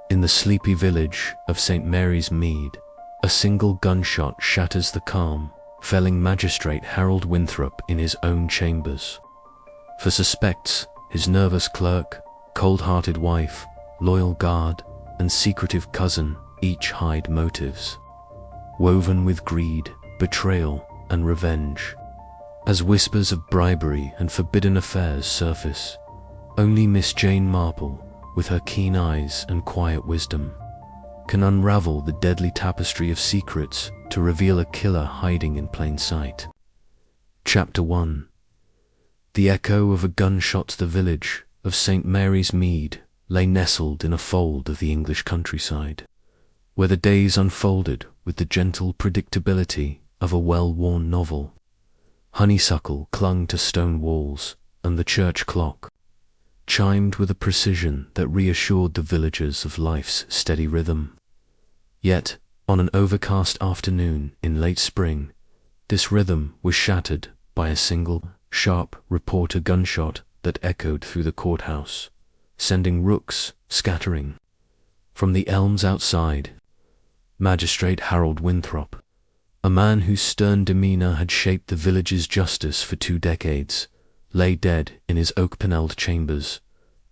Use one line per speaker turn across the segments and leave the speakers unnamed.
In the sleepy village of St. Mary's Mead, a single gunshot shatters the calm, felling Magistrate Harold Winthrop in his own chambers. For suspects, his nervous clerk, cold-hearted wife, loyal guard, and secretive cousin each hide motives, woven with greed, betrayal, and revenge. As whispers of bribery and forbidden affairs surface, only Miss Jane Marple, with her keen eyes and quiet wisdom, can unravel the deadly tapestry of secrets to reveal a killer hiding in plain sight. Chapter 1. The echo of a gunshot. The village of St. Mary's Mead lay nestled in a fold of the English countryside, where the days unfolded with the gentle predictability of a well-worn novel. Honeysuckle clung to stone walls, and the church clock chimed with a precision that reassured the villagers of life's steady rhythm. Yet, on an overcast afternoon in late spring, this rhythm was shattered by a single, sharp reporter gunshot that echoed through the courthouse, sending rooks scattering. From the elms outside, Magistrate Harold Winthrop, a man whose stern demeanor had shaped the village's justice for 2 decades, lay dead in his oak-panelled chambers,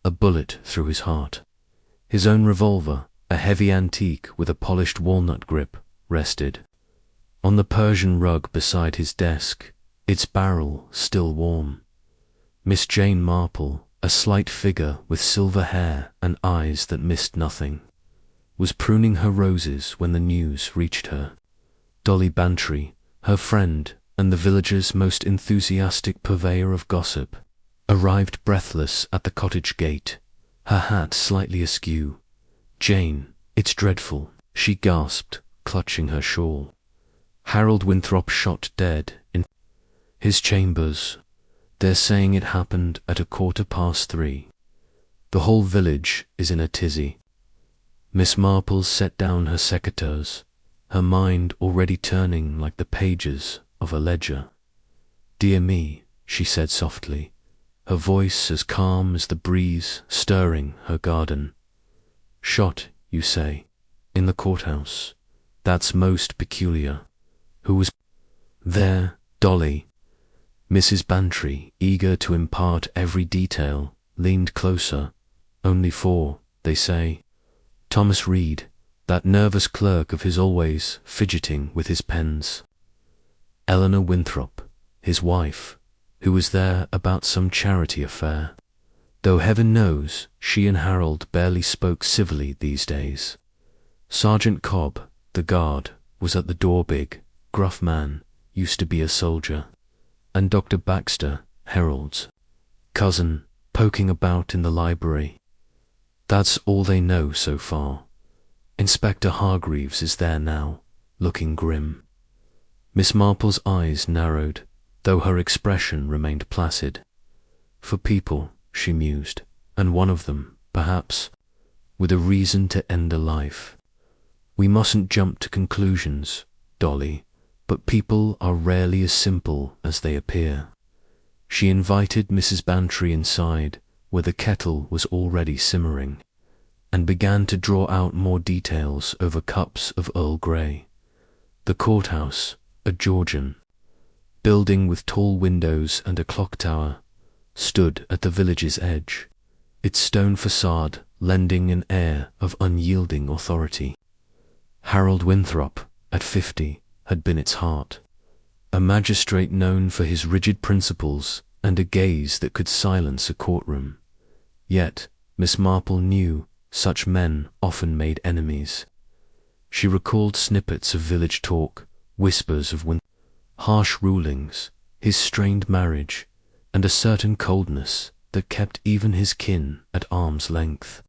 a bullet through his heart. His own revolver, a heavy antique with a polished walnut grip, rested on the Persian rug beside his desk, its barrel still warm. Miss Jane Marple, a slight figure with silver hair and eyes that missed nothing, was pruning her roses when the news reached her. Dolly Bantry, her friend and the village's most enthusiastic purveyor of gossip, arrived breathless at the cottage gate, her hat slightly askew. "Jane, it's dreadful," she gasped, clutching her shawl. "Harold Winthrop shot dead in his chambers. They're saying it happened at 3:15. The whole village is in a tizzy." Miss Marple set down her secateurs, her mind already turning like the pages of a ledger. "Dear me," she said softly, her voice as calm as the breeze stirring her garden. "Shot, you say, in the courthouse? That's most peculiar. Who was there, Dolly?" Mrs. Bantry, eager to impart every detail, leaned closer. "Only 4, they say. Thomas Reed, that nervous clerk of his always fidgeting with his pens. Eleanor Winthrop, his wife, who was there about some charity affair, though heaven knows she and Harold barely spoke civilly these days. Sergeant Cobb, the guard, was at the door, big, gruff man, used to be a soldier, and Dr. Baxter, Harold's cousin, poking about in the library. That's all they know so far. Inspector Hargreaves is there now, looking grim." Miss Marple's eyes narrowed, though her expression remained placid. "For people," she mused, "and one of them, perhaps, with a reason to end a life. We mustn't jump to conclusions, Dolly, but people are rarely as simple as they appear." She invited Mrs. Bantry inside, where the kettle was already simmering, and began to draw out more details over cups of Earl Grey. The courthouse, a Georgian building with tall windows and a clock tower, stood at the village's edge, its stone facade lending an air of unyielding authority. Harold Winthrop, at 50, had been its heart, a magistrate known for his rigid principles and a gaze that could silence a courtroom. Yet, Miss Marple knew such men often made enemies. She recalled snippets of village talk, whispers of harsh rulings, his strained marriage, and a certain coldness that kept even his kin at arm's length.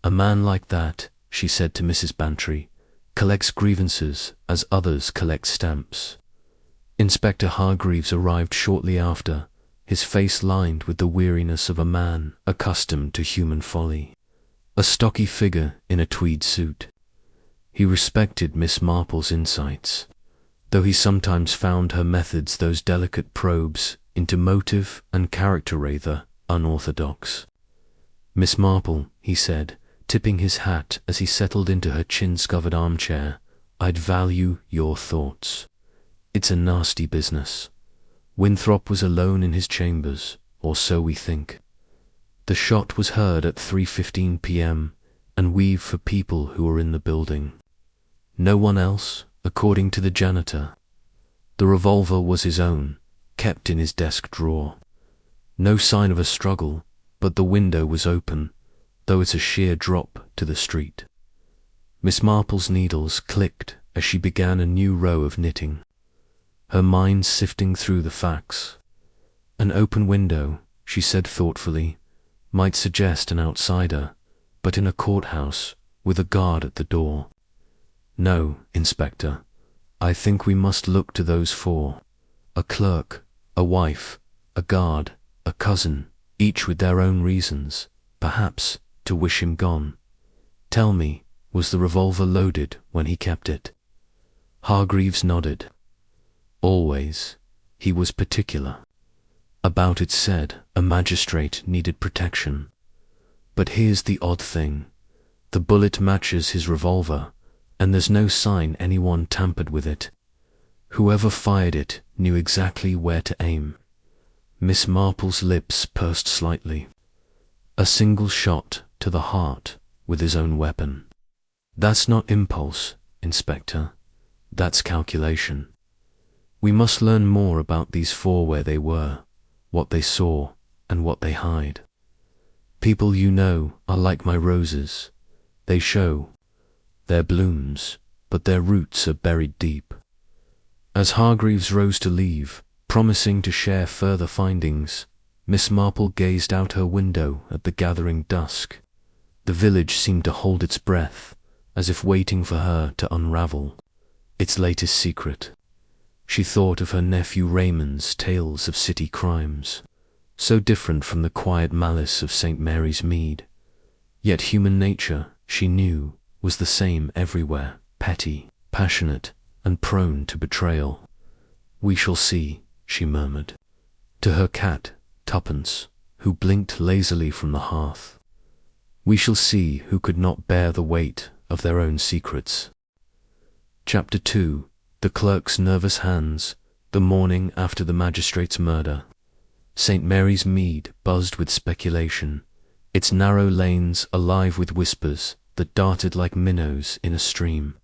"A man like that," she said to Mrs. Bantry, "collects grievances as others collect stamps." Inspector Hargreaves arrived shortly after, his face lined with the weariness of a man accustomed to human folly. A stocky figure in a tweed suit. He respected Miss Marple's insights, though he sometimes found her methods, those delicate probes into motive and character, rather unorthodox. "Miss Marple," he said, tipping his hat as he settled into her chintz-covered armchair. "I'd value your thoughts. It's a nasty business." Winthrop was alone in his chambers, or so we think. The shot was heard at 3:15 p.m., and we've for people who were in the building. No one else, according to the janitor. The revolver was his own, kept in his desk drawer. No sign of a struggle, but the window was open, though it's a sheer drop to the street. Miss Marple's needles clicked as she began a new row of knitting, her mind sifting through the facts. An open window, she said thoughtfully, might suggest an outsider, but in a courthouse, with a guard at the door. "No, Inspector, I think we must look to those four. A clerk, a wife, a guard, a cousin, each with their own reasons, perhaps, to wish him gone. Tell me, was the revolver loaded when he kept it?" Hargreaves nodded. "Always. He was particular about it, said a magistrate needed protection. But here's the odd thing. The bullet matches his revolver, and there's no sign anyone tampered with it. Whoever fired it knew exactly where to aim." Miss Marple's lips pursed slightly. "A single shot to the heart with his own weapon. That's not impulse, Inspector. That's calculation. We must learn more about these four, where they were, what they saw, and what they hide. People you know are like my roses. They show their blooms, but their roots are buried deep." As Hargreaves rose to leave, promising to share further findings, Miss Marple gazed out her window at the gathering dusk. The village seemed to hold its breath, as if waiting for her to unravel its latest secret. She thought of her nephew Raymond's tales of city crimes, so different from the quiet malice of St. Mary's Mead. Yet human nature, she knew, was the same everywhere, petty, passionate, and prone to betrayal. "We shall see," she murmured to her cat, Tuppence, who blinked lazily from the hearth. "We shall see who could not bear the weight of their own secrets." Chapter 2. The Clerk's nervous hands, the morning after the magistrate's murder. St. Mary's Mead buzzed with speculation, its narrow lanes alive with whispers that darted like minnows in a stream.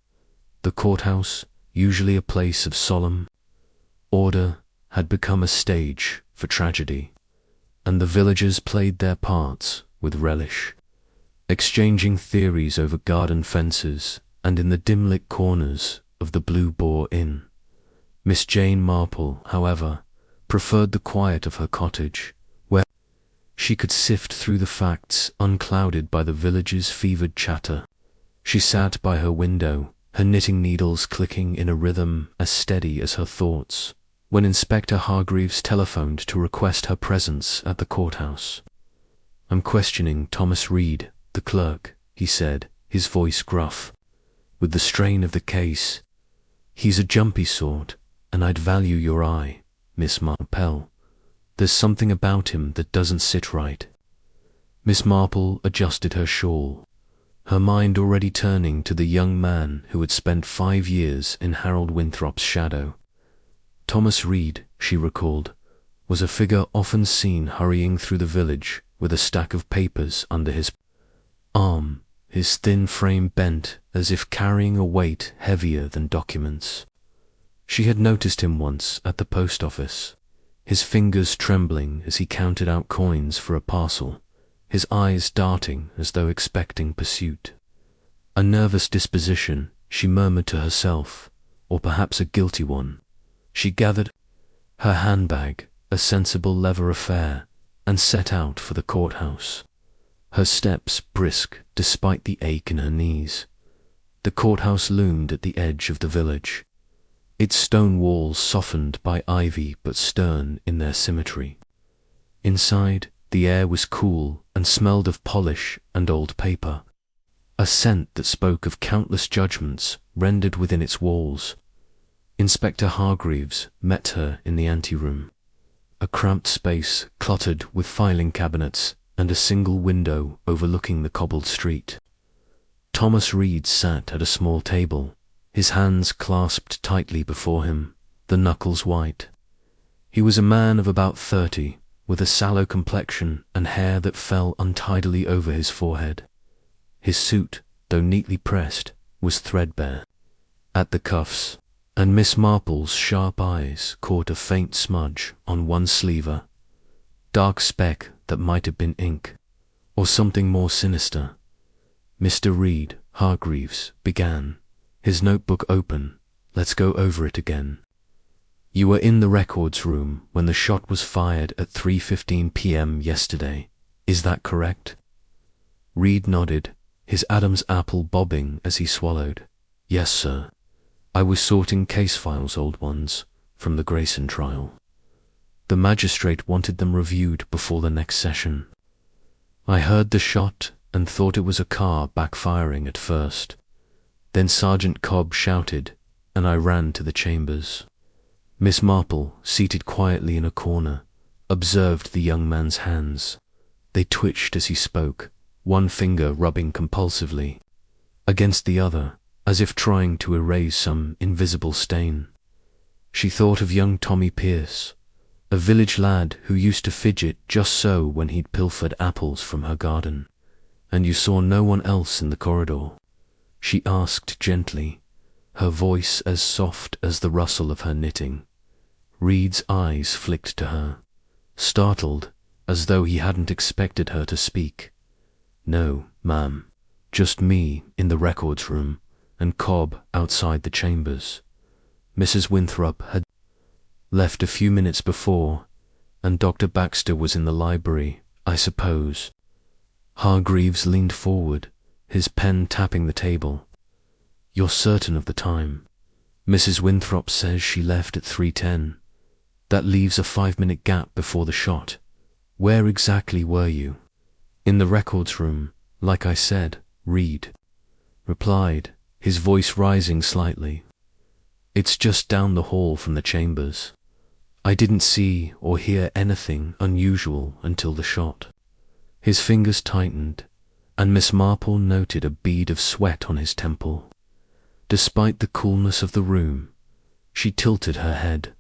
The courthouse, usually a place of solemn order, had become a stage for tragedy, and the villagers played their parts with relish, exchanging theories over garden fences and in the dim-lit corners of the Blue Boar Inn. Miss Jane Marple, however, preferred the quiet of her cottage, where she could sift through the facts unclouded by the village's fevered chatter. She sat by her window, her knitting needles clicking in a rhythm as steady as her thoughts, when Inspector Hargreaves telephoned to request her presence at the courthouse. "I'm questioning Thomas Reed, the clerk," he said, his voice gruff with the strain of the case. "He's a jumpy sort, and I'd value your eye, Miss Marple. There's something about him that doesn't sit right." Miss Marple adjusted her shawl, her mind already turning to the young man who had spent 5 years in Harold Winthrop's shadow. Thomas Reed, she recalled, was a figure often seen hurrying through the village with a stack of papers under his arm, his thin frame bent as if carrying a weight heavier than documents. She had noticed him once at the post office, his fingers trembling as he counted out coins for a parcel, his eyes darting as though expecting pursuit. A nervous disposition, she murmured to herself, or perhaps a guilty one. She gathered her handbag, a sensible leather affair, and set out for the courthouse, her steps brisk despite the ache in her knees. The courthouse loomed at the edge of the village, its stone walls softened by ivy but stern in their symmetry. Inside, the air was cool and smelled of polish and old paper, a scent that spoke of countless judgments rendered within its walls. Inspector Hargreaves met her in the anteroom, a cramped space cluttered with filing cabinets and a single window overlooking the cobbled street. Thomas Reed sat at a small table, his hands clasped tightly before him, the knuckles white. He was a man of about 30, with a sallow complexion and hair that fell untidily over his forehead. His suit, though neatly pressed, was threadbare at the cuffs, and Miss Marple's sharp eyes caught a faint smudge on one sleeve, dark speck that might have been ink, or something more sinister. Mr. Reed, Hargreaves began, his notebook open. Let's go over it again. You were in the records room when the shot was fired at 3:15 p.m. yesterday. Is that correct? Reed nodded, his Adam's apple bobbing as he swallowed. Yes, sir. I was sorting case files, old ones, from the Grayson trial. The magistrate wanted them reviewed before the next session. I heard the shot and thought it was a car backfiring at first. Then Sergeant Cobb shouted, and I ran to the chambers. Miss Marple, seated quietly in a corner, observed the young man's hands. They twitched as he spoke, one finger rubbing compulsively against the other, as if trying to erase some invisible stain. She thought of young Tommy Pierce, a village lad who used to fidget just so when he'd pilfered apples from her garden. And you saw no one else in the corridor? She asked gently, her voice as soft as the rustle of her knitting. Reed's eyes flicked to her, startled, as though he hadn't expected her to speak. No, ma'am, just me in the records room, and Cobb outside the chambers. Mrs. Winthrop had left a few minutes before, and Dr. Baxter was in the library, I suppose. Hargreaves leaned forward, his pen tapping the table. You're certain of the time? Mrs. Winthrop says she left at 3:10. That leaves a 5-minute gap before the shot. Where exactly were you? In the records room, like I said, Reed replied, his voice rising slightly. It's just down the hall from the chambers. I didn't see or hear anything unusual until the shot. His fingers tightened, and Miss Marple noted a bead of sweat on his temple. Despite the coolness of the room, she tilted her head,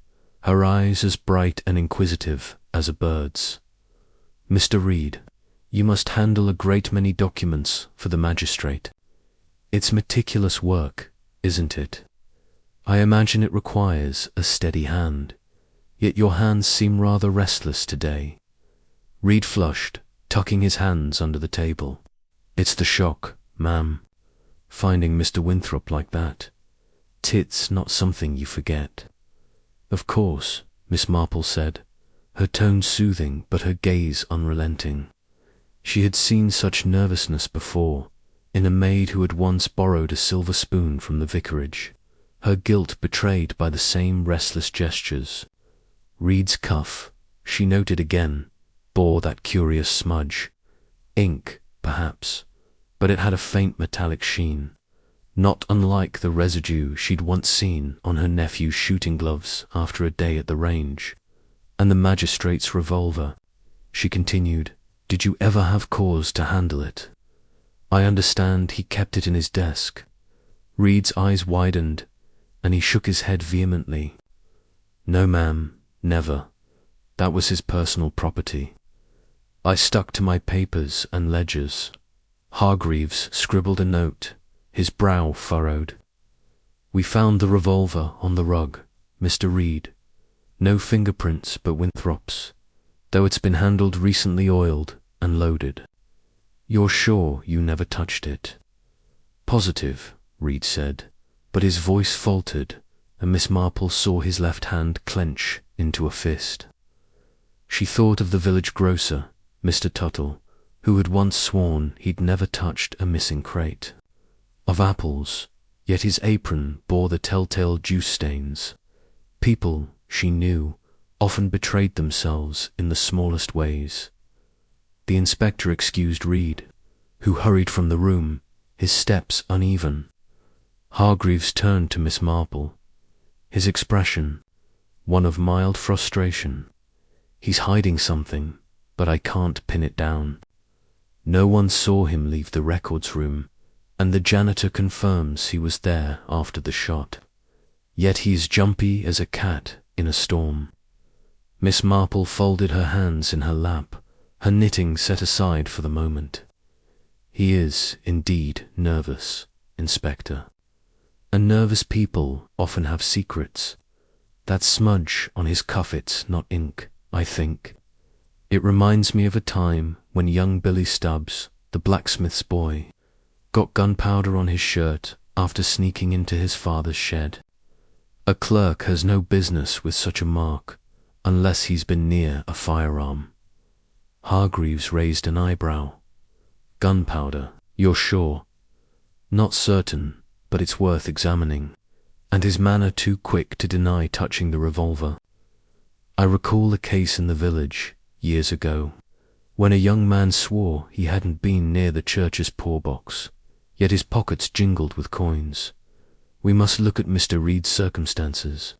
her eyes as bright and inquisitive as a bird's. Mr. Reed, you must handle a great many documents for the magistrate. It's meticulous work, isn't it? I imagine it requires a steady hand, yet your hands seem rather restless today. Reed flushed, tucking his hands under the table. It's the shock, ma'am, finding Mr. Winthrop like that. Tit's not something you forget. Of course, Miss Marple said, her tone soothing but her gaze unrelenting. She had seen such nervousness before, in a maid who had once borrowed a silver spoon from the vicarage, her guilt betrayed by the same restless gestures. Reed's cuff, she noted again, bore that curious smudge. Ink, perhaps, but it had a faint metallic sheen, not unlike the residue she'd once seen on her nephew's shooting gloves after a day at the range. And the magistrate's revolver, she continued, did you ever have cause to handle it? I understand he kept it in his desk. Reed's eyes widened, and he shook his head vehemently. No, ma'am, never. That was his personal property. I stuck to my papers and ledgers. Hargreaves scribbled a note, his brow furrowed. We found the revolver on the rug, Mr. Reed. No fingerprints but Winthrop's, though it's been handled recently, oiled and loaded. You're sure you never touched it? Positive, Reed said, but his voice faltered, and Miss Marple saw his left hand clench into a fist. She thought of the village grocer, Mr. Tuttle, who had once sworn he'd never touched a missing crate of apples, yet his apron bore the telltale juice stains. People, she knew, often betrayed themselves in the smallest ways. The inspector excused Reed, who hurried from the room, his steps uneven. Hargreaves turned to Miss Marple, his expression one of mild frustration. He's hiding something, but I can't pin it down. No one saw him leave the records room, and the janitor confirms he was there after the shot. Yet he's jumpy as a cat in a storm. Miss Marple folded her hands in her lap, her knitting set aside for the moment. He is, indeed, nervous, Inspector. And nervous people often have secrets. That smudge on his cuffit's not ink, I think. It reminds me of a time when young Billy Stubbs, the blacksmith's boy, got gunpowder on his shirt after sneaking into his father's shed. A clerk has no business with such a mark, unless he's been near a firearm. Hargreaves raised an eyebrow. Gunpowder, you're sure? Not certain, but it's worth examining. And his manner too quick to deny touching the revolver. I recall a case in the village, years ago, when a young man swore he hadn't been near the church's poor box, yet his pockets jingled with coins. We must look at Mr. Reed's circumstances.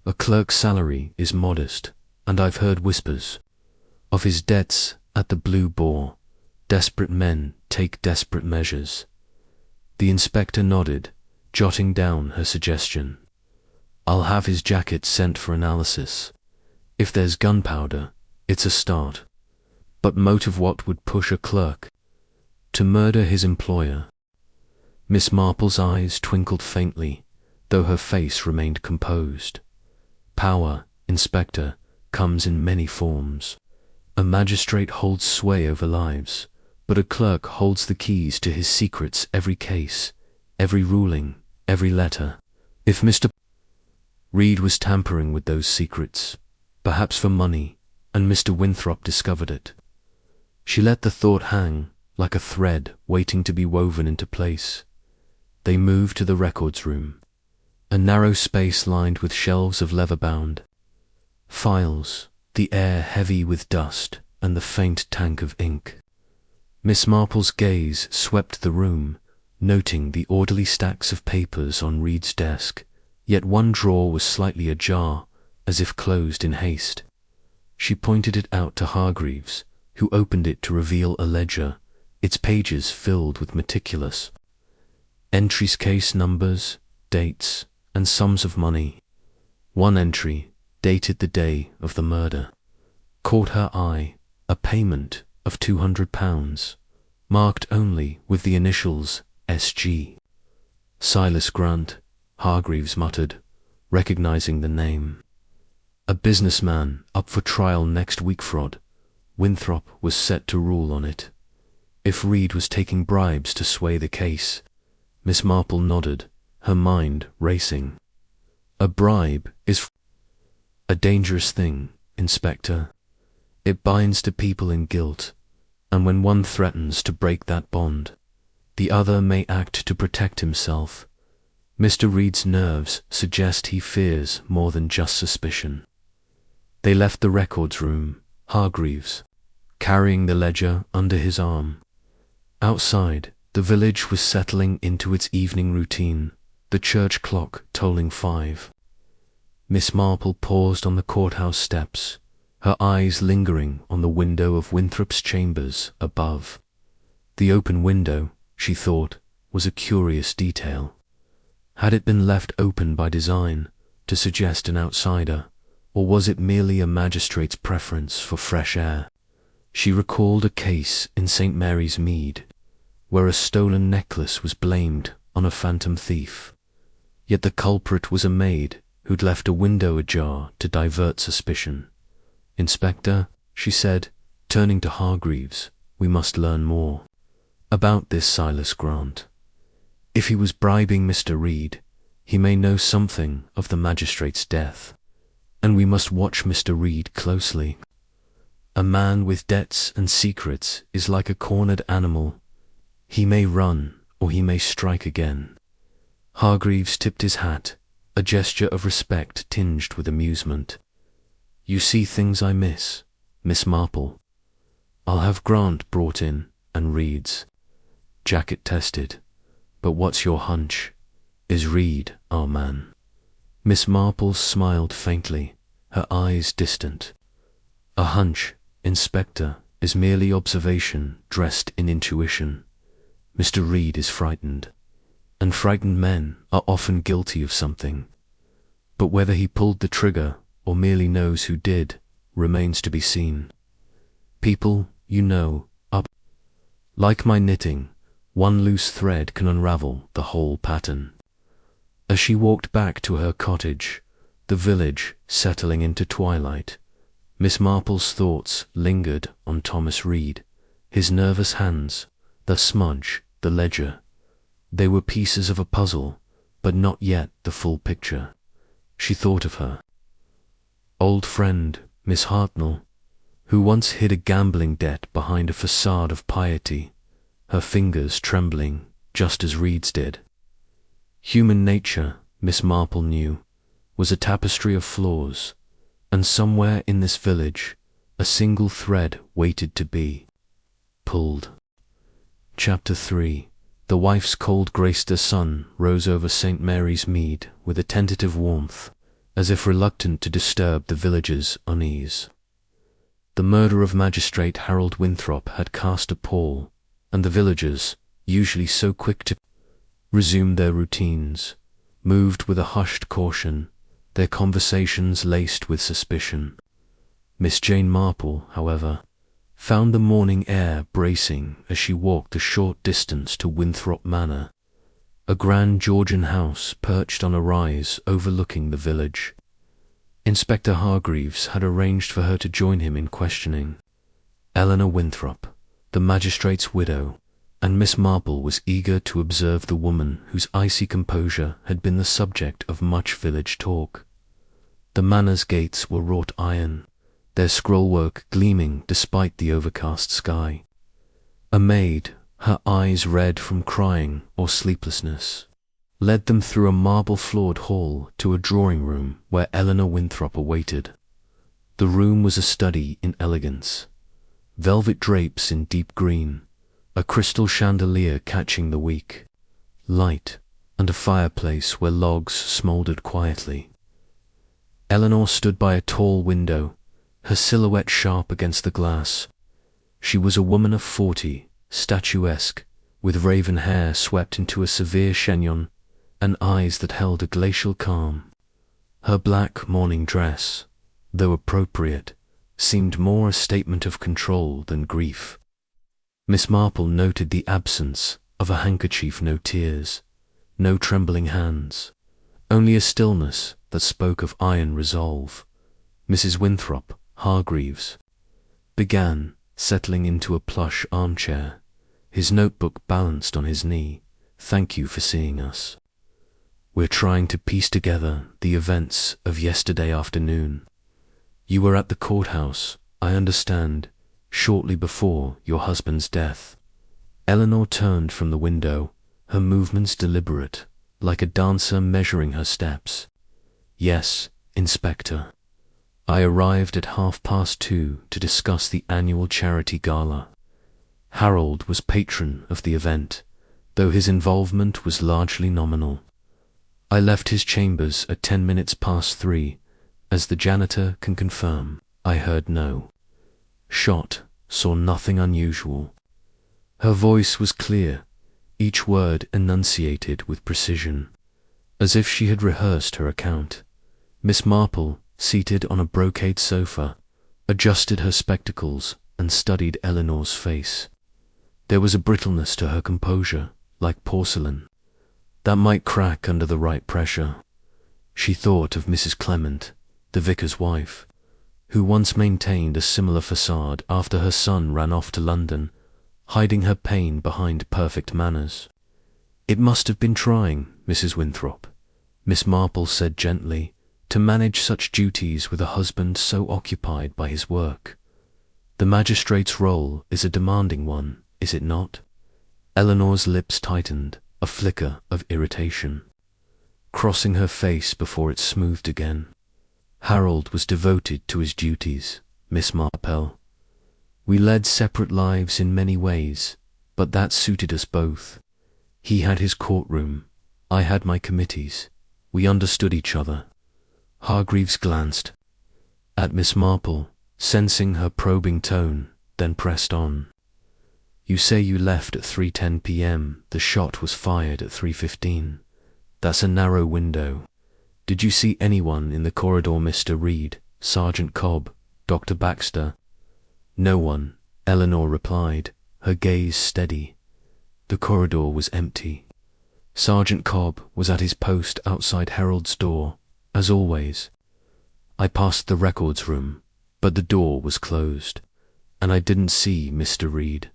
A clerk's salary is modest, and I've heard whispers of his debts at the Blue Boar. Desperate men take desperate measures. The inspector nodded, jotting down her suggestion. I'll have his jacket sent for analysis. If there's gunpowder, it's a start. But motive what would push a clerk to murder his employer? Miss Marple's eyes twinkled faintly, though her face remained composed. Power, Inspector, comes in many forms. A magistrate holds sway over lives, but a clerk holds the keys to his secrets every case, every ruling, every letter. If Mr. Reed was tampering with those secrets, perhaps for money, and Mr. Winthrop discovered it. She let the thought hang, like a thread waiting to be woven into place. They moved to the records room, a narrow space lined with shelves of leather-bound files, the air heavy with dust and the faint tank of ink. Miss Marple's gaze swept the room, noting the orderly stacks of papers on Reed's desk, yet one drawer was slightly ajar, as if closed in haste. She pointed it out to Hargreaves, who opened it to reveal a ledger, its pages filled with meticulous entries, case numbers, dates, and sums of money. One entry, dated the day of the murder, caught her eye, a payment of £200, marked only with the initials S.G. Silas Grant, Hargreaves muttered, recognizing the name. A businessman up for trial next week. Fraud. Winthrop was set to rule on it. If Reed was taking bribes to sway the case. Miss Marple nodded, her mind racing. A bribe is a dangerous thing, Inspector. It binds to people in guilt, and when one threatens to break that bond, the other may act to protect himself. Mr. Reed's nerves suggest he fears more than just suspicion. They left the records room, Hargreaves carrying the ledger under his arm. Outside, the village was settling into its evening routine, the church clock tolling 5. Miss Marple paused on the courthouse steps, her eyes lingering on the window of Winthrop's chambers above. The open window, she thought, was a curious detail. Had it been left open by design to suggest an outsider, or was it merely a magistrate's preference for fresh air? She recalled a case in St. Mary's Mead, where a stolen necklace was blamed on a phantom thief. Yet the culprit was a maid who'd left a window ajar to divert suspicion. Inspector, she said, turning to Hargreaves, we must learn more about this Silas Grant. If he was bribing Mr. Reed, he may know something of the magistrate's death, and we must watch Mr. Reed closely. A man with debts and secrets is like a cornered animal. He may run, or he may strike again. Hargreaves tipped his hat, a gesture of respect tinged with amusement. You see things I miss, Miss Marple. I'll have Grant brought in and Reed's jacket tested. But what's your hunch? Is Reed our man? Miss Marple smiled faintly, her eyes distant. A hunch, Inspector, is merely observation dressed in intuition. Mr. Reed is frightened. and frightened men are often guilty of something. But whether he pulled the trigger or merely knows who did remains to be seen. People, you know, are like my knitting. One loose thread can unravel the whole pattern. As she walked back to her cottage, the village settling into twilight, Miss Marple's thoughts lingered on Thomas Reed, his nervous hands, the smudge, the ledger. They were pieces of a puzzle, but not yet the full picture. She thought of her old friend, Miss Hartnell, who once hid a gambling debt behind a facade of piety, her fingers trembling just as Reed's did. Human nature, Miss Marple knew, was a tapestry of flaws, and somewhere in this village a single thread waited to be pulled. Chapter 3. The wife's cold graced sun rose over St. Mary's Mead with a tentative warmth, as if reluctant to disturb the villagers' unease. The murder of Magistrate Harold Winthrop had cast a pall, and the villagers, usually so quick to resume their routines, moved with a hushed caution, their conversations laced with suspicion. Miss Jane Marple, however, found the morning air bracing as she walked the short distance to Winthrop Manor, a grand Georgian house perched on a rise overlooking the village. Inspector Hargreaves had arranged for her to join him in questioning Eleanor Winthrop, the magistrate's widow, and Miss Marple was eager to observe the woman whose icy composure had been the subject of much village talk. The manor's gates were wrought iron, their scrollwork gleaming despite the overcast sky. A maid, her eyes red from crying or sleeplessness, led them through a marble-floored hall to a drawing-room where Eleanor Winthrop awaited. The room was a study in elegance. Velvet drapes in deep green, a crystal chandelier catching the weak light, and a fireplace where logs smouldered quietly. Eleanor stood by a tall window, her silhouette sharp against the glass. She was a woman of 40, statuesque, with raven hair swept into a severe chignon, and eyes that held a glacial calm. Her black morning dress, though appropriate, seemed more a statement of control than grief. Miss Marple noted the absence of a handkerchief, no tears, no trembling hands, only a stillness that spoke of iron resolve. Mrs. Winthrop, Hargreaves, began, settling into a plush armchair, his notebook balanced on his knee. "Thank you for seeing us. We're trying to piece together the events of yesterday afternoon. You were at the courthouse, I understand, shortly before your husband's death." Eleanor turned from the window, her movements deliberate, like a dancer measuring her steps. "Yes, Inspector. I arrived at 2:30 to discuss the annual charity gala. Harold was patron of the event, though his involvement was largely nominal. I left his chambers at 3:10. As the janitor can confirm, I heard no shot, saw nothing unusual." Her voice was clear, each word enunciated with precision, as if she had rehearsed her account. Miss Marple, seated on a brocade sofa, adjusted her spectacles and studied Eleanor's face. There was a brittleness to her composure, like porcelain, that might crack under the right pressure. She thought of Mrs. Clement, the vicar's wife, who once maintained a similar facade after her son ran off to London, hiding her pain behind perfect manners. "It must have been trying, Mrs. Winthrop," Miss Marple said gently, "to manage such duties with a husband so occupied by his work. The magistrate's role is a demanding one, is it not?" Eleanor's lips tightened, a flicker of irritation crossing her face before it smoothed again. "Harold was devoted to his duties, Miss Marple. We led separate lives in many ways, but that suited us both. He had his courtroom, I had my committees. We understood each other." Hargreaves glanced at Miss Marple, sensing her probing tone, then pressed on. You say you left at 3:10 p.m. The shot was fired at 3:15. That's a narrow window. Did you see anyone in the corridor, Mr. Reed, Sergeant Cobb, Dr. Baxter? No one, Eleanor replied, her gaze steady. The corridor was empty. Sergeant Cobb was at his post outside Harold's door, as always. I passed the records room, but the door was closed, and I didn't see Mr. Reed.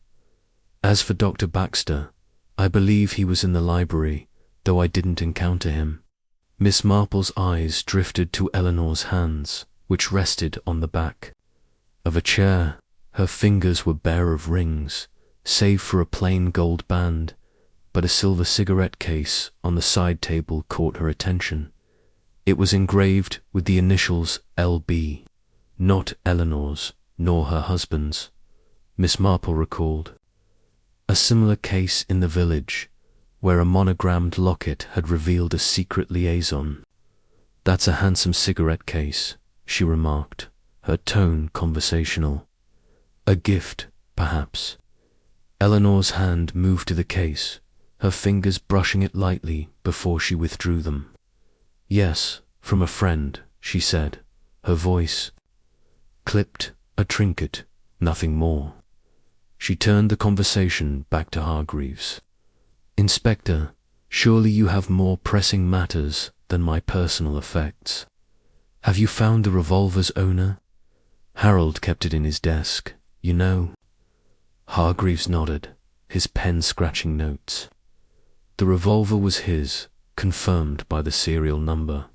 As for Dr. Baxter, I believe he was in the library, though I didn't encounter him. Miss Marple's eyes drifted to Eleanor's hands, which rested on the back of a chair. Her fingers were bare of rings, save for a plain gold band, but a silver cigarette case on the side table caught her attention. It was engraved with the initials LB, not Eleanor's, nor her husband's, Miss Marple recalled. A similar case in the village, where a monogrammed locket had revealed a secret liaison. That's a handsome cigarette case, she remarked, her tone conversational. A gift, perhaps. Eleanor's hand moved to the case, her fingers brushing it lightly before she withdrew them. Yes, from a friend, she said, her voice clipped, a trinket, nothing more. She turned the conversation back to Hargreaves. Inspector, surely you have more pressing matters than my personal effects. Have you found the revolver's owner? Harold kept it in his desk, you know. Hargreaves nodded, his pen scratching notes. The revolver was his, confirmed by the serial number.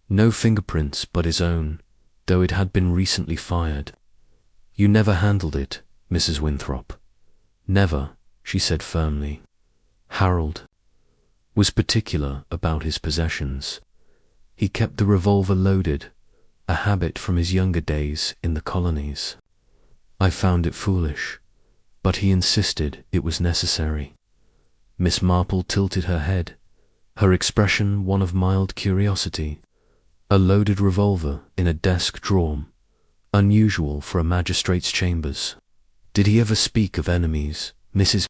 No fingerprints but his own, though it had been recently fired. You never handled it, Mrs. Winthrop. Never, she said firmly. Harold was particular about his possessions. He kept the revolver loaded, a habit from his younger days in the colonies. I found it foolish, but he insisted it was necessary. Miss Marple tilted her head, her expression one of mild curiosity. A loaded revolver in a desk drawer, unusual for a magistrate's chambers. Did he ever speak of enemies, Mrs.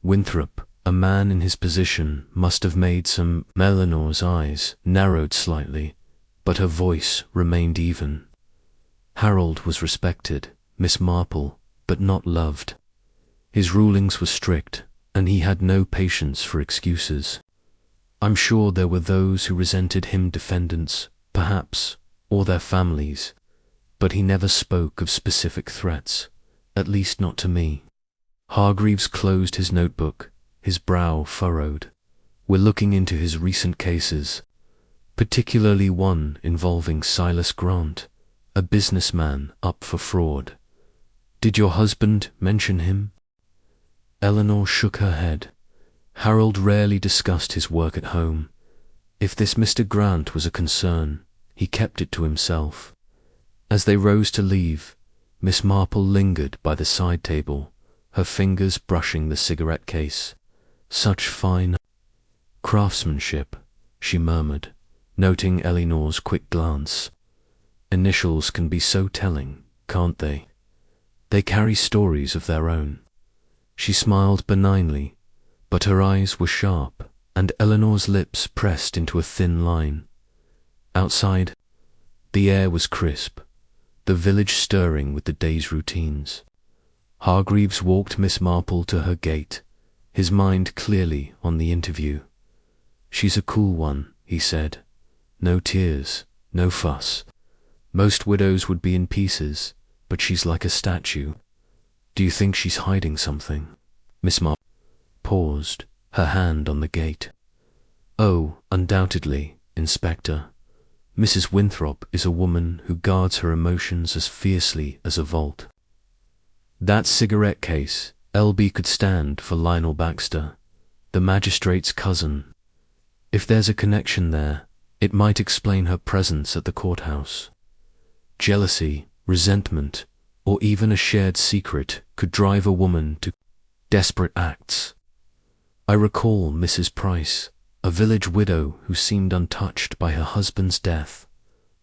Winthrop? A man in his position must have made some. Eleanor's eyes narrowed slightly, but her voice remained even. Harold was respected, Miss Marple, but not loved. His rulings were strict, and he had no patience for excuses. I'm sure there were those who resented him, defendants, perhaps, or their families, but he never spoke of specific threats, at least not to me. Hargreaves closed his notebook, his brow furrowed. We're looking into his recent cases, particularly one involving Silas Grant, a businessman up for fraud. Did your husband mention him? Eleanor shook her head. Harold rarely discussed his work at home. If this Mr. Grant was a concern, he kept it to himself. As they rose to leave, Miss Marple lingered by the side table, her fingers brushing the cigarette case. Such fine craftsmanship, she murmured, noting Eleanor's quick glance. Initials can be so telling, can't they? They carry stories of their own. She smiled benignly, but her eyes were sharp, and Eleanor's lips pressed into a thin line. Outside, the air was crisp, the village stirring with the day's routines. Hargreaves walked Miss Marple to her gate, his mind clearly on the interview. She's a cool one, he said. No tears, no fuss. Most widows would be in pieces, but she's like a statue. Do you think she's hiding something? Miss Marple paused, her hand on the gate. Oh, undoubtedly, Inspector. Mrs. Winthrop is a woman who guards her emotions as fiercely as a vault. That cigarette case, LB could stand for Lionel Baxter, the magistrate's cousin. If there's a connection there, it might explain her presence at the courthouse. Jealousy, resentment, or even a shared secret could drive a woman to desperate acts. I recall Mrs. Price, a village widow who seemed untouched by her husband's death,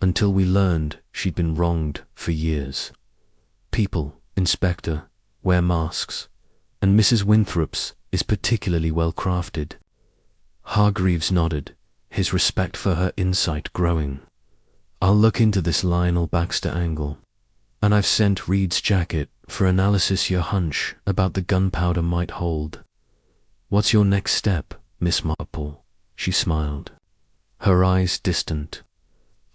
until we learned she'd been wronged for years. People, Inspector, wear masks. and Mrs. Winthrop's is particularly well crafted. Hargreaves nodded, his respect for her insight growing. I'll look into this Lionel Baxter angle. And I've sent Reed's jacket for analysis your hunch about the gunpowder might hold. What's your next step, Miss Marple? She smiled, her eyes distant.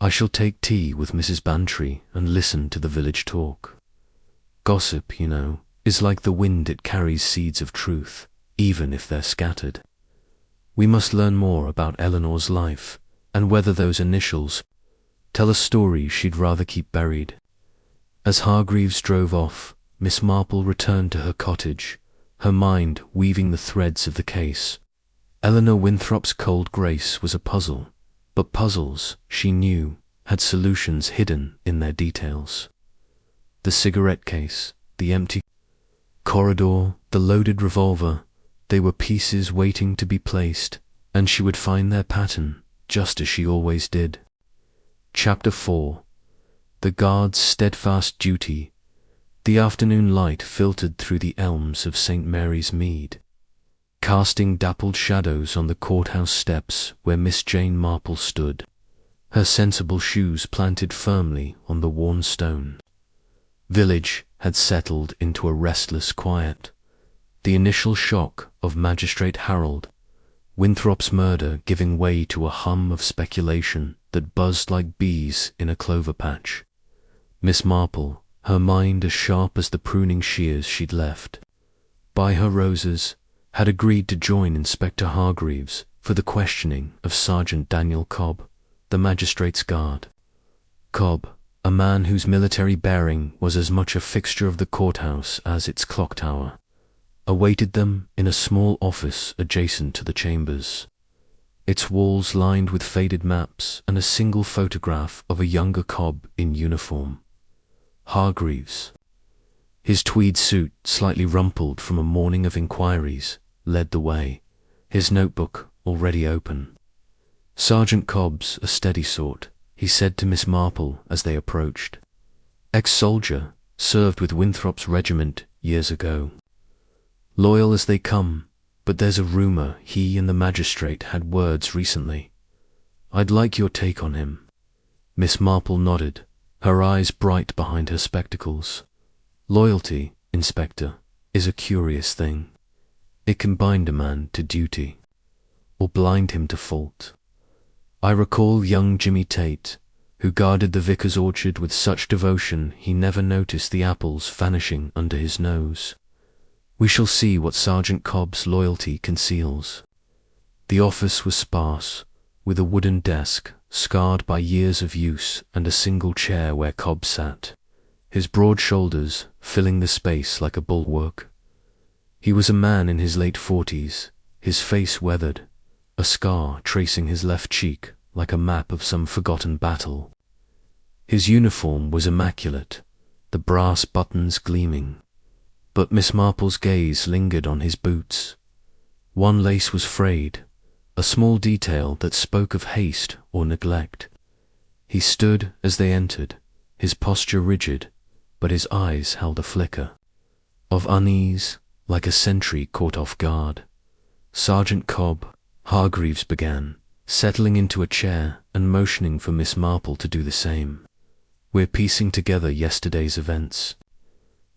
I shall take tea with Mrs. Bantry and listen to the village talk. Gossip, you know, is like the wind, it carries seeds of truth, even if they're scattered. We must learn more about Eleanor's life, and whether those initials tell a story she'd rather keep buried. As Hargreaves drove off, Miss Marple returned to her cottage, her mind weaving the threads of the case. Eleanor Winthrop's cold grace was a puzzle, but puzzles, she knew, had solutions hidden in their details. The cigarette case, the empty corridor, the loaded revolver, they were pieces waiting to be placed, and she would find their pattern, just as she always did. Chapter 4. The guard's steadfast duty. The afternoon light filtered through the elms of St. Mary's Mead, casting dappled shadows on the courthouse steps where Miss Jane Marple stood, her sensible shoes planted firmly on the worn stone. Village had settled into a restless quiet. The initial shock of Magistrate Harold Winthrop's murder giving way to a hum of speculation that buzzed like bees in a clover patch. Miss Marple, her mind as sharp as the pruning shears she'd left by her roses, had agreed to join Inspector Hargreaves for the questioning of Sergeant Daniel Cobb, the magistrate's guard. Cobb, a man whose military bearing was as much a fixture of the courthouse as its clock tower, awaited them in a small office adjacent to the chambers, its walls lined with faded maps and a single photograph of a younger Cobb in uniform. Hargreaves, his tweed suit slightly rumpled from a morning of inquiries, led the way, his notebook already open. Sergeant Cobb's a steady sort, he said to Miss Marple as they approached. Ex-soldier, served with Winthrop's regiment years ago. Loyal as they come, but there's a rumour he and the magistrate had words recently. I'd like your take on him. Miss Marple nodded, her eyes bright behind her spectacles. Loyalty, Inspector, is a curious thing. It can bind a man to duty, or blind him to fault. I recall young Jimmy Tate, who guarded the vicar's orchard with such devotion he never noticed the apples vanishing under his nose. We shall see what Sergeant Cobb's loyalty conceals. The office was sparse, with a wooden desk, scarred by years of use, and a single chair where Cobb sat, his broad shoulders filling the space like a bulwark. He was a man in his late 40s, his face weathered, a scar tracing his left cheek like a map of some forgotten battle. His uniform was immaculate, the brass buttons gleaming, but Miss Marple's gaze lingered on his boots. One lace was frayed, a small detail that spoke of haste or neglect. He stood as they entered, his posture rigid, but his eyes held a flicker of unease, like a sentry caught off guard. Sergeant Cobb, Hargreaves began, settling into a chair and motioning for Miss Marple to do the same. We're piecing together yesterday's events.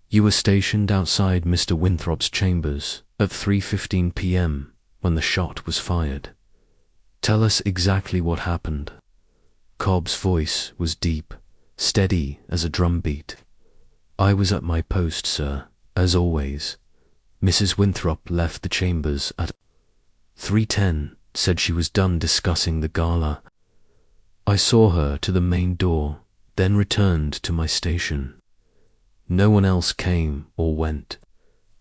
You were stationed outside Mr. Winthrop's chambers at 3:15 p.m. when the shot was fired. Tell us exactly what happened. Cobb's voice was deep, steady as a drumbeat. I was at my post, sir, as always. Mrs. Winthrop left the chambers at 3:10, said she was done discussing the gala. I saw her to the main door, then returned to my station. No one else came or went.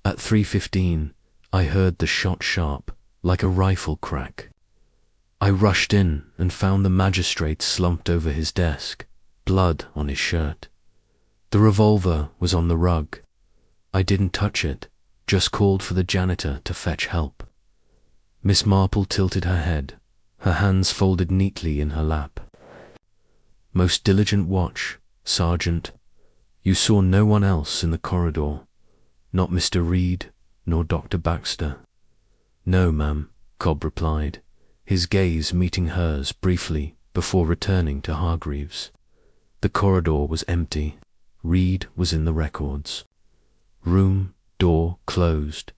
At 3:15, I heard the shot sharp, like a rifle crack. I rushed in and found the magistrate slumped over his desk, blood on his shirt. The revolver was on the rug. I didn't touch it, just called for the janitor to fetch help. Miss Marple tilted her head, her hands folded neatly in her lap. Most diligent watch, Sergeant. You saw no one else in the corridor. Not Mr. Reed, nor Dr. Baxter. No, ma'am, Cobb replied, his gaze meeting hers briefly before returning to Hargreaves. The corridor was empty. Reed was in the records. Room door closed.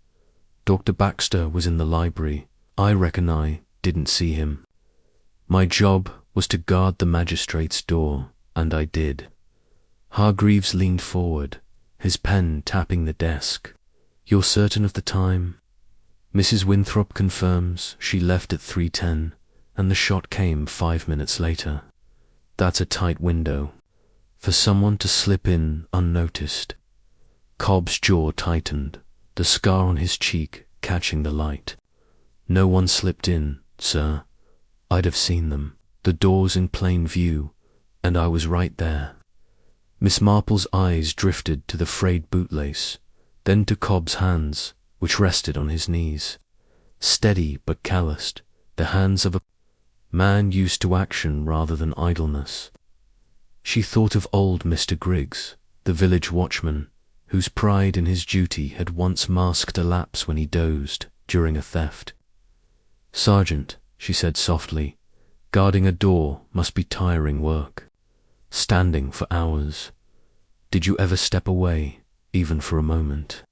Dr. Baxter was in the library. I reckon I didn't see him. My job was to guard the magistrate's door, and I did. Hargreaves leaned forward, his pen tapping the desk. You're certain of the time? Mrs. Winthrop confirms she left at 3:10, and the shot came 5 minutes later. That's a tight window. For someone to slip in unnoticed. Cobb's jaw tightened, the scar on his cheek catching the light. No one slipped in, sir. I'd have seen them. The door's in plain view, and I was right there. Miss Marple's eyes drifted to the frayed bootlace, then to Cobb's hands, which rested on his knees. Steady but calloused, the hands of a man used to action rather than idleness. She thought of old Mr. Griggs, the village watchman, whose pride in his duty had once masked a lapse when he dozed during a theft. Sergeant, she said softly, guarding a door must be tiring work. Standing for hours. Did you ever step away, even for a moment?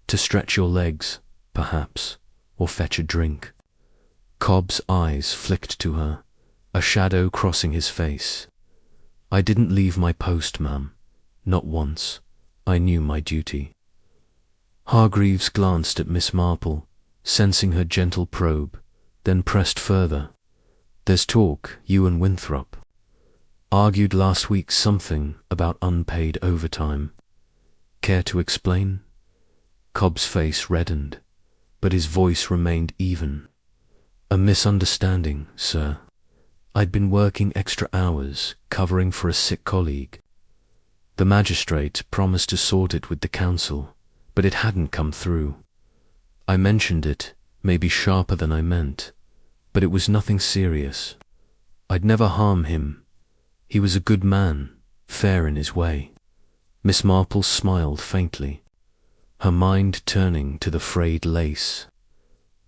To stretch your legs, perhaps, or fetch a drink? Cobb's eyes flicked to her, a shadow crossing his face. I didn't leave my post, ma'am. Not once. I knew my duty. Hargreaves glanced at Miss Marple, sensing her gentle probe, then pressed further. There's talk, you and Winthrop argued last week something about unpaid overtime. Care to explain? Cobb's face reddened, but his voice remained even. A misunderstanding, sir. I'd been working extra hours, covering for a sick colleague. The magistrate promised to sort it with the council, but it hadn't come through. I mentioned it, maybe sharper than I meant, but it was nothing serious. I'd never harm him. He was a good man, fair in his way. Miss Marple smiled faintly, her mind turning to the frayed lace.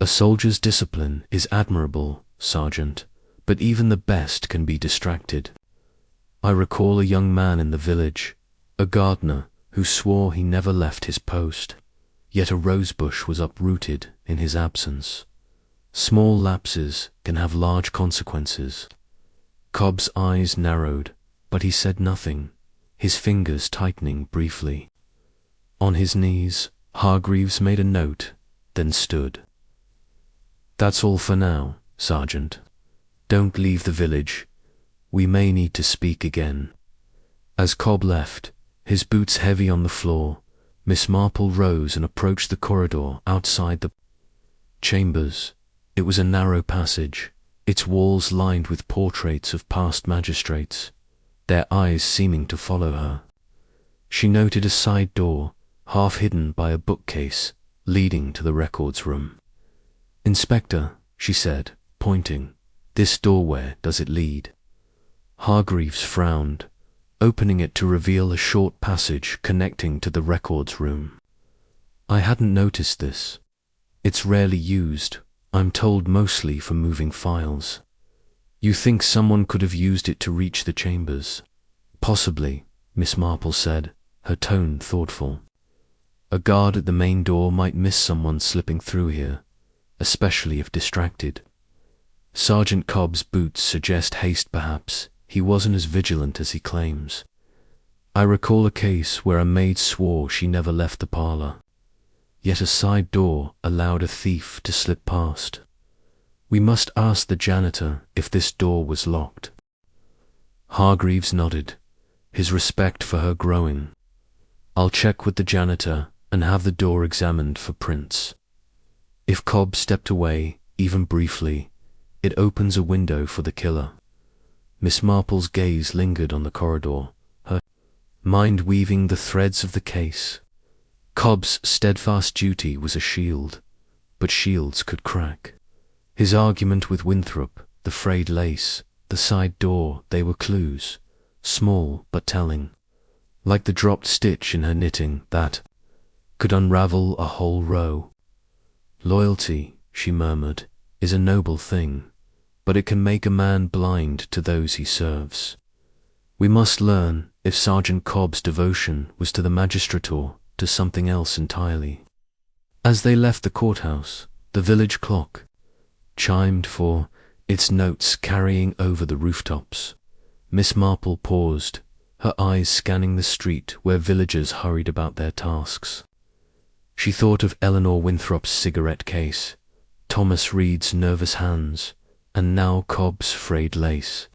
A soldier's discipline is admirable, Sergeant, but even the best can be distracted. I recall a young man in the village, a gardener, who swore he never left his post, yet a rosebush was uprooted in his absence. Small lapses can have large consequences. Cobb's eyes narrowed, but he said nothing, his fingers tightening briefly. On his knees, Hargreaves made a note, then stood. That's all for now, Sergeant. Don't leave the village. We may need to speak again. As Cobb left, his boots heavy on the floor, Miss Marple rose and approached the corridor outside the chambers. It was a narrow passage, its walls lined with portraits of past magistrates, their eyes seeming to follow her. She noted a side door, half hidden by a bookcase, leading to the records room. Inspector, she said, pointing, this doorway does it lead? Hargreaves frowned, opening it to reveal a short passage connecting to the records room. I hadn't noticed this. It's rarely used, I'm told mostly for moving files. You think someone could have used it to reach the chambers? Possibly, Miss Marple said, her tone thoughtful. A guard at the main door might miss someone slipping through here, especially if distracted. Sergeant Cobb's boots suggest haste perhaps. He wasn't as vigilant as he claims. I recall a case where a maid swore she never left the parlour, yet a side door allowed a thief to slip past. We must ask the janitor if this door was locked. Hargreaves nodded, his respect for her growing. I'll check with the janitor and have the door examined for prints. If Cobb stepped away, even briefly, it opens a window for the killer. Miss Marple's gaze lingered on the corridor, her mind weaving the threads of the case. Cobb's steadfast duty was a shield, but shields could crack. His argument with Winthrop, the frayed lace, the side door, they were clues, small but telling. Like the dropped stitch in her knitting that could unravel a whole row. Loyalty, she murmured, is a noble thing, but it can make a man blind to those he serves. We must learn if Sergeant Cobb's devotion was to the magistrate or to something else entirely. As they left the courthouse, the village clock chimed for its notes carrying over the rooftops. Miss Marple paused, her eyes scanning the street where villagers hurried about their tasks. She thought of Eleanor Winthrop's cigarette case, Thomas Reed's nervous hands, and now Cobb's frayed lace.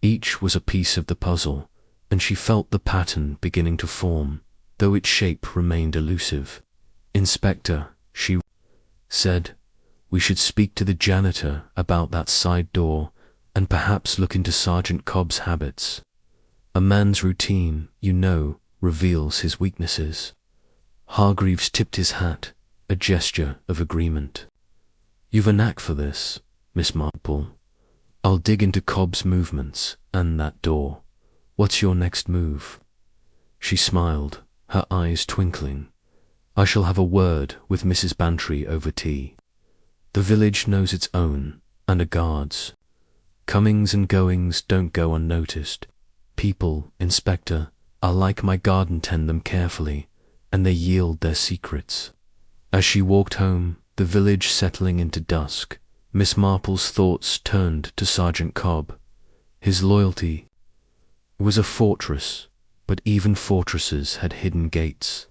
Each was a piece of the puzzle, and she felt the pattern beginning to form, though its shape remained elusive. "Inspector," she said, "we should speak to the janitor about that side door and perhaps look into Sergeant Cobb's habits. A man's routine, you know, reveals his weaknesses." Hargreaves tipped his hat, a gesture of agreement. "You've a knack for this, Miss Marple. I'll dig into Cobb's movements and that door. What's your next move?" She smiled, her eyes twinkling. "I shall have a word with Mrs. Bantry over tea. The village knows its own, and a guard's. Comings and goings don't go unnoticed. People, Inspector, are like my garden, tend them carefully, and they yield their secrets." As she walked home, the village settling into dusk, Miss Marple's thoughts turned to Sergeant Cobb. His loyalty was a fortress, but even fortresses had hidden gates.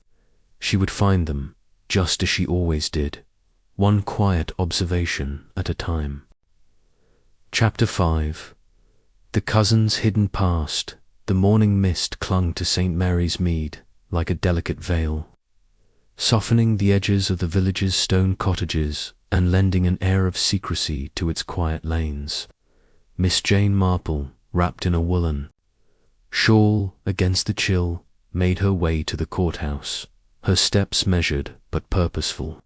She would find them, just as she always did, one quiet observation at a time. Chapter 5. The cousin's hidden past. The morning mist clung to St. Mary's Mead like a delicate veil, softening the edges of the village's stone cottages and lending an air of secrecy to its quiet lanes. Miss Jane Marple, wrapped in a woolen shawl against the chill, made her way to the courthouse, her steps measured but purposeful.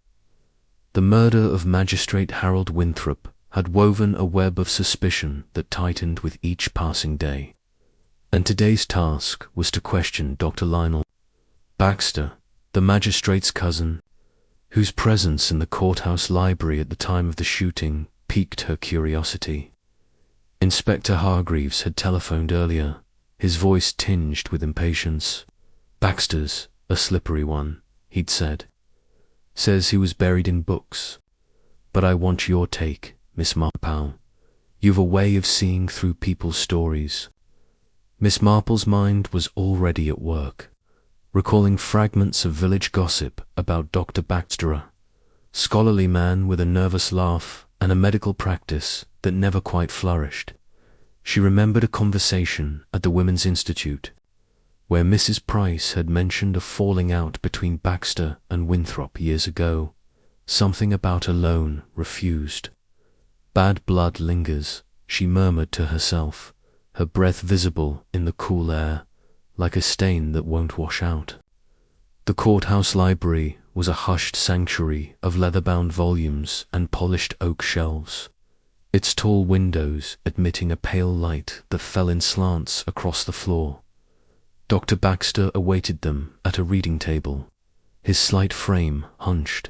The murder of Magistrate Harold Winthrop had woven a web of suspicion that tightened with each passing day, and today's task was to question Dr. Lionel Baxter, the magistrate's cousin, whose presence in the courthouse library at the time of the shooting piqued her curiosity. Inspector Hargreaves had telephoned earlier, his voice tinged with impatience. "Baxter's a slippery one," he'd said. "Says he was buried in books. But I want your take, Miss Marple. You've a way of seeing through people's stories." Miss Marple's mind was already at work, recalling fragments of village gossip about Dr. Baxter, scholarly man with a nervous laugh and a medical practice that never quite flourished. She remembered a conversation at the Women's Institute, where Mrs. Price had mentioned a falling out between Baxter and Winthrop years ago, something about a loan refused. "Bad blood lingers," she murmured to herself, her breath visible in the cool air, like a stain that won't wash out. The courthouse library was a hushed sanctuary of leather-bound volumes and polished oak shelves, its tall windows admitting a pale light that fell in slants across the floor. Dr. Baxter awaited them at a reading table, his slight frame hunched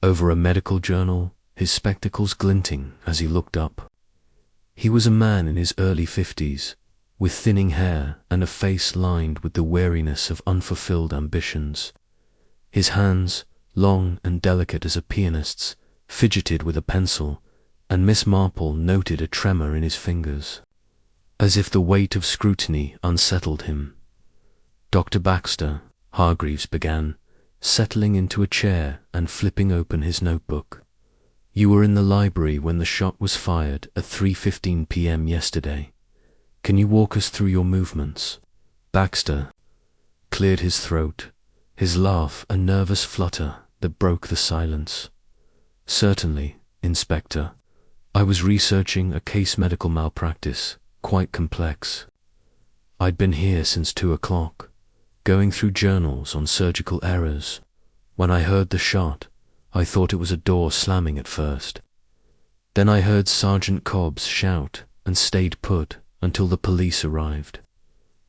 over a medical journal, his spectacles glinting as he looked up. He was a man in his early 50s, with thinning hair and a face lined with the weariness of unfulfilled ambitions. His hands, long and delicate as a pianist's, fidgeted with a pencil, and Miss Marple noted a tremor in his fingers, as if the weight of scrutiny unsettled him. "Dr. Baxter," Hargreaves began, settling into a chair and flipping open his notebook. "You were in the library when the shot was fired at 3:15 p.m. yesterday. Can you walk us through your movements?" Baxter cleared his throat, his laugh a nervous flutter that broke the silence. "Certainly, Inspector. I was researching a case medical malpractice, quite complex. I'd been here since 2 o'clock, going through journals on surgical errors. When I heard the shot, I thought it was a door slamming at first. Then I heard Sergeant Cobb's shout and stayed put until the police arrived."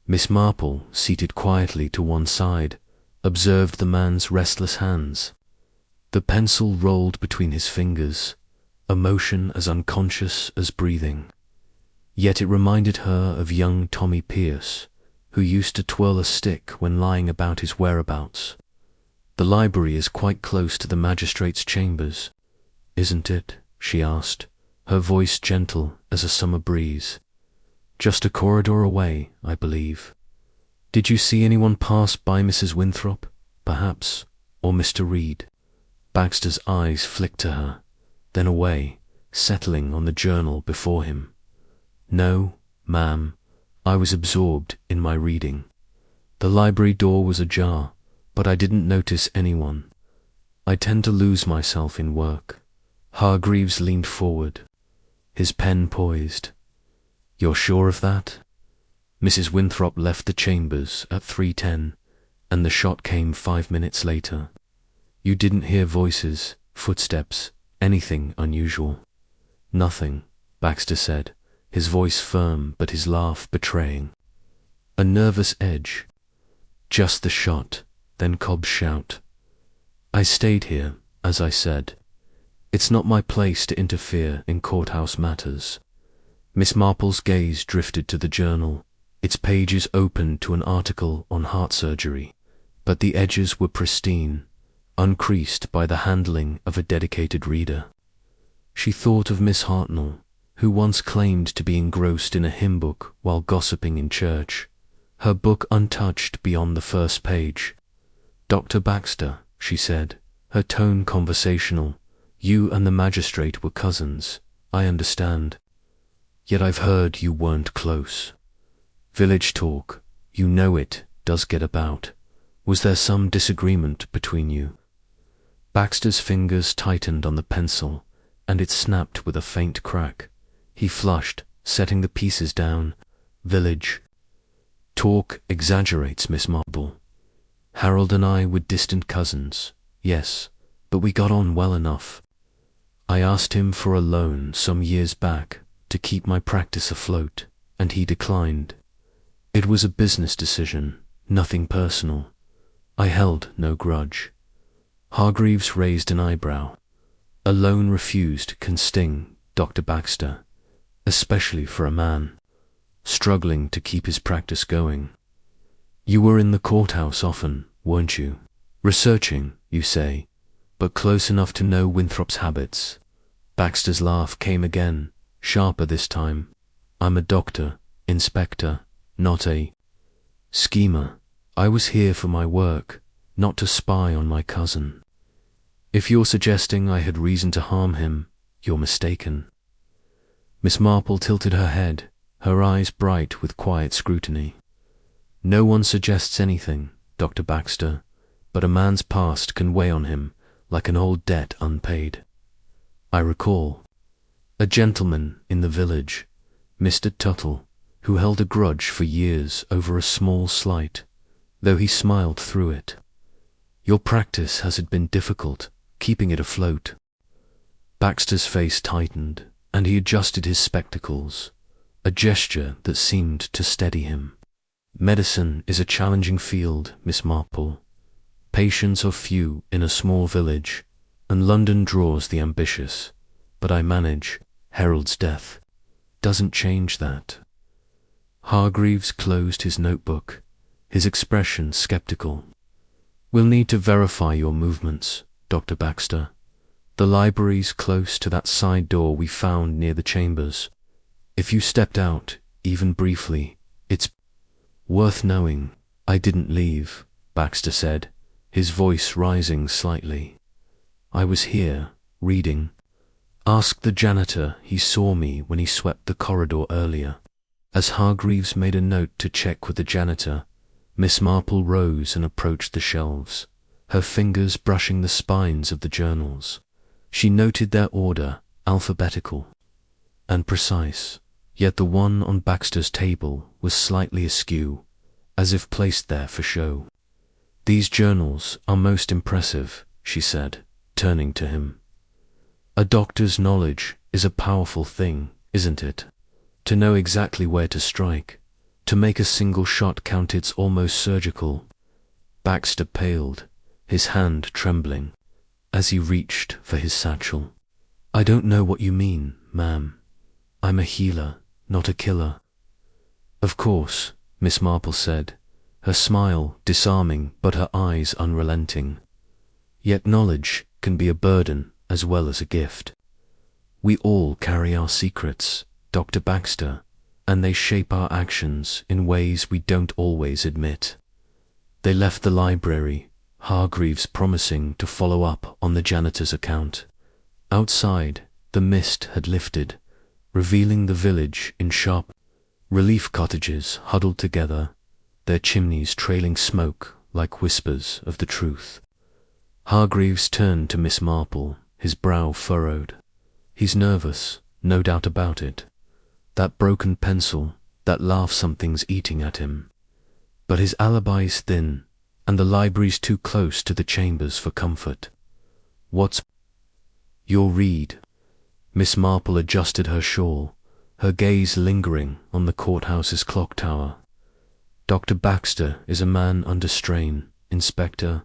Miss Marple, seated quietly to one side, observed the man's restless hands. The pencil rolled between his fingers, a motion as unconscious as breathing. Yet it reminded her of young Tommy Pierce, who used to twirl a stick when lying about his whereabouts. The library is quite close to the magistrate's chambers, isn't it? She asked, her voice gentle as a summer breeze. Just a corridor away, I believe. Did you see anyone pass by Mrs. Winthrop, perhaps, or Mr. Reed? Baxter's eyes flicked to her, then away, settling on the journal before him. No, ma'am, I was absorbed in my reading. The library door was ajar, but I didn't notice anyone. I tend to lose myself in work. Hargreaves leaned forward, his pen poised. You're sure of that? Mrs. Winthrop left the chambers at 3:10, and the shot came 5 minutes later. You didn't hear voices, footsteps, anything unusual? Nothing, Baxter said, his voice firm but his laugh betraying a nervous edge. Just the shot, then Cobb's shout. I stayed here, as I said. It's not my place to interfere in courthouse matters. Miss Marple's gaze drifted to the journal, its pages opened to an article on heart surgery, but the edges were pristine, uncreased by the handling of a dedicated reader. She thought of Miss Hartnell, who once claimed to be engrossed in a hymn book while gossiping in church, her book untouched beyond the first page. Dr. Baxter, she said, her tone conversational, you and the magistrate were cousins, I understand. Yet I've heard you weren't close. Village talk, you know it, does get about. Was there some disagreement between you? Baxter's fingers tightened on the pencil, and it snapped with a faint crack. He flushed, setting the pieces down. Village talk exaggerates, Miss Marple. Harold and I were distant cousins, yes, but we got on well enough. I asked him for a loan some years back to keep my practice afloat, and he declined. It was a business decision, nothing personal. I held no grudge. Hargreaves raised an eyebrow. A loan refused can sting, Dr. Baxter, especially for a man struggling to keep his practice going. You were in the courthouse often, weren't you? Researching, you say, but close enough to know Winthrop's habits. Baxter's laugh came again, sharper this time. I'm a doctor, inspector, not a schemer. I was here for my work, not to spy on my cousin. If you're suggesting I had reason to harm him, you're mistaken. Miss Marple tilted her head, her eyes bright with quiet scrutiny. No one suggests anything, Dr. Baxter, but a man's past can weigh on him like an old debt unpaid. I recall a gentleman in the village, Mr. Tuttle, who held a grudge for years over a small slight, though he smiled through it. Your practice, has it been difficult, keeping it afloat? Baxter's face tightened, and he adjusted his spectacles, a gesture that seemed to steady him. Medicine is a challenging field, Miss Marple. Patients are few in a small village, and London draws the ambitious. But I manage. Harold's death doesn't change that. Hargreaves closed his notebook, his expression skeptical. We'll need to verify your movements, Dr. Baxter. The library's close to that side door we found near the chambers. If you stepped out, even briefly, it's worth knowing. I didn't leave, Baxter said, his voice rising slightly. I was here, reading. Ask the janitor, he saw me when he swept the corridor earlier. As Hargreaves made a note to check with the janitor, Miss Marple rose and approached the shelves, her fingers brushing the spines of the journals. She noted their order, alphabetical and precise, yet the one on Baxter's table was slightly askew, as if placed there for show. These journals are most impressive, she said, turning to him. A doctor's knowledge is a powerful thing, isn't it? To know exactly where to strike, to make a single shot count, it's almost surgical. Baxter paled, his hand trembling, as he reached for his satchel. "I don't know what you mean, ma'am. I'm a healer, not a killer." "Of course," Miss Marple said, her smile disarming but her eyes unrelenting. "Yet knowledge can be a burden as well as a gift. We all carry our secrets, Dr. Baxter, and they shape our actions in ways we don't always admit." They left the library, Hargreaves promising to follow up on the janitor's account. Outside, the mist had lifted, revealing the village in sharp relief. Cottages huddled together, their chimneys trailing smoke like whispers of the truth. Hargreaves turned to Miss Marple, his brow furrowed. "He's nervous, no doubt about it. That broken pencil, that laugh, something's eating at him. But his alibi's thin, and the library's too close to the chambers for comfort. What's your read?" Miss Marple adjusted her shawl, her gaze lingering on the courthouse's clock tower. "Dr. Baxter is a man under strain, Inspector,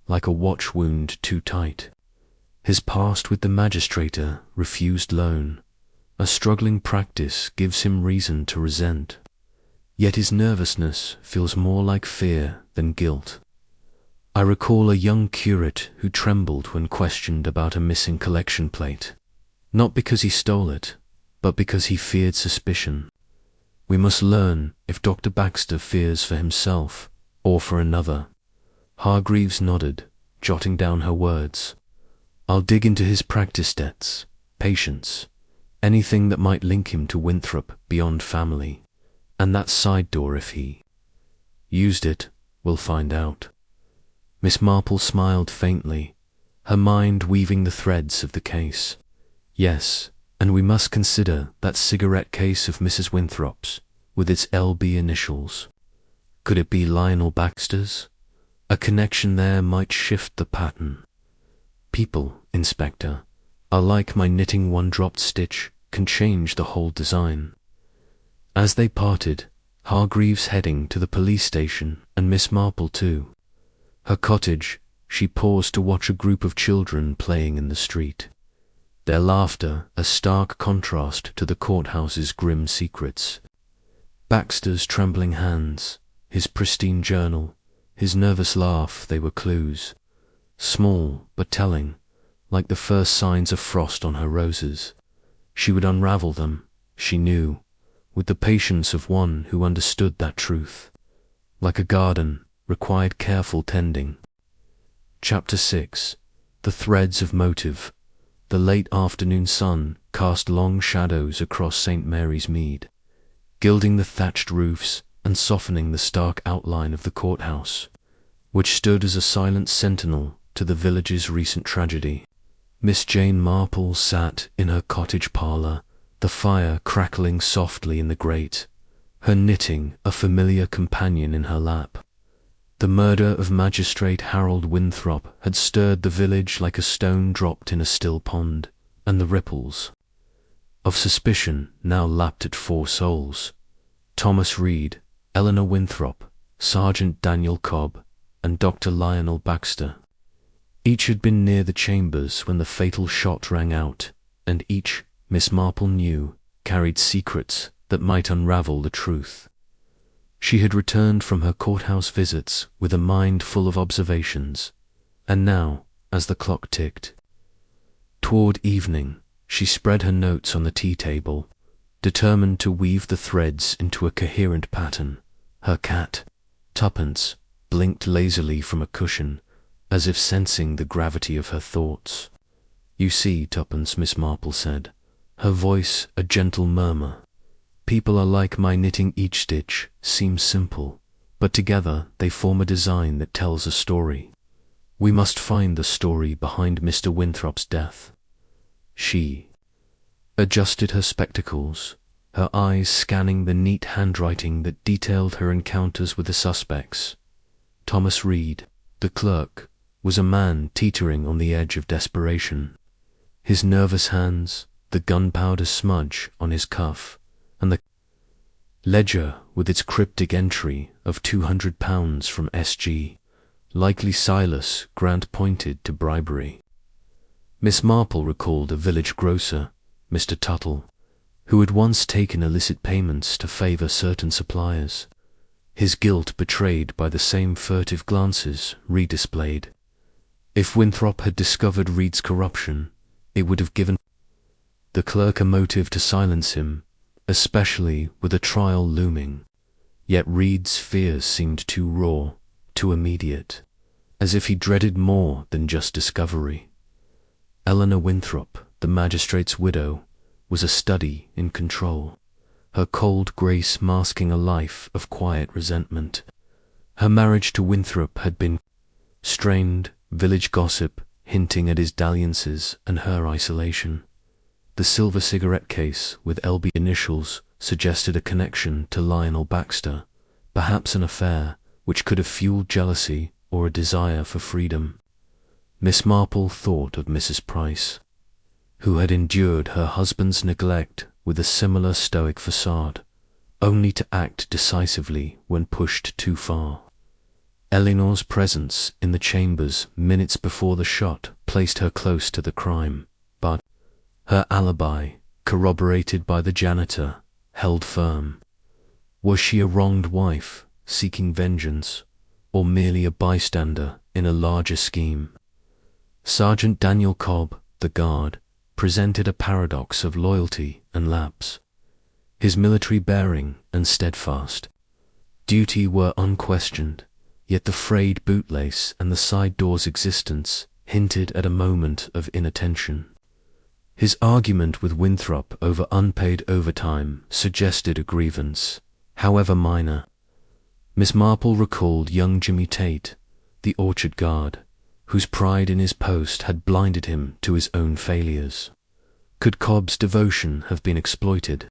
like a watch wound too tight. His past with the magistrator refused loan. A struggling practice gives him reason to resent. Yet his nervousness feels more like fear than guilt. I recall a young curate who trembled when questioned about a missing collection plate, not because he stole it, but because he feared suspicion. We must learn if Dr. Baxter fears for himself or for another." Hargreaves nodded, jotting down her words. "I'll dig into his practice debts, patience, anything that might link him to Winthrop beyond family, and that side door if he used it, we'll find out." Miss Marple smiled faintly, her mind weaving the threads of the case. "Yes, and we must consider that cigarette case of Mrs. Winthrop's, with its LB initials. Could it be Lionel Baxter's? A connection there might shift the pattern. People, Inspector, are like my knitting. One dropped stitch can change the whole design." As they parted, Hargreaves heading to the police station and Miss Marple too. Her cottage, she paused to watch a group of children playing in the street. Their laughter a stark contrast to the courthouse's grim secrets. Baxter's trembling hands, his pristine journal, his nervous laugh, they were clues. Small but telling, like the first signs of frost on her roses. She would unravel them, she knew, with the patience of one who understood that truth. Like a garden, required careful tending. Chapter 6. The Threads of Motive. The late afternoon sun cast long shadows across St. Mary's Mead, gilding the thatched roofs and softening the stark outline of the courthouse, which stood as a silent sentinel to the village's recent tragedy. Miss Jane Marple sat in her cottage parlour, the fire crackling softly in the grate, her knitting a familiar companion in her lap. The murder of Magistrate Harold Winthrop had stirred the village like a stone dropped in a still pond, and the ripples of suspicion now lapped at 4 souls: Thomas Reed, Eleanor Winthrop, Sergeant Daniel Cobb, and Dr. Lionel Baxter. Each had been near the chambers when the fatal shot rang out, and each, Miss Marple knew, carried secrets that might unravel the truth. She had returned from her courthouse visits with a mind full of observations, and now, as the clock ticked toward evening, she spread her notes on the tea table, determined to weave the threads into a coherent pattern. Her cat, Tuppence, blinked lazily from a cushion, as if sensing the gravity of her thoughts. "You see, Tuppence," Miss Marple said, her voice a gentle murmur, "people are like my knitting. Each stitch seems simple, but together they form a design that tells a story. We must find the story behind Mr. Winthrop's death." She adjusted her spectacles, her eyes scanning the neat handwriting that detailed her encounters with the suspects. Thomas Reed, the clerk, was a man teetering on the edge of desperation. His nervous hands, the gunpowder smudge on his cuff, and the ledger with its cryptic entry of £200 from S.G. Likely Silas, Grant pointed to bribery. Miss Marple recalled a village grocer, Mr. Tuttle, who had once taken illicit payments to favour certain suppliers, his guilt betrayed by the same furtive glances Reed displayed. If Winthrop had discovered Reed's corruption, it would have given the clerk a motive to silence him, especially with a trial looming. Yet Reed's fears seemed too raw, too immediate, as if he dreaded more than just discovery. Eleanor Winthrop, the magistrate's widow, was a study in control, her cold grace masking a life of quiet resentment. Her marriage to Winthrop had been strained, village gossip hinting at his dalliances and her isolation. The silver cigarette case with LB initials suggested a connection to Lionel Baxter, perhaps an affair which could have fueled jealousy or a desire for freedom. Miss Marple thought of Mrs. Price, who had endured her husband's neglect with a similar stoic facade, only to act decisively when pushed too far. Eleanor's presence in the chambers minutes before the shot placed her close to the crime, but her alibi, corroborated by the janitor, held firm. Was she a wronged wife, seeking vengeance, or merely a bystander in a larger scheme? Sergeant Daniel Cobb, the guard, presented a paradox of loyalty and lapse. His military bearing and steadfast duty were unquestioned, yet the frayed bootlace and the side door's existence hinted at a moment of inattention. His argument with Winthrop over unpaid overtime suggested a grievance, however minor. Miss Marple recalled young Jimmy Tate, the orchard guard, whose pride in his post had blinded him to his own failures. Could Cobb's devotion have been exploited?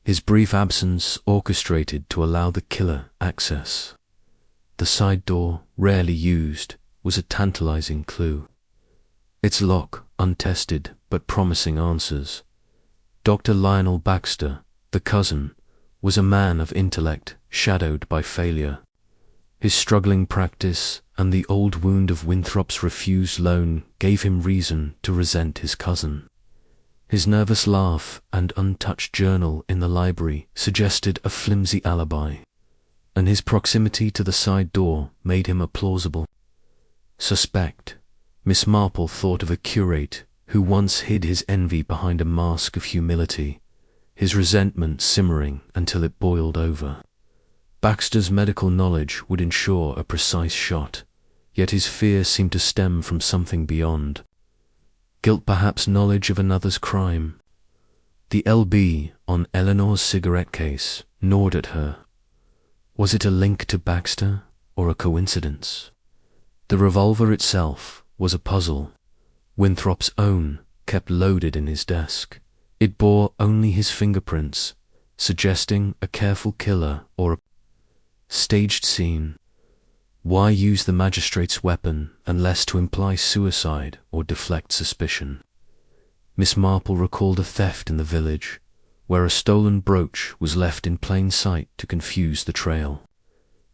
His brief absence orchestrated to allow the killer access. The side door, rarely used, was a tantalizing clue. Its lock, untested but promising answers. Dr. Lionel Baxter, the cousin, was a man of intellect shadowed by failure. His struggling practice and the old wound of Winthrop's refused loan gave him reason to resent his cousin. His nervous laugh and untouched journal in the library suggested a flimsy alibi, and his proximity to the side door made him a plausible suspect. Miss Marple thought of a curate who once hid his envy behind a mask of humility, his resentment simmering until it boiled over. Baxter's medical knowledge would ensure a precise shot, yet his fear seemed to stem from something beyond. Guilt, perhaps knowledge of another's crime. The LB on Eleanor's cigarette case gnawed at her. Was it a link to Baxter or a coincidence? The revolver itself was a puzzle. Winthrop's own, kept loaded in his desk. It bore only his fingerprints, suggesting a careful killer or a staged scene. Why use the magistrate's weapon unless to imply suicide or deflect suspicion? Miss Marple recalled a theft in the village, where a stolen brooch was left in plain sight to confuse the trail.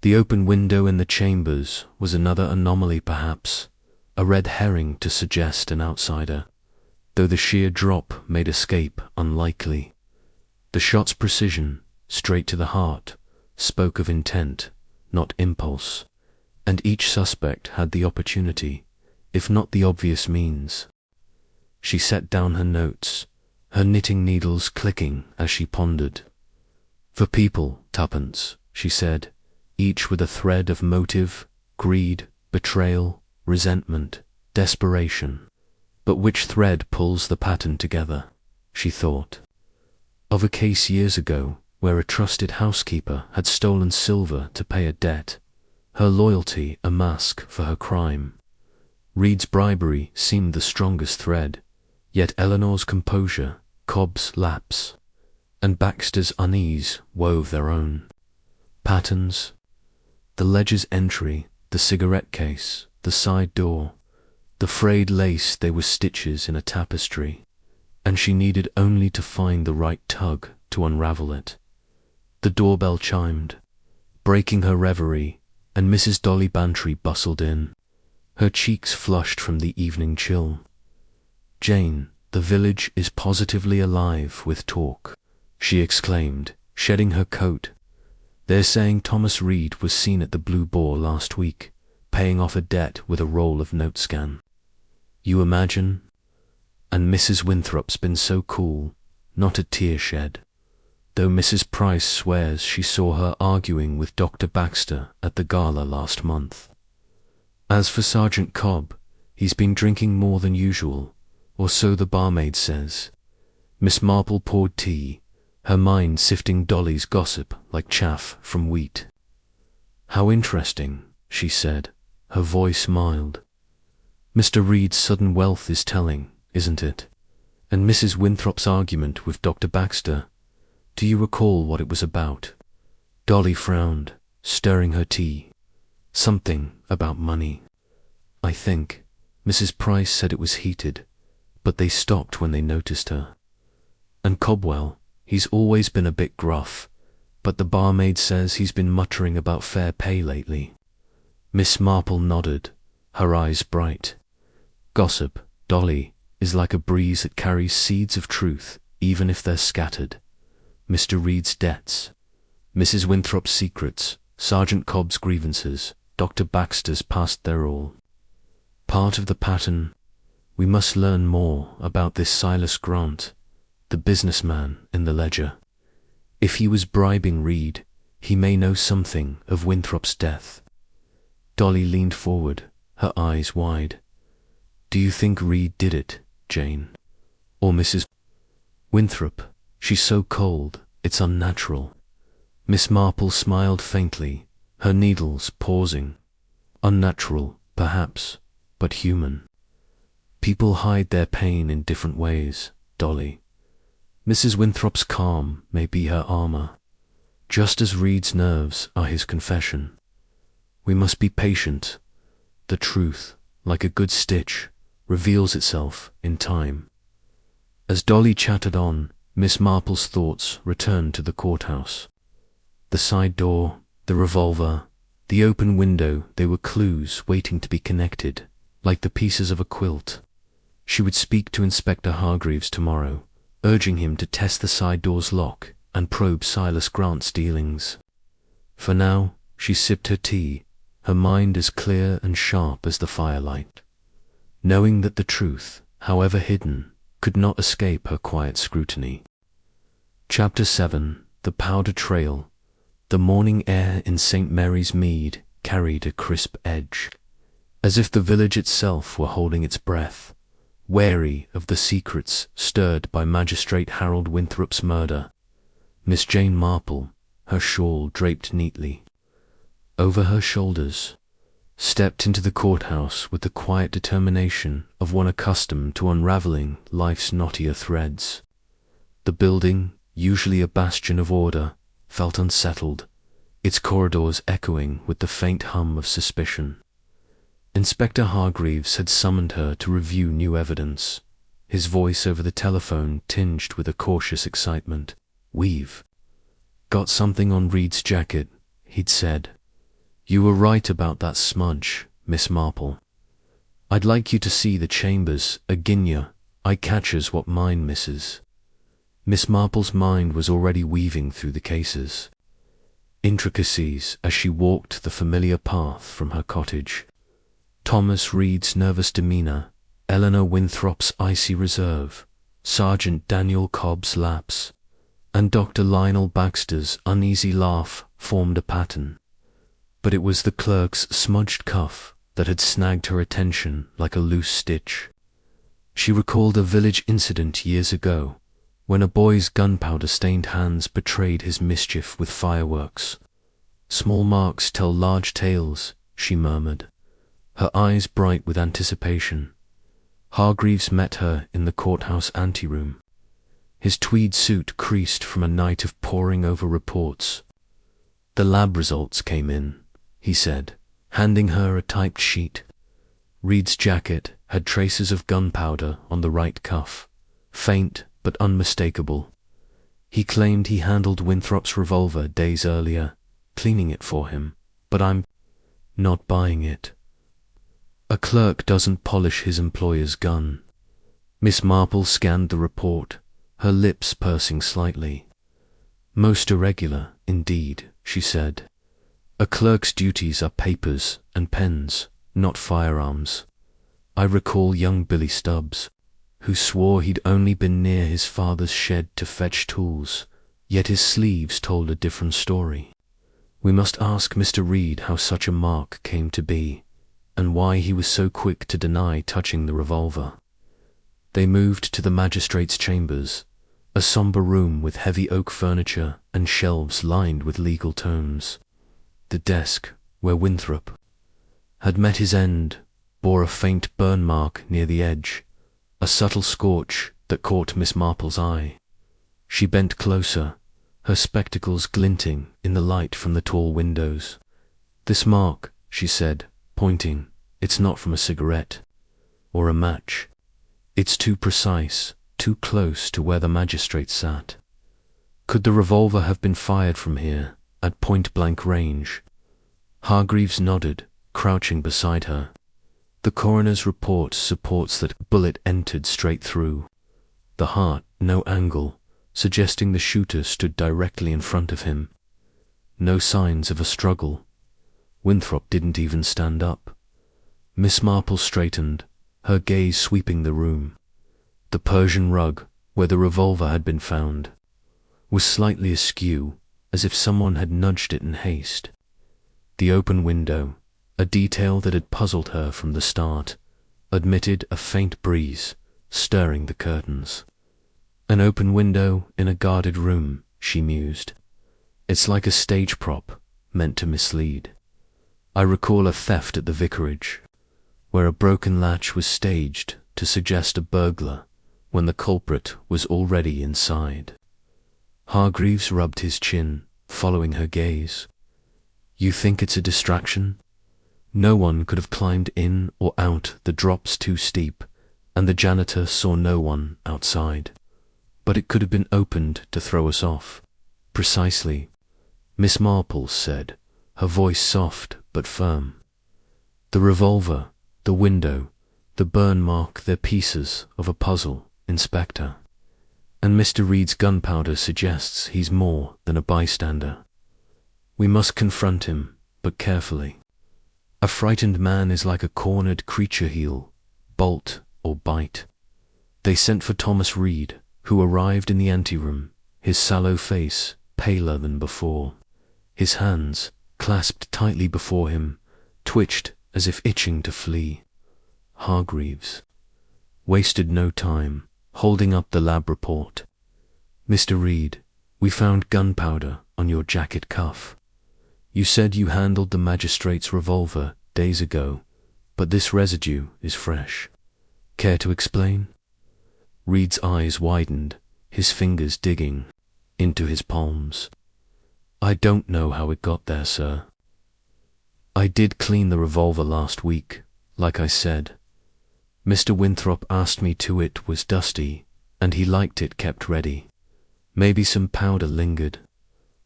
The open window in the chambers was another anomaly perhaps, a red herring to suggest an outsider, though the sheer drop made escape unlikely. The shot's precision, straight to the heart, spoke of intent, not impulse, and each suspect had the opportunity, if not the obvious means. She set down her notes, her knitting needles clicking as she pondered. For people, tuppence, she said, each with a thread of motive, greed, betrayal, resentment, desperation. But which thread pulls the pattern together? She thought. Of a case years ago where a trusted housekeeper had stolen silver to pay a debt, her loyalty a mask for her crime. Reed's bribery seemed the strongest thread, yet Eleanor's composure, Cobb's lapse, and Baxter's unease wove their own patterns. The ledger's entry, the cigarette case, the side door, the frayed lace, they were stitches in a tapestry, and she needed only to find the right tug to unravel it. The doorbell chimed, breaking her reverie, and Mrs. Dolly Bantry bustled in, her cheeks flushed from the evening chill. "Jane, the village is positively alive with talk," she exclaimed, shedding her coat. "They're saying Thomas Reed was seen at the Blue Boar last week, paying off a debt with a roll of note scan. You imagine? And Mrs. Winthrop's been so cool, not a tear shed, though Mrs. Price swears she saw her arguing with Dr. Baxter at the gala last month. As for Sergeant Cobb, he's been drinking more than usual, or so the barmaid says." Miss Marple poured tea, her mind sifting Dolly's gossip like chaff from wheat. "How interesting," she said, her voice mild. "Mr. Reed's sudden wealth is telling, isn't it? And Mrs. Winthrop's argument with Dr. Baxter. Do you recall what it was about?" Dolly frowned, stirring her tea. "Something about money, I think. Mrs. Price said it was heated, but they stopped when they noticed her. And Cobwell, he's always been a bit gruff, but the barmaid says he's been muttering about fair pay lately." Miss Marple nodded, her eyes bright. "Gossip, Dolly, is like a breeze that carries seeds of truth, even if they're scattered. Mr. Reed's debts, Mrs. Winthrop's secrets, Sergeant Cobb's grievances, Dr. Baxter's past their all. Part of the pattern. We must learn more about this Silas Grant, the businessman in the ledger. If he was bribing Reed, he may know something of Winthrop's death." Dolly leaned forward, her eyes wide. "Do you think Reed did it, Jane? Or Mrs. Winthrop? She's so cold, it's unnatural." Miss Marple smiled faintly, her needles pausing. "Unnatural, perhaps, but human. People hide their pain in different ways, Dolly. Mrs. Winthrop's calm may be her armor, just as Reed's nerves are his confession. We must be patient. The truth, like a good stitch, reveals itself in time." As Dolly chattered on, Miss Marple's thoughts returned to the courthouse. The side door, the revolver, the open window, they were clues waiting to be connected, like the pieces of a quilt. She would speak to Inspector Hargreaves tomorrow, urging him to test the side door's lock and probe Silas Grant's dealings. For now, she sipped her tea, her mind as clear and sharp as the firelight, knowing that the truth, however hidden, could not escape her quiet scrutiny. Chapter 7. The Powder Trail. The morning air in St. Mary's Mead carried a crisp edge, as if the village itself were holding its breath, wary of the secrets stirred by Magistrate Harold Winthrop's murder. Miss Jane Marple, her shawl draped neatly over her shoulders, stepped into the courthouse with the quiet determination of one accustomed to unraveling life's knottier threads. The building, usually a bastion of order, felt unsettled, its corridors echoing with the faint hum of suspicion. Inspector Hargreaves had summoned her to review new evidence, his voice over the telephone tinged with a cautious excitement. "We've got something on Reed's jacket," he'd said. "You were right about that smudge, Miss Marple. I'd like you to see the chambers, a guigneur. I catches what mine misses." Miss Marple's mind was already weaving through the cases, intricacies as she walked the familiar path from her cottage. Thomas Reed's nervous demeanour, Eleanor Winthrop's icy reserve, Sergeant Daniel Cobb's lapse, and Dr. Lionel Baxter's uneasy laugh formed a pattern. But it was the clerk's smudged cuff that had snagged her attention like a loose stitch. She recalled a village incident years ago, when a boy's gunpowder-stained hands betrayed his mischief with fireworks. "Small marks tell large tales," she murmured, her eyes bright with anticipation. Hargreaves met her in the courthouse anteroom. His tweed suit creased from a night of poring over reports. "The lab results came in," he said, handing her a typed sheet. Reed's jacket had traces of gunpowder on the right cuff, faint but unmistakable. He claimed he handled Winthrop's revolver days earlier, cleaning it for him, but I'm not buying it. A clerk doesn't polish his employer's gun. Miss Marple scanned the report, her lips pursing slightly. Most irregular, indeed, she said. A clerk's duties are papers and pens, not firearms. I recall young Billy Stubbs, who swore he'd only been near his father's shed to fetch tools, yet his sleeves told a different story. We must ask Mr. Reed how such a mark came to be, and why he was so quick to deny touching the revolver. They moved to the magistrate's chambers, a somber room with heavy oak furniture and shelves lined with legal tomes. The desk, where Winthrop had met his end, bore a faint burn mark near the edge, a subtle scorch that caught Miss Marple's eye. She bent closer, her spectacles glinting in the light from the tall windows. "This mark," she said, pointing, "it's not from a cigarette or a match. It's too precise, too close to where the magistrate sat. Could the revolver have been fired from here, at point-blank range?" Hargreaves nodded, crouching beside her. "The coroner's report supports that bullet entered straight through the heart, no angle, suggesting the shooter stood directly in front of him. No signs of a struggle. Winthrop didn't even stand up." Miss Marple straightened, her gaze sweeping the room. The Persian rug, where the revolver had been found, was slightly askew, as if someone had nudged it in haste. The open window, a detail that had puzzled her from the start, admitted a faint breeze, stirring the curtains. An open window in a guarded room, she mused. It's like a stage prop, meant to mislead. I recall a theft at the vicarage, where a broken latch was staged to suggest a burglar when the culprit was already inside. Hargreaves rubbed his chin, following her gaze. "You think it's a distraction? No one could have climbed in or out, the drop's too steep, and the janitor saw no one outside. But it could have been opened to throw us off." "Precisely," Miss Marple said, her voice soft but firm. "The revolver, the window, the burn mark, they're pieces of a puzzle, Inspector. And Mr. Reed's gunpowder suggests he's more than a bystander. We must confront him, but carefully. A frightened man is like a cornered creature, he'll bolt or bite." They sent for Thomas Reed, who arrived in the anteroom, his sallow face paler than before. His hands, clasped tightly before him, twitched as if itching to flee. Hargreaves wasted no time, holding up the lab report. "Mr. Reed, we found gunpowder on your jacket cuff. You said you handled the magistrate's revolver days ago, but this residue is fresh. Care to explain?" Reed's eyes widened, his fingers digging into his palms. "I don't know how it got there, sir. I did clean the revolver last week, like I said. Mr. Winthrop asked me to. It was dusty, and he liked it kept ready. Maybe some powder lingered."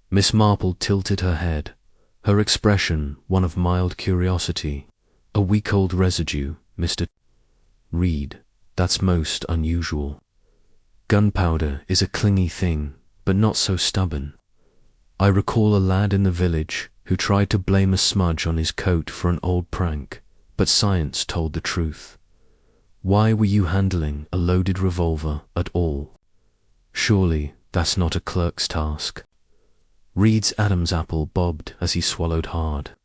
Miss Marple tilted her head, her expression one of mild curiosity. "A week-old residue, Mr. Reed. That's most unusual. Gunpowder is a clingy thing, but not so stubborn. I recall a lad in the village who tried to blame a smudge on his coat for an old prank, but science told the truth. Why were you handling a loaded revolver at all? Surely that's not a clerk's task." Reed's Adam's apple bobbed as he swallowed hard.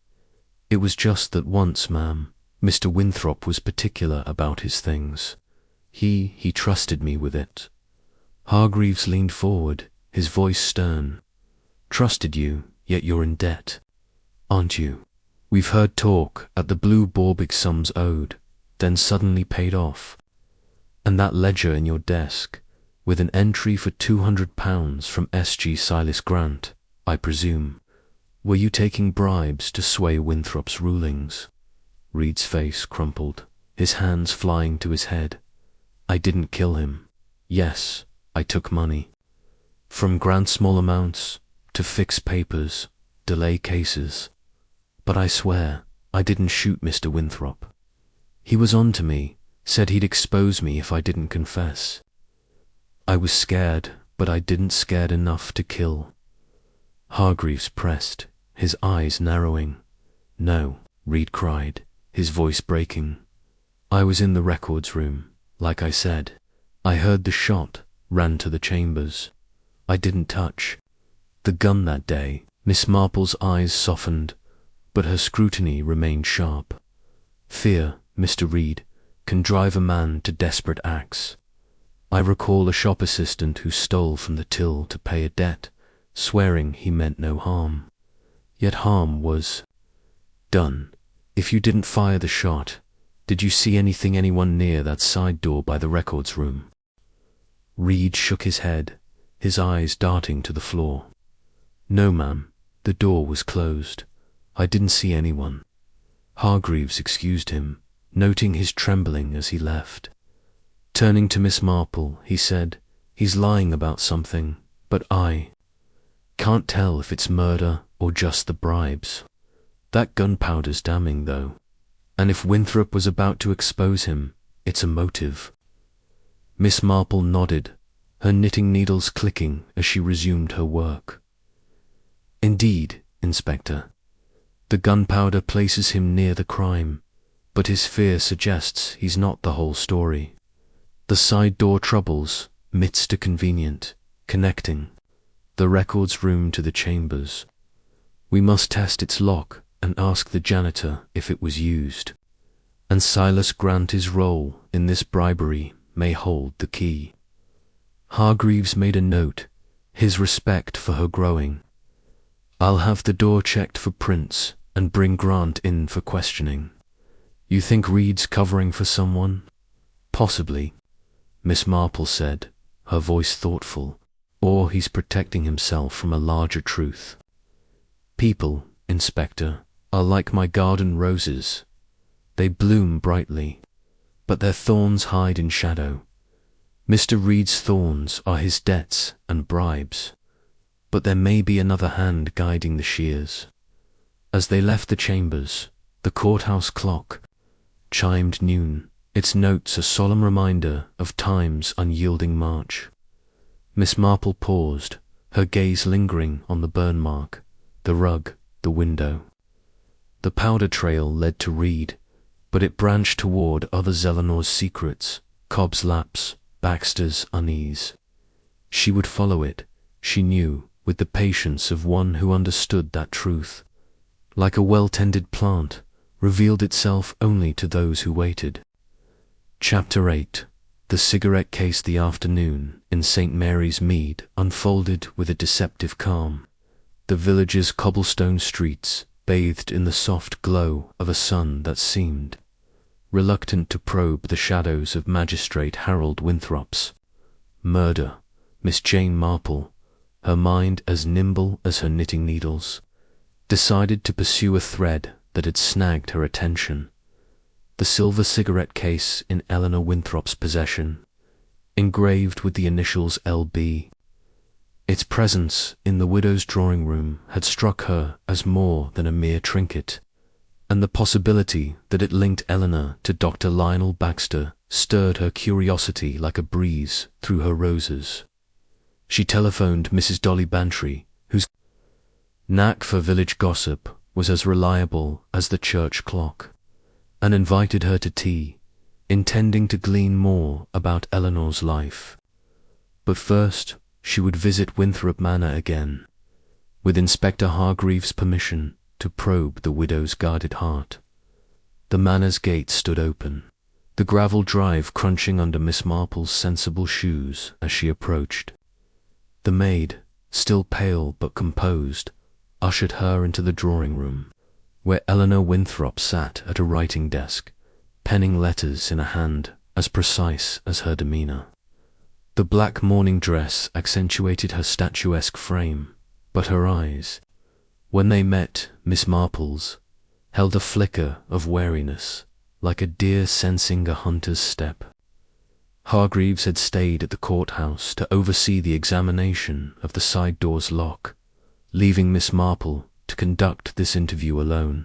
"It was just that once, ma'am, Mr. Winthrop was particular about his things. He trusted me with it." Hargreaves leaned forward, his voice stern. "Trusted you, yet you're in debt, aren't you? We've heard talk at the Blue Boar, big sums owed, then suddenly paid off. And that ledger in your desk, with an entry for £200 from S.G. Silas Grant, I presume. Were you taking bribes to sway Winthrop's rulings?" Reed's face crumpled, his hands flying to his head. "I didn't kill him. Yes, I took money. From Grant, small amounts, to fix papers, delay cases. But I swear, I didn't shoot Mr. Winthrop. He was on to me, said he'd expose me if I didn't confess. I was scared, but I didn't scared enough to kill." Hargreaves pressed, his eyes narrowing. "No," Reed cried, his voice breaking. "I was in the records room, like I said. I heard the shot, ran to the chambers. I didn't touch the gun that day." Miss Marple's eyes softened, but her scrutiny remained sharp. "Fear, Mr. Reed, can drive a man to desperate acts. I recall a shop assistant who stole from the till to pay a debt, swearing he meant no harm. Yet harm was done. If you didn't fire the shot, did you see anyone near that side door by the records room?" Reed shook his head, his eyes darting to the floor. "No, ma'am, the door was closed. I didn't see anyone." Hargreaves excused him, noting his trembling as he left. Turning to Miss Marple, he said, "He's lying about something, but I can't tell if it's murder or just the bribes. That gunpowder's damning, though. And if Winthrop was about to expose him, it's a motive." Miss Marple nodded, her knitting needles clicking as she resumed her work. "Indeed, Inspector. The gunpowder places him near the crime, but his fear suggests he's not the whole story. The side door troubles, midst a convenient, connecting the records room to the chambers. We must test its lock and ask the janitor if it was used. And Silas Grante's role in this bribery may hold the key." Hargreaves made a note, his respect for her growing. "I'll have the door checked for prints and bring Grant in for questioning. You think Reed's covering for someone?" "Possibly," Miss Marple said, her voice thoughtful. "Or he's protecting himself from a larger truth. People, Inspector, are like my garden roses. They bloom brightly, but their thorns hide in shadow. Mr. Reed's thorns are his debts and bribes, but there may be another hand guiding the shears." As they left the chambers, the courthouse clock chimed noon, its notes a solemn reminder of time's unyielding march. Miss Marple paused, her gaze lingering on the burn mark, the rug, the window. The powder trail led to Reed, but it branched toward others. Eleanor's secrets, Cobb's lapse, Baxter's unease. She would follow it, she knew, with the patience of one who understood that truth, like a well-tended plant, revealed itself only to those who waited. Chapter 8. The cigarette case. The afternoon in St. Mary's Mead unfolded with a deceptive calm. The village's cobblestone streets bathed in the soft glow of a sun that seemed reluctant to probe the shadows of Magistrate Harold Winthrop's murder. Miss Jane Marple, her mind as nimble as her knitting needles, decided to pursue a thread that had snagged her attention. The silver cigarette case in Eleanor Winthrop's possession, engraved with the initials L.B. Its presence in the widow's drawing room had struck her as more than a mere trinket, and the possibility that it linked Eleanor to Dr. Lionel Baxter stirred her curiosity like a breeze through her roses. She telephoned Mrs. Dolly Bantry, whose knack for village gossip was as reliable as the church clock, and invited her to tea, intending to glean more about Eleanor's life. But first she would visit Winthrop Manor again, with Inspector Hargreaves' permission to probe the widow's guarded heart. The manor's gate stood open, the gravel drive crunching under Miss Marple's sensible shoes as she approached. The maid, still pale but composed, ushered her into the drawing room, where Eleanor Winthrop sat at a writing desk, penning letters in a hand as precise as her demeanor. The black morning dress accentuated her statuesque frame, but her eyes, when they met Miss Marple's, held a flicker of wariness, like a deer sensing a hunter's step. Hargreaves had stayed at the courthouse to oversee the examination of the side door's lock, leaving Miss Marple to conduct this interview alone.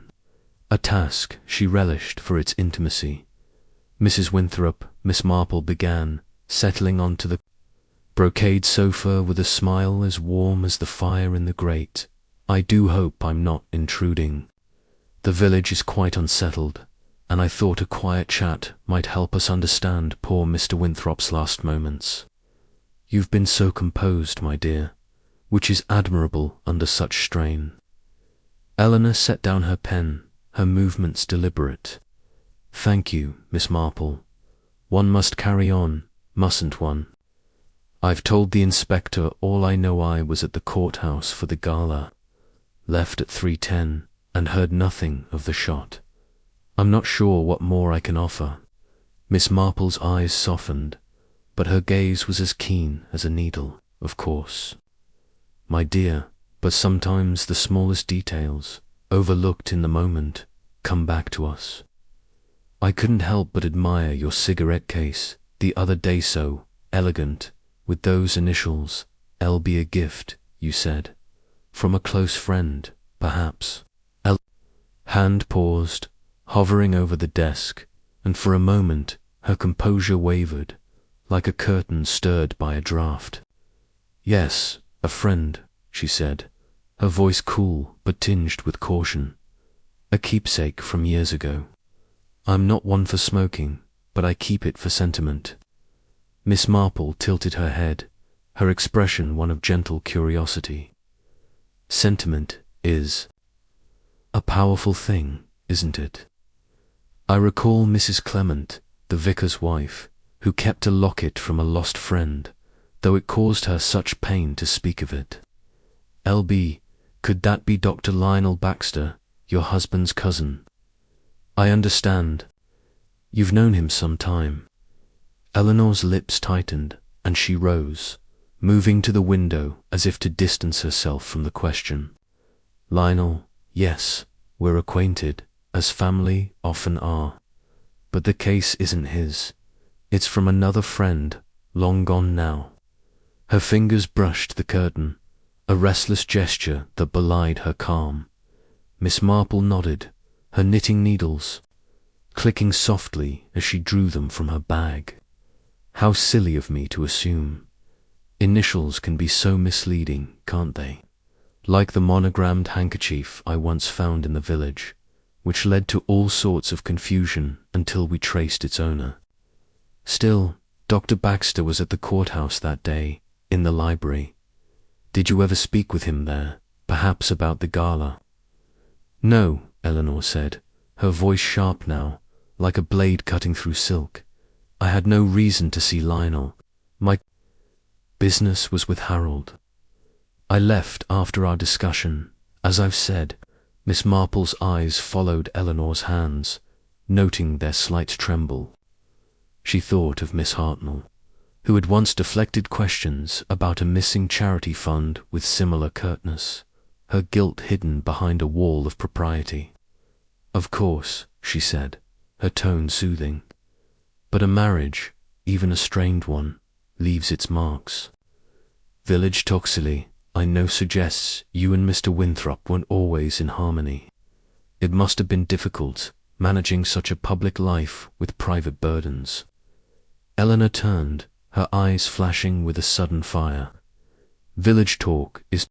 a task she relished for its intimacy. Mrs. Winthrop, Miss Marple began, settling onto the brocade sofa with a smile as warm as the fire in the grate. I do hope I'm not intruding. The village is quite unsettled, and I thought a quiet chat might help us understand poor Mr. Winthrop's last moments. You've been so composed, my dear, which is admirable under such strain. Eleanor set down her pen, her movements deliberate. Thank you, Miss Marple. One must carry on, mustn't one? I've told the inspector all I know. I was at the courthouse for the gala, left at 3:10, and heard nothing of the shot. I'm not sure what more I can offer. Miss Marple's eyes softened, but her gaze was as keen as a needle. Of course, my dear, but sometimes the smallest details, overlooked in the moment, come back to us. I couldn't help but admire your cigarette case the other day, so elegant, with those initials, L.B. A gift, you said, from a close friend, perhaps. Hand paused, hovering over the desk, and for a moment her composure wavered, like a curtain stirred by a draught. Yes, a friend, she said, her voice cool but tinged with caution. A keepsake from years ago. I'm not one for smoking, but I keep it for sentiment. Miss Marple tilted her head, her expression one of gentle curiosity. Sentiment is a powerful thing, isn't it? I recall Mrs. Clement, the vicar's wife, who kept a locket from a lost friend, though it caused her such pain to speak of it. L.B., could that be Dr. Lionel Baxter, your husband's cousin? I understand. You've known him some time. Eleanor's lips tightened, and she rose, moving to the window as if to distance herself from the question. Lionel, yes, we're acquainted, as family often are. But the case isn't his. It's from another friend, long gone now. Her fingers brushed the curtain, a restless gesture that belied her calm. Miss Marple nodded, her knitting needles clicking softly as she drew them from her bag. How silly of me to assume. Initials can be so misleading, can't they? Like the monogrammed handkerchief I once found in the village, which led to all sorts of confusion until we traced its owner. Still, Dr. Baxter was at the courthouse that day, in the library. Did you ever speak with him there, perhaps about the gala? No, Eleanor said, her voice sharp now, like a blade cutting through silk. I had no reason to see Lionel. My business was with Harold. I left after our discussion. As I've said, Miss Marple's eyes followed Eleanor's hands, noting their slight tremble. She thought of Miss Hartnell, who had once deflected questions about a missing charity fund with similar curtness, her guilt hidden behind a wall of propriety. Of course, she said, her tone soothing, but a marriage, even a strained one, leaves its marks. Village Toxley, I know, suggests you and Mr. Winthrop weren't always in harmony. It must have been difficult, managing such a public life with private burdens. Eleanor turned, her eyes flashing with a sudden fire. Village talk is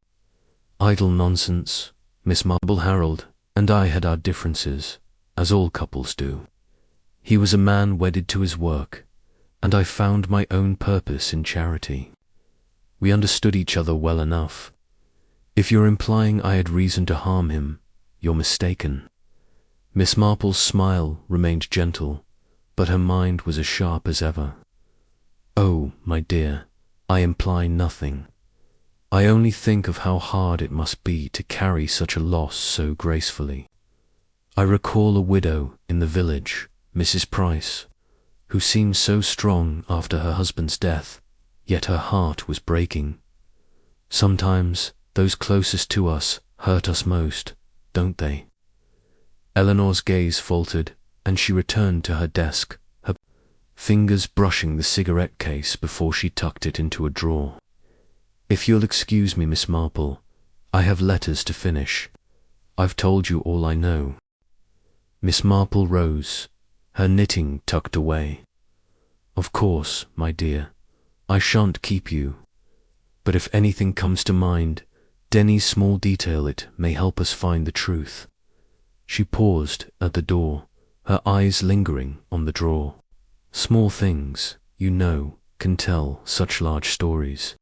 idle nonsense. Miss Marple. Harold and I had our differences, as all couples do. He was a man wedded to his work, and I found my own purpose in charity. We understood each other well enough. If you're implying I had reason to harm him, you're mistaken. Miss Marple's smile remained gentle, but her mind was as sharp as ever. Oh, my dear, I imply nothing. I only think of how hard it must be to carry such a loss so gracefully. I recall a widow in the village, Mrs. Price, who seemed so strong after her husband's death, yet her heart was breaking. Sometimes those closest to us hurt us most, don't they? Eleanor's gaze faltered, and she returned to her desk, her fingers brushing the cigarette case before she tucked it into a drawer. If you'll excuse me, Miss Marple, I have letters to finish. I've told you all I know. Miss Marple rose, her knitting tucked away. Of course, my dear, I shan't keep you. But if anything comes to mind, any small detail, it may help us find the truth. She paused at the door, her eyes lingering on the drawer. Small things, you know, can tell such large stories.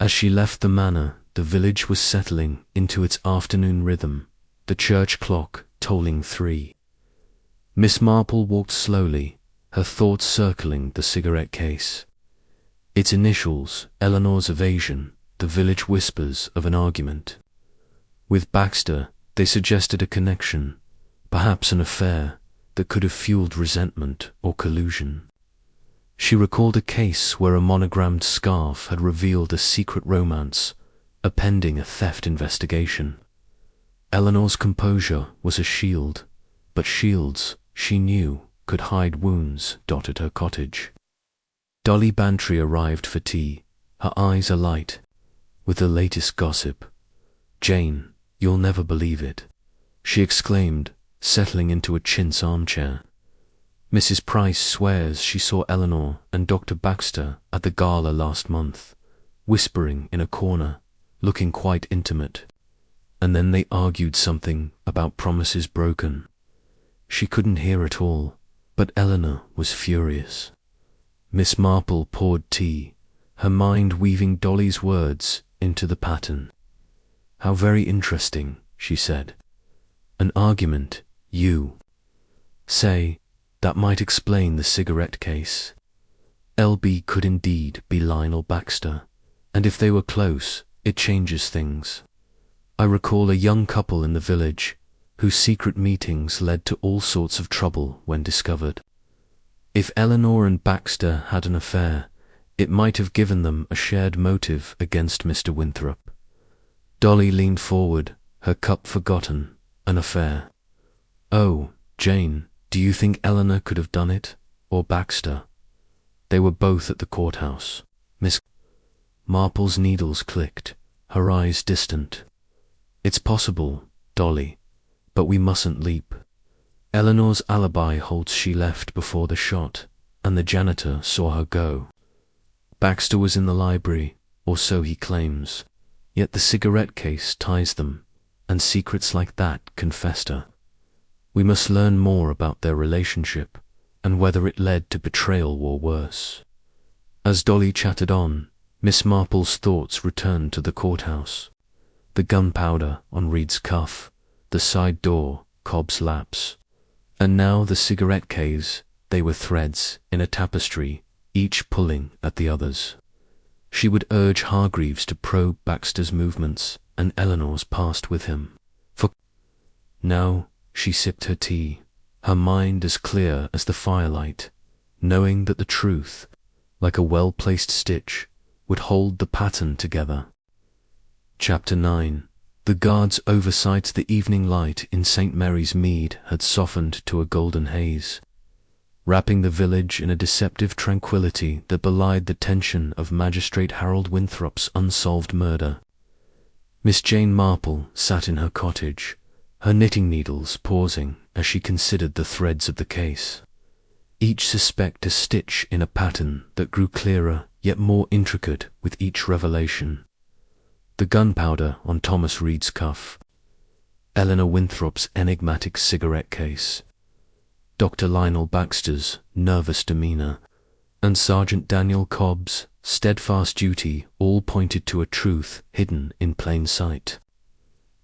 As she left the manor, the village was settling into its afternoon rhythm, the church clock tolling 3. Miss Marple walked slowly, her thoughts circling the cigarette case. Its initials, Eleanor's evasion, the village whispers of an argument. With Baxter, they suggested a connection, perhaps an affair that could have fueled resentment or collusion. She recalled a case where a monogrammed scarf had revealed a secret romance, appending a theft investigation. Eleanor's composure was a shield, but shields, she knew, could hide wounds dotted her cottage. Dolly Bantry arrived for tea, her eyes alight with the latest gossip. "Jane, you'll never believe it," she exclaimed, settling into a chintz armchair. "Mrs. Price swears she saw Eleanor and Dr. Baxter at the gala last month, whispering in a corner, looking quite intimate. And then they argued something about promises broken. She couldn't hear it all, but Eleanor was furious." Miss Marple poured tea, her mind weaving Dolly's words into the pattern. "How very interesting," she said. "An argument, you say, that might explain the cigarette case. LB could indeed be Lionel Baxter, and if they were close, it changes things. I recall a young couple in the village whose secret meetings led to all sorts of trouble when discovered. If Eleanor and Baxter had an affair, it might have given them a shared motive against Mr. Winthrop." Dolly leaned forward, her cup forgotten. "An affair? Oh, Jane, do you think Eleanor could have done it, or Baxter? They were both at the courthouse." Miss Marple's needles clicked, her eyes distant. "It's possible, Dolly, but we mustn't leap. Eleanor's alibi holds she left before the shot, and the janitor saw her go. Baxter was in the library, or so he claims, yet the cigarette case ties them, and secrets like that can fester. We must learn more about their relationship, and whether it led to betrayal or worse." As Dolly chatted on, Miss Marple's thoughts returned to the courthouse. The gunpowder on Reed's cuff, the side door, Cobb's lapse, and now the cigarette case. They were threads in a tapestry, each pulling at the others. She would urge Hargreaves to probe Baxter's movements and Eleanor's past with him. For now she sipped her tea, her mind as clear as the firelight, knowing that the truth, like a well-placed stitch, would hold the pattern together. Chapter 9. The guard's oversight. The evening light in St. Mary's Mead had softened to a golden haze, wrapping the village in a deceptive tranquility that belied the tension of Magistrate Harold Winthrop's unsolved murder. Miss Jane Marple sat in her cottage, her knitting needles pausing as she considered the threads of the case, each suspect a stitch in a pattern that grew clearer yet more intricate with each revelation. The gunpowder on Thomas Reed's cuff, Eleanor Winthrop's enigmatic cigarette case, Dr. Lionel Baxter's nervous demeanour, and Sergeant Daniel Cobb's steadfast duty all pointed to a truth hidden in plain sight.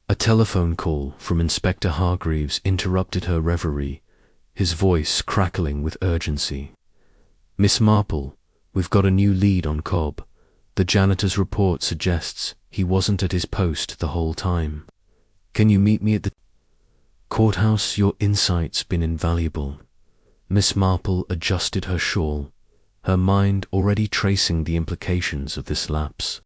A telephone call from Inspector Hargreaves interrupted her reverie, his voice crackling with urgency. "Miss Marple, we've got a new lead on Cobb. The janitor's report suggests he wasn't at his post the whole time. Can you meet me at the courthouse? Your insight's been invaluable." Miss Marple adjusted her shawl, her mind already tracing the implications of this lapse.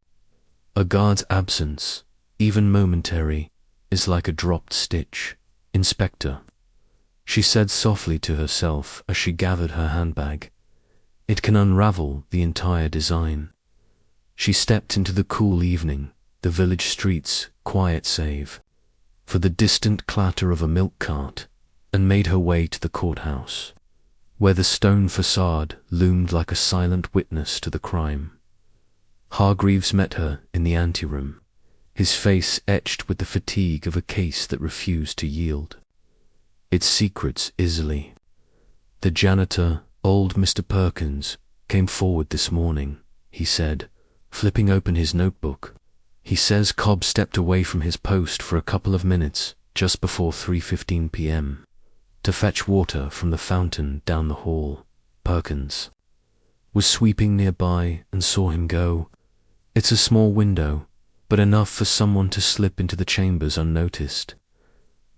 A guard's absence, even momentary, is like a dropped stitch, Inspector, she said softly to herself as she gathered her handbag. It can unravel the entire design. She stepped into the cool evening, the village streets quiet save for the distant clatter of a milk cart and made her way to the courthouse, where the stone facade loomed like a silent witness to the crime. Hargreaves met her in the anteroom, his face etched with the fatigue of a case that refused to yield its secrets easily. The janitor, old Mr. Perkins, came forward this morning, he said, flipping open his notebook. He says Cobb stepped away from his post for a couple of minutes just before 3:15 p.m. to fetch water from the fountain down the hall. Perkins was sweeping nearby and saw him go. It's a small window, but enough for someone to slip into the chambers unnoticed.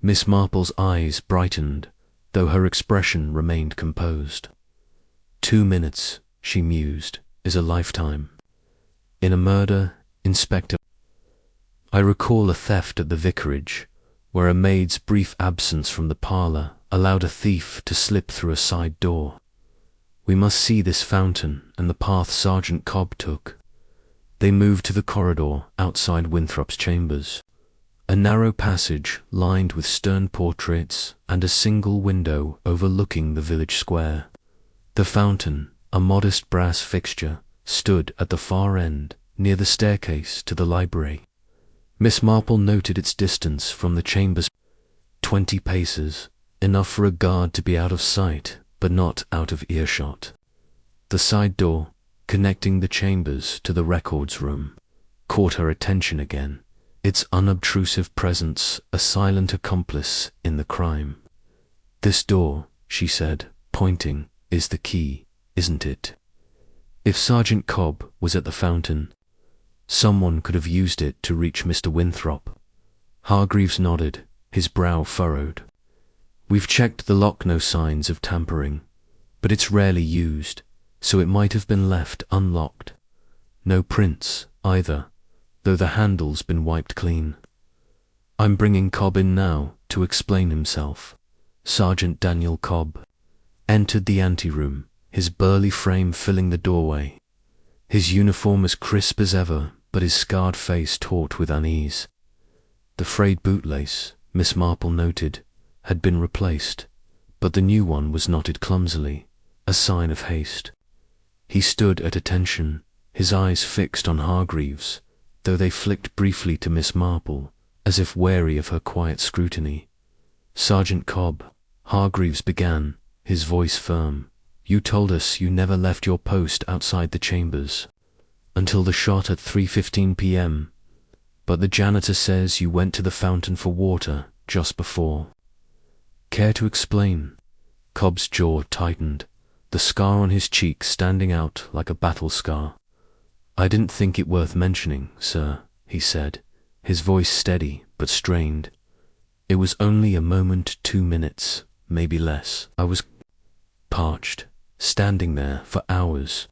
Miss Marple's eyes brightened, though her expression remained composed. 2 minutes, she mused, is a lifetime. In a murder, Inspector, I recall a theft at the vicarage, where a maid's brief absence from the parlour allowed a thief to slip through a side door. We must see this fountain and the path Sergeant Cobb took. They moved to the corridor outside Winthrop's chambers, a narrow passage lined with stern portraits and a single window overlooking the village square. The fountain, a modest brass fixture, stood at the far end, near the staircase to the library. Miss Marple noted its distance from the chambers, 20 paces, enough for a guard to be out of sight, but not out of earshot. The side door, connecting the chambers to the records room, caught her attention again, its unobtrusive presence a silent accomplice in the crime. This door, she said, pointing, is the key, isn't it? If Sergeant Cobb was at the fountain, someone could have used it to reach Mr. Winthrop. Hargreaves nodded, his brow furrowed. We've checked the lock, no signs of tampering, but it's rarely used, so it might have been left unlocked. No prints, either, though the handle's been wiped clean. I'm bringing Cobb in now to explain himself. Sergeant Daniel Cobb entered the anteroom, his burly frame filling the doorway, his uniform as crisp as ever, but his scarred face taut with unease. The frayed bootlace, Miss Marple noted, had been replaced, but the new one was knotted clumsily, a sign of haste. He stood at attention, his eyes fixed on Hargreaves, though they flicked briefly to Miss Marple, as if wary of her quiet scrutiny. Sergeant Cobb, Hargreaves began, his voice firm, you told us you never left your post outside the chambers until the shot at 3:15 p.m., but the janitor says you went to the fountain for water just before. Care to explain? Cobb's jaw tightened, the scar on his cheek standing out like a battle scar. I didn't think it worth mentioning, sir, he said, his voice steady but strained. It was only a moment, 2 minutes, maybe less. I was parched, standing there for hours.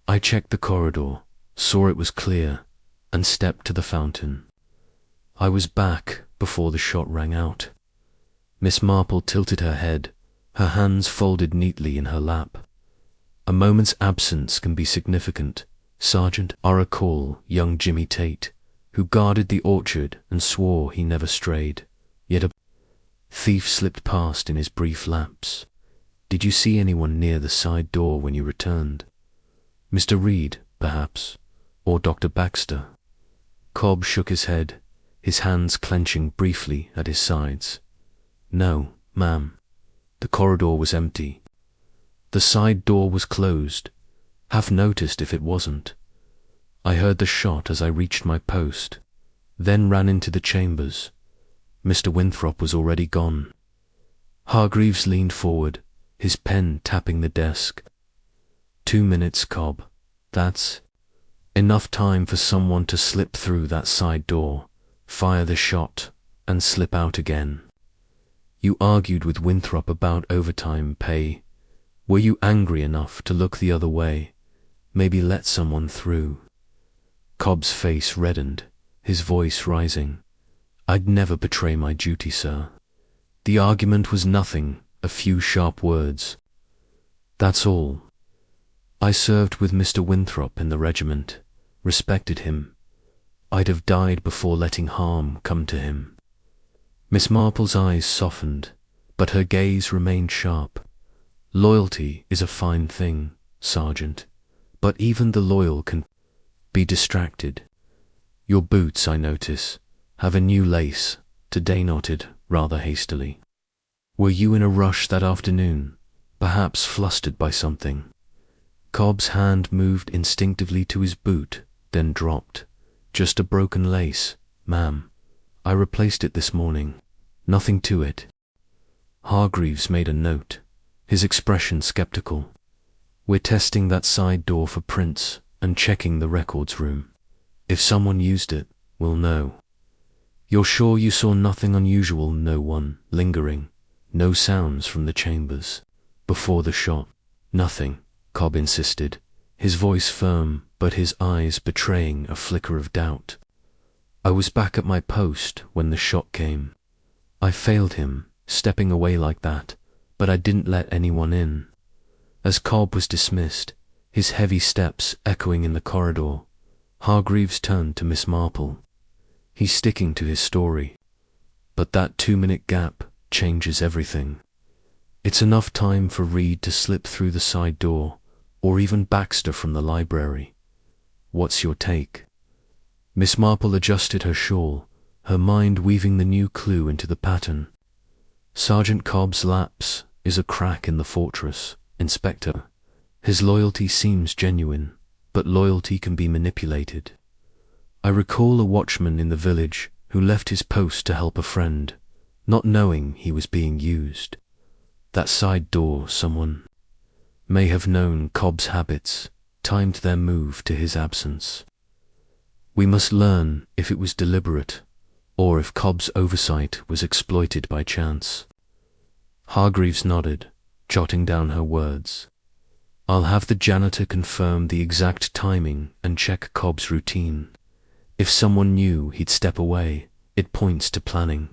I checked the corridor, saw it was clear, and stepped to the fountain. I was back before the shot rang out. Miss Marple tilted her head, her hands folded neatly in her lap. A moment's absence can be significant, Sergeant. I recall young Jimmy Tate, who guarded the orchard and swore he never strayed, yet a thief slipped past in his brief lapse. Did you see anyone near the side door when you returned? Mr. Reed, perhaps, or Dr. Baxter? Cobb shook his head, his hands clenching briefly at his sides. No, ma'am. The corridor was empty. The side door was closed. Half noticed if it wasn't. I heard the shot as I reached my post, then ran into the chambers. Mr. Winthrop was already gone. Hargreaves leaned forward, his pen tapping the desk. 2 minutes, Cobb. That's enough time for someone to slip through that side door, fire the shot, and slip out again. You argued with Winthrop about overtime pay. Were you angry enough to look the other way, maybe let someone through? Cobb's face reddened, his voice rising. I'd never betray my duty, sir. The argument was nothing, a few sharp words. That's all. I served with Mr. Winthrop in the regiment, respected him. I'd have died before letting harm come to him. Miss Marple's eyes softened, but but her gaze remained sharp. Loyalty is a fine thing, Sergeant, but even the loyal can be distracted. Your boots, I notice, have a new lace. Today nodded rather hastily. Were you in a rush that afternoon, perhaps flustered by something? Cobb's hand moved instinctively to his boot, then dropped. Just a broken lace, ma'am. I replaced it this morning. Nothing to it. Hargreaves made a note, his expression skeptical. We're testing that side door for prints and checking the records room. If someone used it, we'll know. You're sure you saw nothing unusual? No one lingering, no sounds from the chambers before the shot? Nothing, Cobb insisted, his voice firm but his eyes betraying a flicker of doubt. I was back at my post when the shot came. I failed him, stepping away like that, but I didn't let anyone in. As Cobb was dismissed, his heavy steps echoing in the corridor, Hargreaves turned to Miss Marple. He's sticking to his story, but that 2-minute gap changes everything. It's enough time for Reed to slip through the side door, or even Baxter from the library. What's your take? Miss Marple adjusted her shawl, her mind weaving the new clue into the pattern. Sergeant Cobb's lapse is a crack in the fortress, Inspector. His loyalty seems genuine, but loyalty can be manipulated. I recall a watchman in the village who left his post to help a friend, not knowing he was being used. That side door, someone may have known Cobb's habits, timed their move to his absence. We must learn if it was deliberate, or if Cobb's oversight was exploited by chance. Hargreaves nodded, jotting down her words. I'll have the janitor confirm the exact timing and check Cobb's routine. If someone knew he'd step away, it points to planning.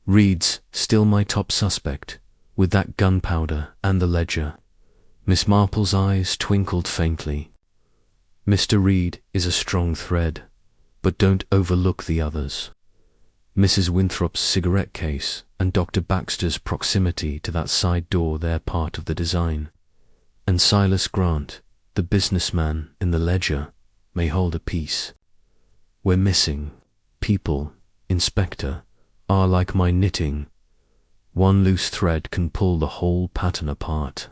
Reed's still my top suspect, with that gunpowder and the ledger. Miss Marple's eyes twinkled faintly. Mr. Reed is a strong thread, but don't overlook the others. Mrs. Winthrop's cigarette case and Dr. Baxter's proximity to that side door, they're part of the design. And Silas Grant, the businessman in the ledger, may hold a piece. We're missing. People, Inspector, are like my knitting. One loose thread can pull the whole pattern apart.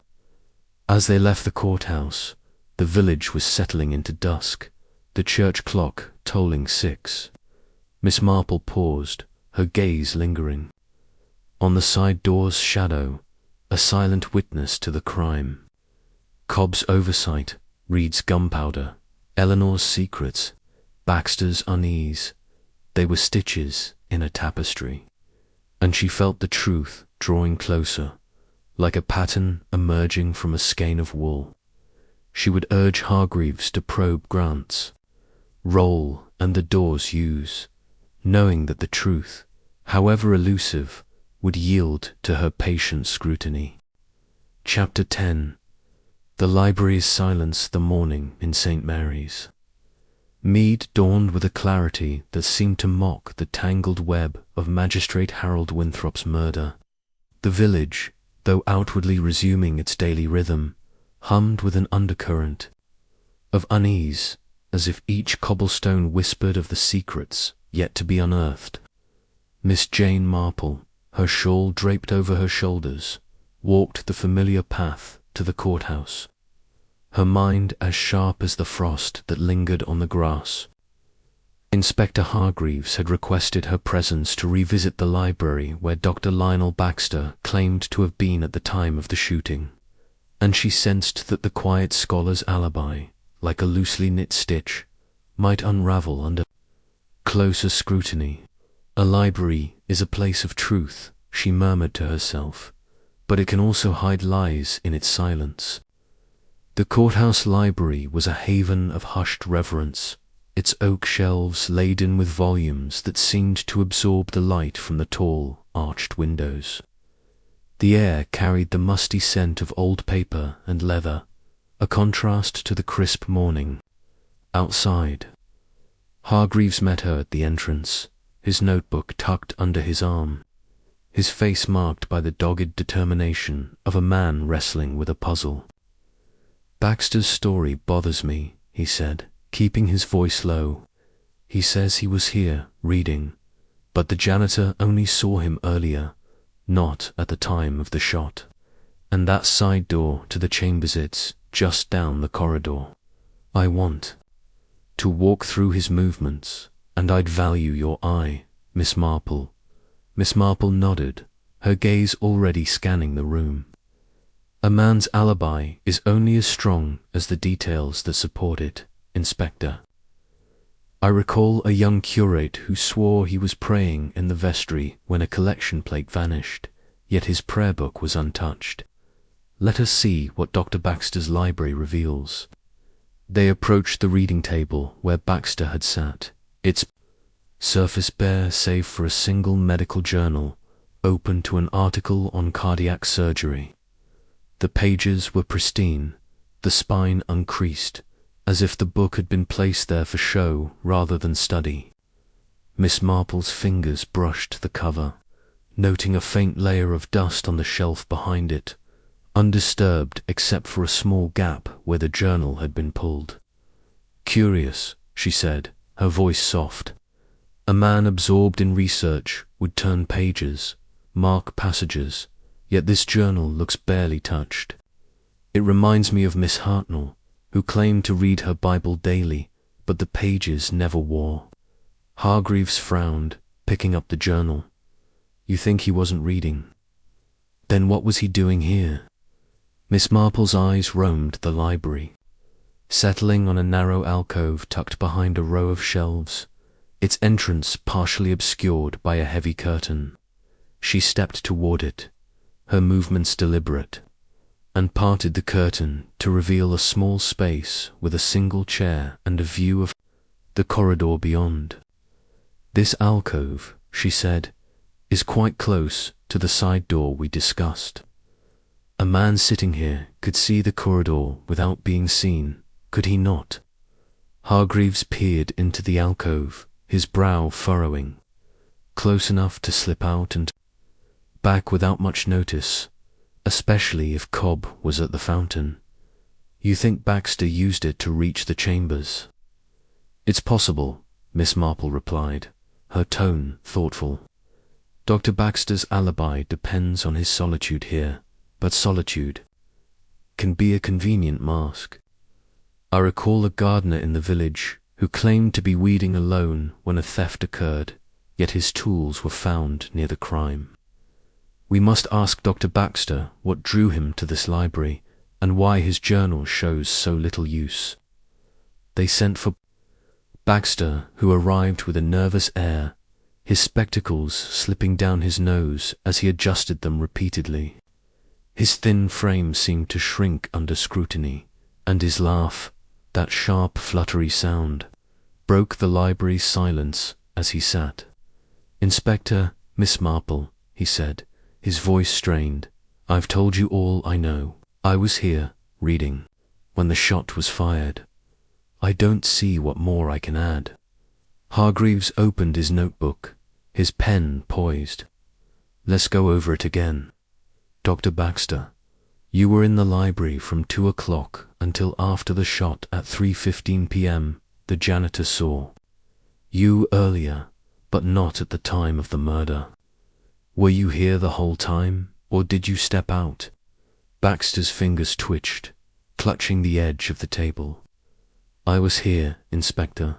As they left the courthouse, the village was settling into dusk, the church clock tolling 6. Miss Marple paused, her gaze lingering. On the side door's shadow, a silent witness to the crime. Cobb's oversight, Reed's gunpowder, Eleanor's secrets, Baxter's unease. They were stitches in a tapestry, and she felt the truth drawing closer, like a pattern emerging from a skein of wool. She would urge Hargreaves to probe Grant's role and the door's use, knowing that the truth, however elusive, would yield to her patient scrutiny. Chapter 10. The library's silence the morning in St. Mary's. Mead dawned with a clarity that seemed to mock the tangled web of Magistrate Harold Winthrop's murder. The village, though outwardly resuming its daily rhythm, hummed with an undercurrent of unease, as if each cobblestone whispered of the secrets yet to be unearthed. Miss Jane Marple, her shawl draped over her shoulders, walked the familiar path to the courthouse, her mind as sharp as the frost that lingered on the grass. Inspector Hargreaves had requested her presence to revisit the library where Dr. Lionel Baxter claimed to have been at the time of the shooting, and she sensed that the quiet scholar's alibi, like a loosely knit stitch, might unravel under closer scrutiny. A library is a place of truth, she murmured to herself, but it can also hide lies in its silence. The courthouse library was a haven of hushed reverence, its oak shelves laden with volumes that seemed to absorb the light from the tall, arched windows. The air carried the musty scent of old paper and leather, a contrast to the crisp morning. Outside, Hargreaves met her at the entrance, his notebook tucked under his arm. his face marked by the dogged determination of a man wrestling with a puzzle. "Baxter's story bothers me," he said, keeping his voice low. "He says he was here, reading, but the janitor only saw him earlier, not at the time of the shot. And that side door to the chambers, it's just down the corridor. I want to walk through his movements, and I'd value your eye, Miss Marple." Miss Marple nodded, her gaze already scanning the room. "A man's alibi is only as strong as the details that support it, Inspector. I recall a young curate who swore he was praying in the vestry when a collection plate vanished, yet his prayer book was untouched. Let us see what Dr. Baxter's library reveals." They approached the reading table where Baxter had sat, its surface bare save for a single medical journal open to an article on cardiac surgery. The pages were pristine, the spine uncreased, as if the book had been placed there for show rather than study. Miss Marple's fingers brushed the cover, noting a faint layer of dust on the shelf behind it, undisturbed except for a small gap where the journal had been pulled. "Curious," she said, her voice soft. "A man absorbed in research would turn pages, mark passages, yet this journal looks barely touched. It reminds me of Miss Hartnell, who claimed to read her Bible daily, but the pages never wore." Hargreaves frowned, picking up the journal. "You think he wasn't reading? Then what was he doing here?" Miss Marple's eyes roamed the library, settling on a narrow alcove tucked behind a row of shelves, its entrance partially obscured by a heavy curtain. She stepped toward it, her movements deliberate, and parted the curtain to reveal a small space with a single chair and a view of the corridor beyond. "This alcove," she said, "is quite close to the side door we discussed. A man sitting here could see the corridor without being seen, could he not?" Hargreaves peered into the alcove, his brow furrowing. "Close enough to slip out and back without much notice, especially if Cobb was at the fountain. You think Baxter used it to reach the chambers?" "It's possible," Miss Marple replied, her tone thoughtful. "Dr. Baxter's alibi depends on his solitude here, but solitude can be a convenient mask. I recall a gardener in the village who claimed to be weeding alone when a theft occurred, yet his tools were found near the crime. We must ask Dr. Baxter what drew him to this library and why his journal shows so little use." They sent for Baxter, who arrived with a nervous air, his spectacles slipping down his nose as he adjusted them repeatedly. His thin frame seemed to shrink under scrutiny, and his laugh, that sharp fluttery sound, broke the library's silence as he sat. "Inspector, Miss Marple," he said, his voice strained, "I've told you all I know. I was here, reading, when the shot was fired. I don't see what more I can add." Hargreaves opened his notebook, his pen poised. "Let's go over it again. Dr. Baxter, you were in the library from 2 o'clock until after the shot at 3:15 p.m. the janitor saw. You earlier, but not at the time of the murder. Were you here the whole time, or did you step out?" Baxter's fingers twitched, clutching the edge of the table. "I was here, Inspector.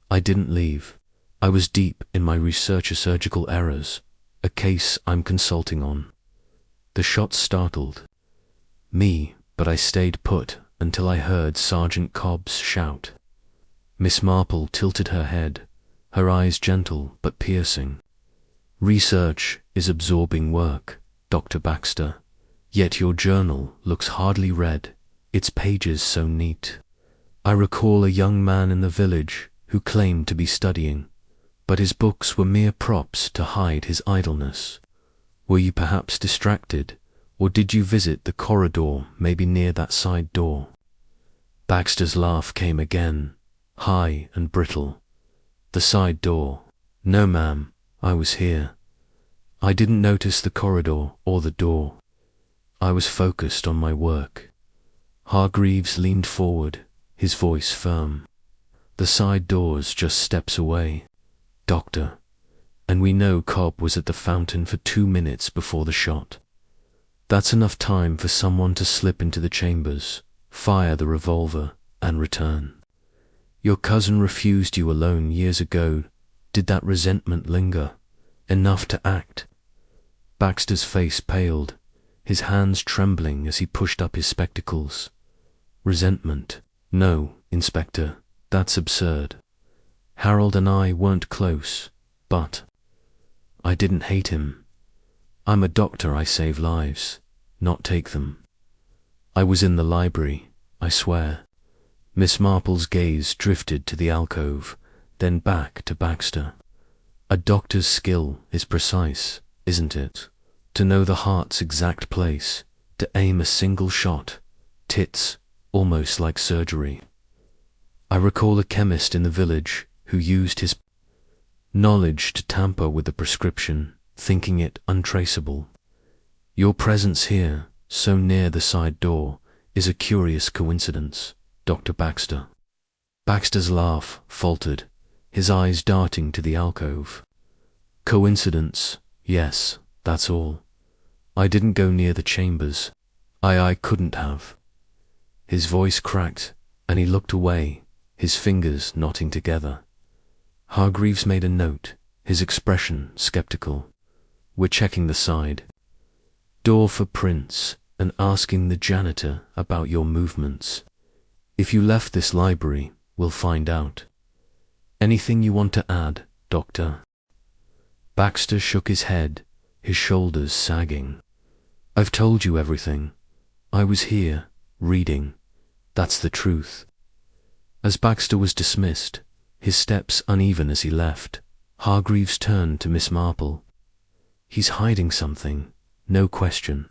I didn't leave. I was deep in my research of surgical errors, a case I'm consulting on. The shot startled me, but I stayed put until I heard Sergeant Cobb's shout." Miss Marple tilted her head, her eyes gentle but piercing. "Research is absorbing work, Dr. Baxter, yet your journal looks hardly read, its pages so neat. I recall a young man in the village who claimed to be studying, but his books were mere props to hide his idleness. Were you perhaps distracted, or did you visit the corridor maybe near that side door?" Baxter's laugh came again, high and brittle. "The side door? No, ma'am, I was here. I didn't notice the corridor or the door. I was focused on my work. Hargreaves leaned forward, his voice firm. The side door's just steps away, Doctor, and we know Cobb was at the fountain for 2 minutes before the shot. That's enough time for someone to slip into the chambers, fire the revolver, and return. Your cousin refused you alone years ago. Did that resentment linger? Enough to act? Baxter's face paled, his hands trembling as he pushed up his spectacles. Resentment? No, Inspector, that's absurd. Harold and I weren't close, but I didn't hate him. I'm a doctor, I save lives, not take them. I was in the library, I swear. Miss Marple's gaze drifted to the alcove, then back to Baxter. A doctor's skill is precise, isn't it? To know the heart's exact place, to aim a single shot, tits, almost like surgery. I recall a chemist in the village who used his knowledge to tamper with the prescription, thinking it untraceable. Your presence here, so near the side door, is a curious coincidence, Dr. Baxter. Baxter's laugh faltered, his eyes darting to the alcove. Coincidence, yes, that's all. I didn't go near the chambers. I couldn't have. His voice cracked, and he looked away, his fingers knotting together. Hargreaves made a note, his expression skeptical. We're checking the side door for prints and asking the janitor about your movements. If you left this library, we'll find out. Anything you want to add, Doctor? Baxter shook his head, his shoulders sagging. I've told you everything. I was here, reading. That's the truth. As Baxter was dismissed, his steps uneven as he left, Hargreaves turned to Miss Marple. He's hiding something, no question.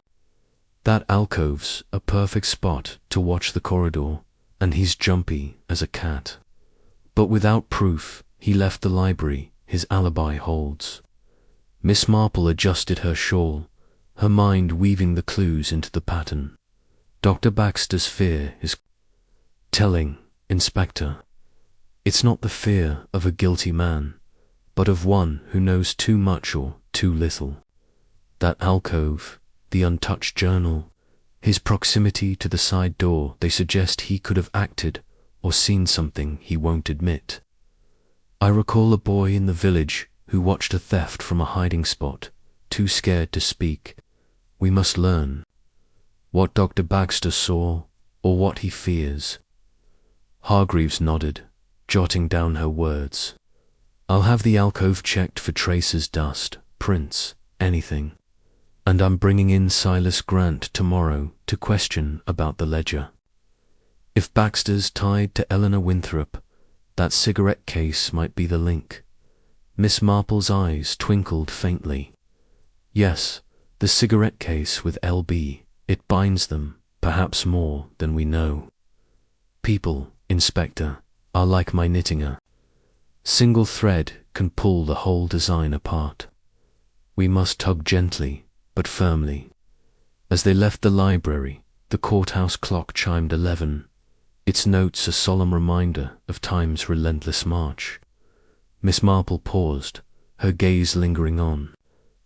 That alcove's a perfect spot to watch the corridor, and he's jumpy as a cat. But without proof, he left the library, his alibi holds. Miss Marple adjusted her shawl, her mind weaving the clues into the pattern. Dr. Baxter's fear is telling, Inspector. It's not the fear of a guilty man, but of one who knows too much or too little. That alcove, the untouched journal, his proximity to the side door, they suggest he could have acted or seen something he won't admit. I recall a boy in the village who watched a theft from a hiding spot, too scared to speak. We must learn what Dr. Baxter saw or what he fears. Hargreaves nodded, jotting down her words. I'll have the alcove checked for traces, dust, prints, anything. And I'm bringing in Silas Grant tomorrow to question about the ledger. If Baxter's tied to Eleanor Winthrop, that cigarette case might be the link. Miss Marple's eyes twinkled faintly. Yes, the cigarette case with LB. It binds them, perhaps more than we know. People, Inspector, are like my knittinger. Single thread can pull the whole design apart. We must tug gently, but firmly. As they left the library, the courthouse clock chimed 11, its notes a solemn reminder of time's relentless march. Miss Marple paused, her gaze lingering on.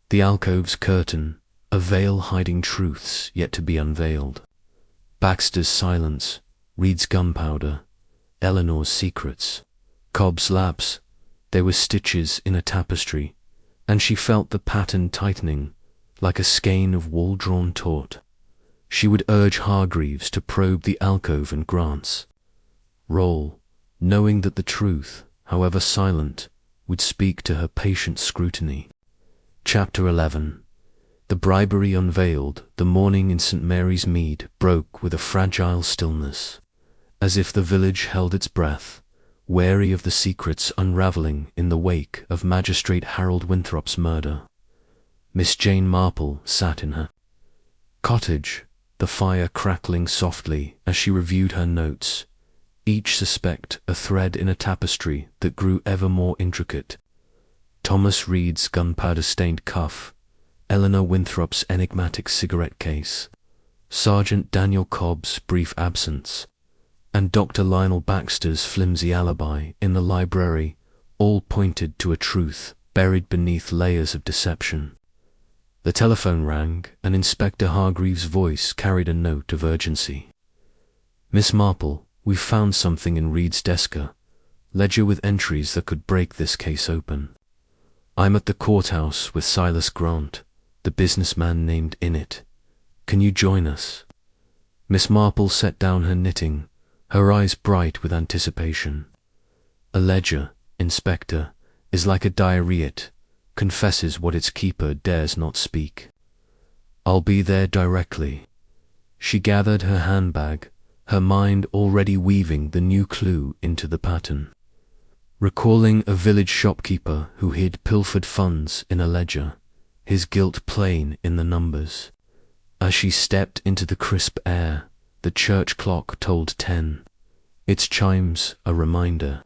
The alcove's curtain, a veil hiding truths yet to be unveiled. Baxter's silence, Reed's gunpowder, Eleanor's secrets, Cobb's lapse. There were stitches in a tapestry, and she felt the pattern tightening, like a skein of wool-drawn taut. She would urge Hargreaves to probe the alcove and Grant's roll, knowing that the truth, however silent, would speak to her patient scrutiny. Chapter 11. The bribery unveiled, the morning in St. Mary's Mead broke with a fragile stillness, as if the village held its breath, wary of the secrets unravelling in the wake of Magistrate Harold Winthrop's murder. Miss Jane Marple sat in her cottage, the fire crackling softly as she reviewed her notes, each suspect a thread in a tapestry that grew ever more intricate. Thomas Reed's gunpowder-stained cuff, Eleanor Winthrop's enigmatic cigarette case, Sergeant Daniel Cobb's brief absence, and Dr. Lionel Baxter's flimsy alibi in the library all pointed to a truth buried beneath layers of deception. The telephone rang, and Inspector Hargreaves' voice carried a note of urgency. "Miss Marple, we've found something in Reed's desker, ledger with entries that could break this case open. I'm at the courthouse with Silas Grant, the businessman named in it. Can you join us?" Miss Marple set down her knitting, her eyes bright with anticipation. "A ledger, Inspector, is like a diary. It confesses what its keeper dares not speak. I'll be there directly." She gathered her handbag, her mind already weaving the new clue into the pattern. Recalling a village shopkeeper who hid pilfered funds in a ledger, his guilt plain in the numbers. As she stepped into the crisp air, the church clock told 10, its chimes a reminder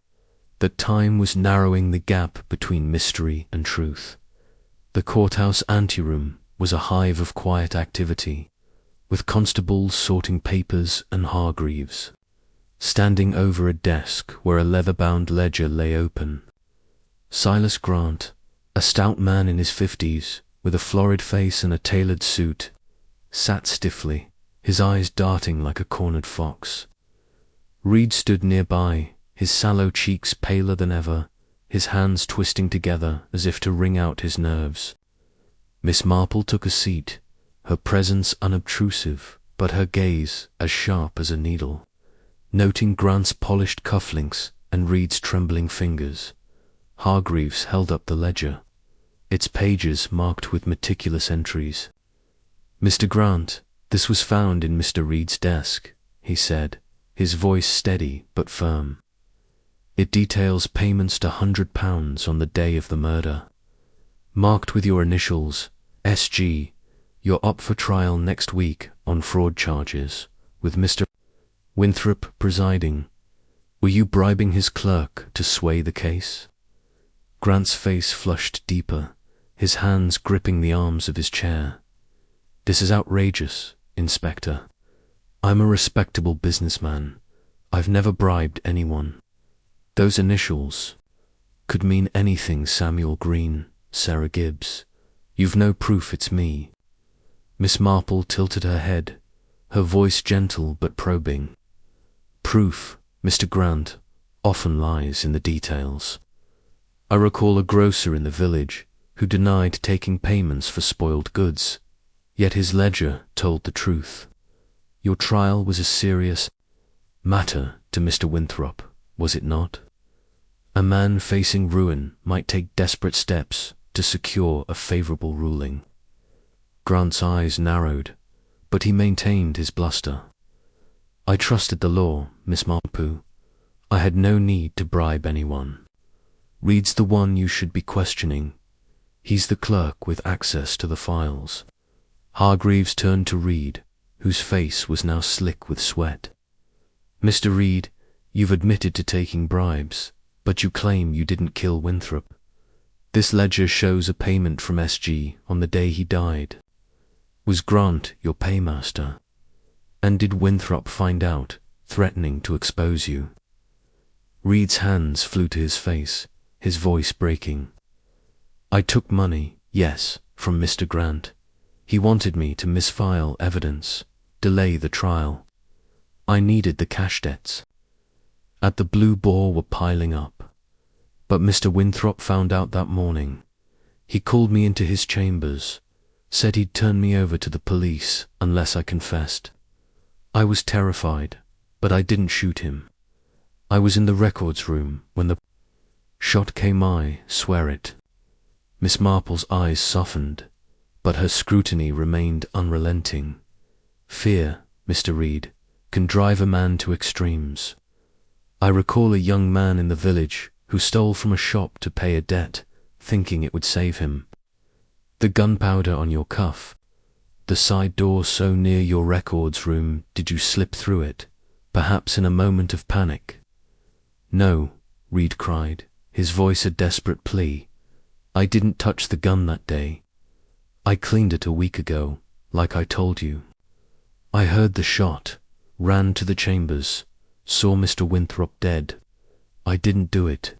that time was narrowing the gap between mystery and truth. The courthouse anteroom was a hive of quiet activity, with constables sorting papers and Hargreaves standing over a desk where a leather-bound ledger lay open. Silas Grant, a stout man in his 50s, with a florid face and a tailored suit, sat stiffly, his eyes darting like a cornered fox. Reed stood nearby, his sallow cheeks paler than ever, his hands twisting together as if to wring out his nerves. Miss Marple took a seat, her presence unobtrusive, but her gaze as sharp as a needle, noting Grant's polished cufflinks and Reed's trembling fingers. Hargreaves held up the ledger, its pages marked with meticulous entries. "Mr. Grant, this was found in Mr. Reed's desk," he said, his voice steady but firm. "It details payments to £100 on the day of the murder. Marked with your initials, SG, you're up for trial next week on fraud charges, with Mr. Winthrop presiding. Were you bribing his clerk to sway the case?" Grant's face flushed deeper, his hands gripping the arms of his chair. "This is outrageous, Inspector. I'm a respectable businessman. I've never bribed anyone. Those initials could mean anything, Samuel Green, Sarah Gibbs. You've no proof it's me." Miss Marple tilted her head, her voice gentle but probing. "Proof, Mr. Grant, often lies in the details. I recall a grocer in the village who denied taking payments for spoiled goods, yet his ledger told the truth. Your trial was a serious matter to Mr. Winthrop, was it not? A man facing ruin might take desperate steps to secure a favorable ruling." Grant's eyes narrowed, but he maintained his bluster. "I trusted the law, Miss Marple. I had no need to bribe anyone. Reed's the one you should be questioning. He's the clerk with access to the files." Hargreaves turned to Reed, whose face was now slick with sweat. "Mr. Reed, you've admitted to taking bribes, but you claim you didn't kill Winthrop. This ledger shows a payment from SG on the day he died. Was Grant your paymaster? And did Winthrop find out, threatening to expose you?" Reed's hands flew to his face, his voice breaking. "I took money, yes, from Mr. Grant. He wanted me to misfile evidence, delay the trial. I needed the cash debts. At the Blue Boar were piling up. But Mr. Winthrop found out that morning. He called me into his chambers, said he'd turn me over to the police unless I confessed. I was terrified, but I didn't shoot him. I was in the records room when the shot came. I swear it." Miss Marple's eyes softened, but her scrutiny remained unrelenting. "Fear, Mr. Reed, can drive a man to extremes. I recall a young man in the village who stole from a shop to pay a debt, thinking it would save him. The gunpowder on your cuff, the side door so near your records room, did you slip through it, perhaps in a moment of panic?" "No," Reed cried, his voice a desperate plea. "I didn't touch the gun that day. I cleaned it a week ago, like I told you. I heard the shot, ran to the chambers, saw Mr. Winthrop dead. I didn't do it."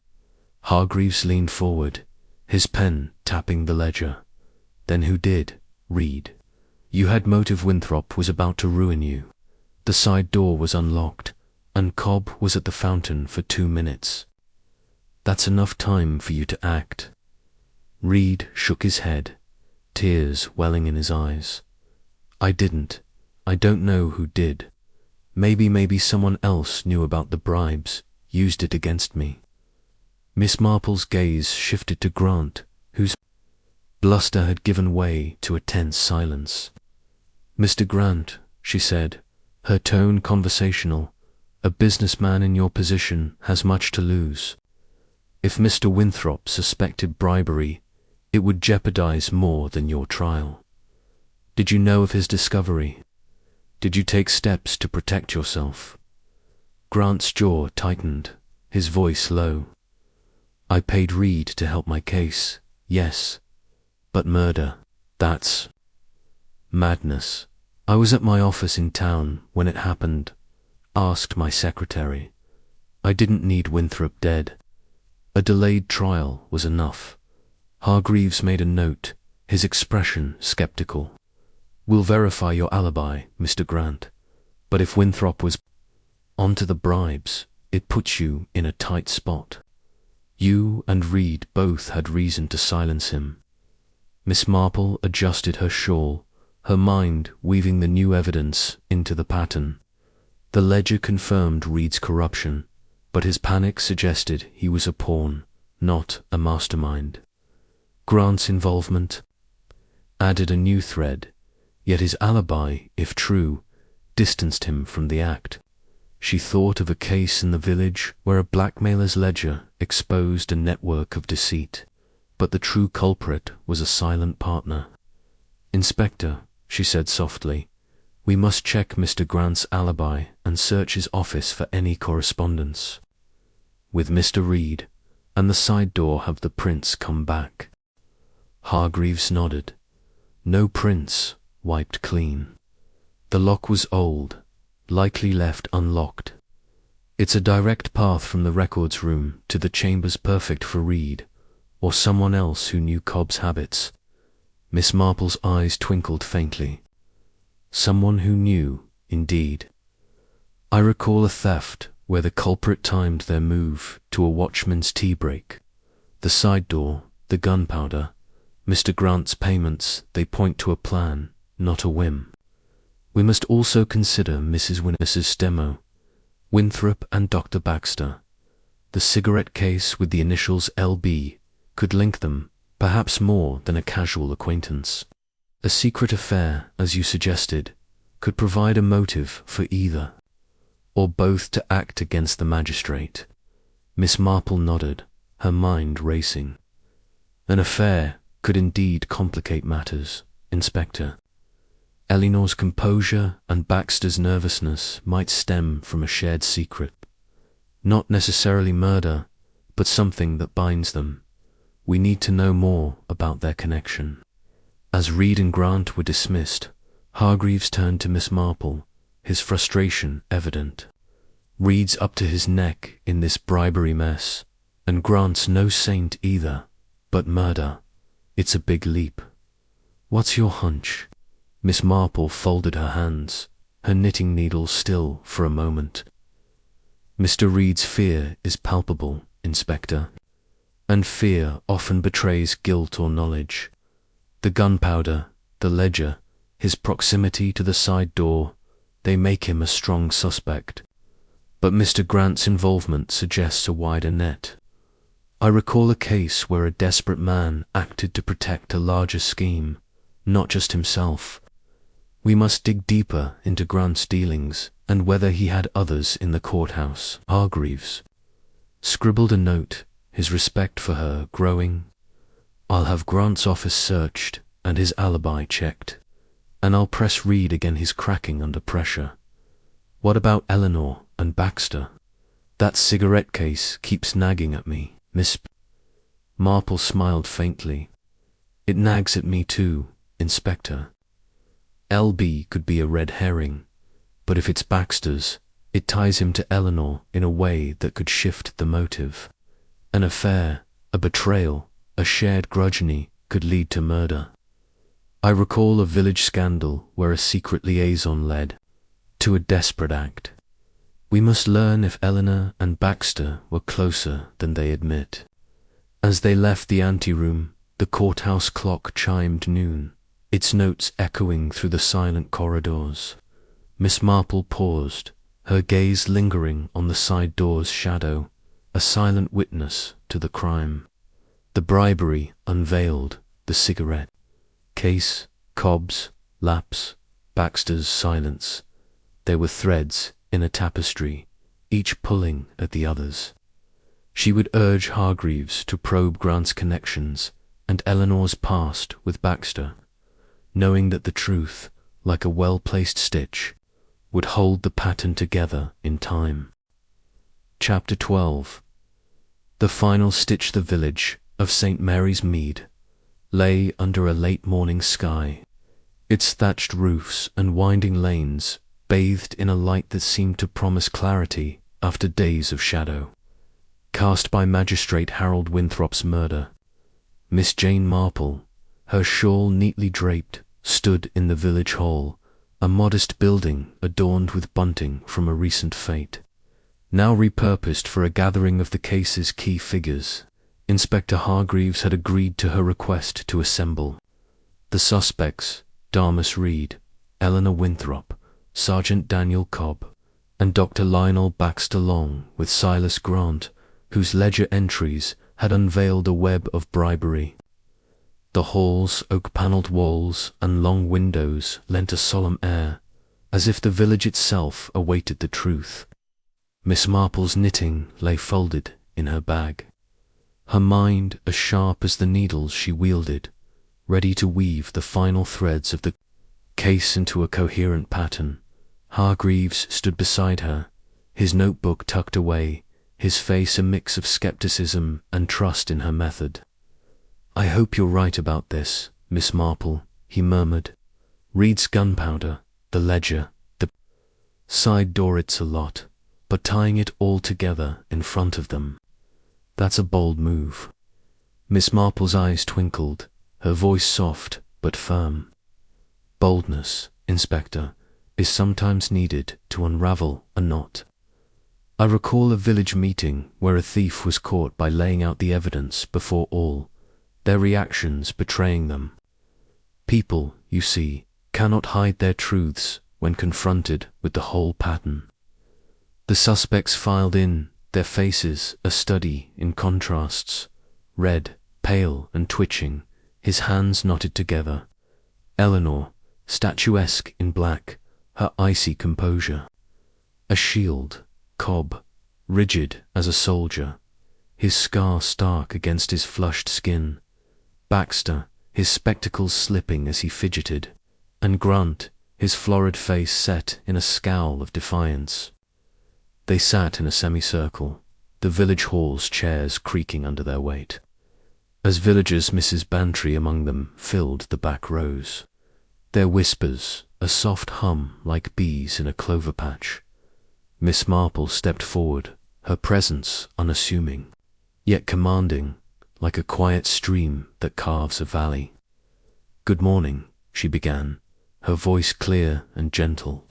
Hargreaves leaned forward, his pen tapping the ledger. "Then who did? Read. You had motive. Winthrop was about to ruin you. The side door was unlocked, and Cobb was at the fountain for 2 minutes. That's enough time for you to act." Reed shook his head, tears welling in his eyes. "I didn't. I don't know who did. Maybe someone else knew about the bribes, used it against me." Miss Marple's gaze shifted to Grant, whose bluster had given way to a tense silence. "Mr. Grant," she said, her tone conversational, "a businessman in your position has much to lose. If Mr. Winthrop suspected bribery, it would jeopardize more than your trial. Did you know of his discovery? Did you take steps to protect yourself?" Grant's jaw tightened, his voice low. "I paid Reed to help my case, yes. But murder, that's madness. I was at my office in town when it happened, asked my secretary. I didn't need Winthrop dead. A delayed trial was enough." Hargreaves made a note, his expression skeptical. "We'll verify your alibi, Mr. Grant. But if Winthrop was onto the bribes, it puts you in a tight spot. You and Reed both had reason to silence him." Miss Marple adjusted her shawl, her mind weaving the new evidence into the pattern. The ledger confirmed Reed's corruption, but his panic suggested he was a pawn, not a mastermind. Grant's involvement added a new thread, yet his alibi, if true, distanced him from the act. She thought of a case in the village where a blackmailer's ledger exposed a network of deceit, but the true culprit was a silent partner. "Inspector," she said softly, "we must check Mr. Grant's alibi and search his office for any correspondence with Mr. Reed, and the side door. Have the prints come back?" Hargreaves nodded. "No prints, wiped clean. The lock was old, likely left unlocked. It's a direct path from the records room to the chambers, perfect for Reed, or someone else who knew Cobb's habits." Miss Marple's eyes twinkled faintly. "Someone who knew, indeed. I recall a theft where the culprit timed their move to a watchman's tea break. The side door, the gunpowder, Mr. Grant's payments, they point to a plan, not a whim. We must also consider Mrs. Demo, Winthrop and Dr. Baxter. The cigarette case with the initials LB could link them, perhaps more than a casual acquaintance. A secret affair, as you suggested, could provide a motive for either, or both, to act against the magistrate." Miss Marple nodded, her mind racing. "An affair could indeed complicate matters, Inspector. Elinor's composure and Baxter's nervousness might stem from a shared secret. Not necessarily murder, but something that binds them. We need to know more about their connection." As Reed and Grant were dismissed, Hargreaves turned to Miss Marple, his frustration evident. "Reed's up to his neck in this bribery mess, and Grant's no saint either, but murder, it's a big leap. What's your hunch?" Miss Marple folded her hands, her knitting needle still for a moment. "Mr. Reed's fear is palpable, Inspector, and fear often betrays guilt or knowledge. The gunpowder, the ledger, his proximity to the side door, they make him a strong suspect. But Mr. Grant's involvement suggests a wider net. I recall a case where a desperate man acted to protect a larger scheme, not just himself. We must dig deeper into Grant's dealings and whether he had others in the courthouse." Hargreaves scribbled a note, his respect for her growing. "I'll have Grant's office searched and his alibi checked, and I'll press Reed again. He's cracking under pressure. What about Elinor and Baxter? That cigarette case keeps nagging at me." Miss Marple smiled faintly. "It nags at me too, Inspector. LB could be a red herring, but if it's Baxter's, it ties him to Eleanor in a way that could shift the motive. An affair, a betrayal, a shared grudge could lead to murder. I recall a village scandal where a secret liaison led to a desperate act. We must learn if Eleanor and Baxter were closer than they admit. As they left the anteroom, the courthouse clock chimed noon, its notes echoing through the silent corridors. Miss Marple paused, her gaze lingering on the side door's shadow, a silent witness to the crime. The bribery unveiled, the cigarette case, Cobb's, lapse, Baxter's silence. They were threads in a tapestry, each pulling at the others. She would urge Hargreaves to probe Grant's connections and Eleanor's past with Baxter, knowing that the truth, like a well-placed stitch, would hold the pattern together in time. Chapter 12. The final stitch. The village of St. Mary's Mead lay under a late morning sky, its thatched roofs and winding lanes bathed in a light that seemed to promise clarity after days of shadow. Cast by Magistrate Harold Winthrop's murder, Miss Jane Marple, her shawl neatly draped, stood in the village hall, a modest building adorned with bunting from a recent fete. Now repurposed for a gathering of the case's key figures, Inspector Hargreaves had agreed to her request to assemble. The suspects, Damus Reed, Eleanor Winthrop, Sergeant Daniel Cobb, and Dr. Lionel Baxter Long, with Silas Grant, whose ledger entries had unveiled a web of bribery. The hall's oak-panelled walls and long windows lent a solemn air, as if the village itself awaited the truth. Miss Marple's knitting lay folded in her bag, her mind as sharp as the needles she wielded, ready to weave the final threads of the case into a coherent pattern. Hargreaves stood beside her, his notebook tucked away, his face a mix of skepticism and trust in her method. "I hope you're right about this, Miss Marple," he murmured. "Reed's gunpowder, the ledger, the side door, it's a lot, but tying it all together in front of them, that's a bold move." Miss Marple's eyes twinkled, her voice soft but firm. "Boldness, Inspector, is sometimes needed to unravel a knot. I recall a village meeting where a thief was caught by laying out the evidence before all, their reactions betraying them. People, you see, cannot hide their truths when confronted with the whole pattern." The suspects filed in, their faces a study in contrasts, red, pale and twitching, his hands knotted together. Eleanor, statuesque in black, her icy composure. A shield, Cobb, rigid as a soldier, his scar stark against his flushed skin. Baxter, his spectacles slipping as he fidgeted, and Grant, his florid face set in a scowl of defiance. They sat in a semicircle, the village hall's chairs creaking under their weight. As villagers, Mrs. Bantry among them, filled the back rows. Their whispers, a soft hum like bees in a clover patch. Miss Marple stepped forward, her presence unassuming, yet commanding, like a quiet stream that carves a valley. "Good morning," she began, her voice clear and gentle.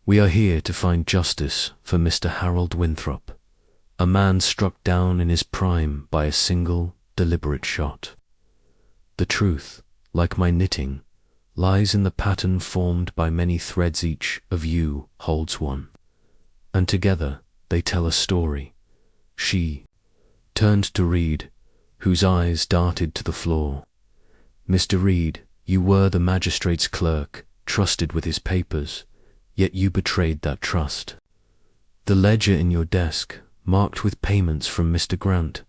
"We are here to find justice for Mr. Harold Winthrop, a man struck down in his prime by a single, deliberate shot. The truth, like my knitting, lies in the pattern formed by many threads. Each of you holds one, and together they tell a story." She turned to Reed, whose eyes darted to the floor. "Mr. Reed, you were the magistrate's clerk, trusted with his papers, yet you betrayed that trust. The ledger in your desk, marked with payments from Mr. Grant,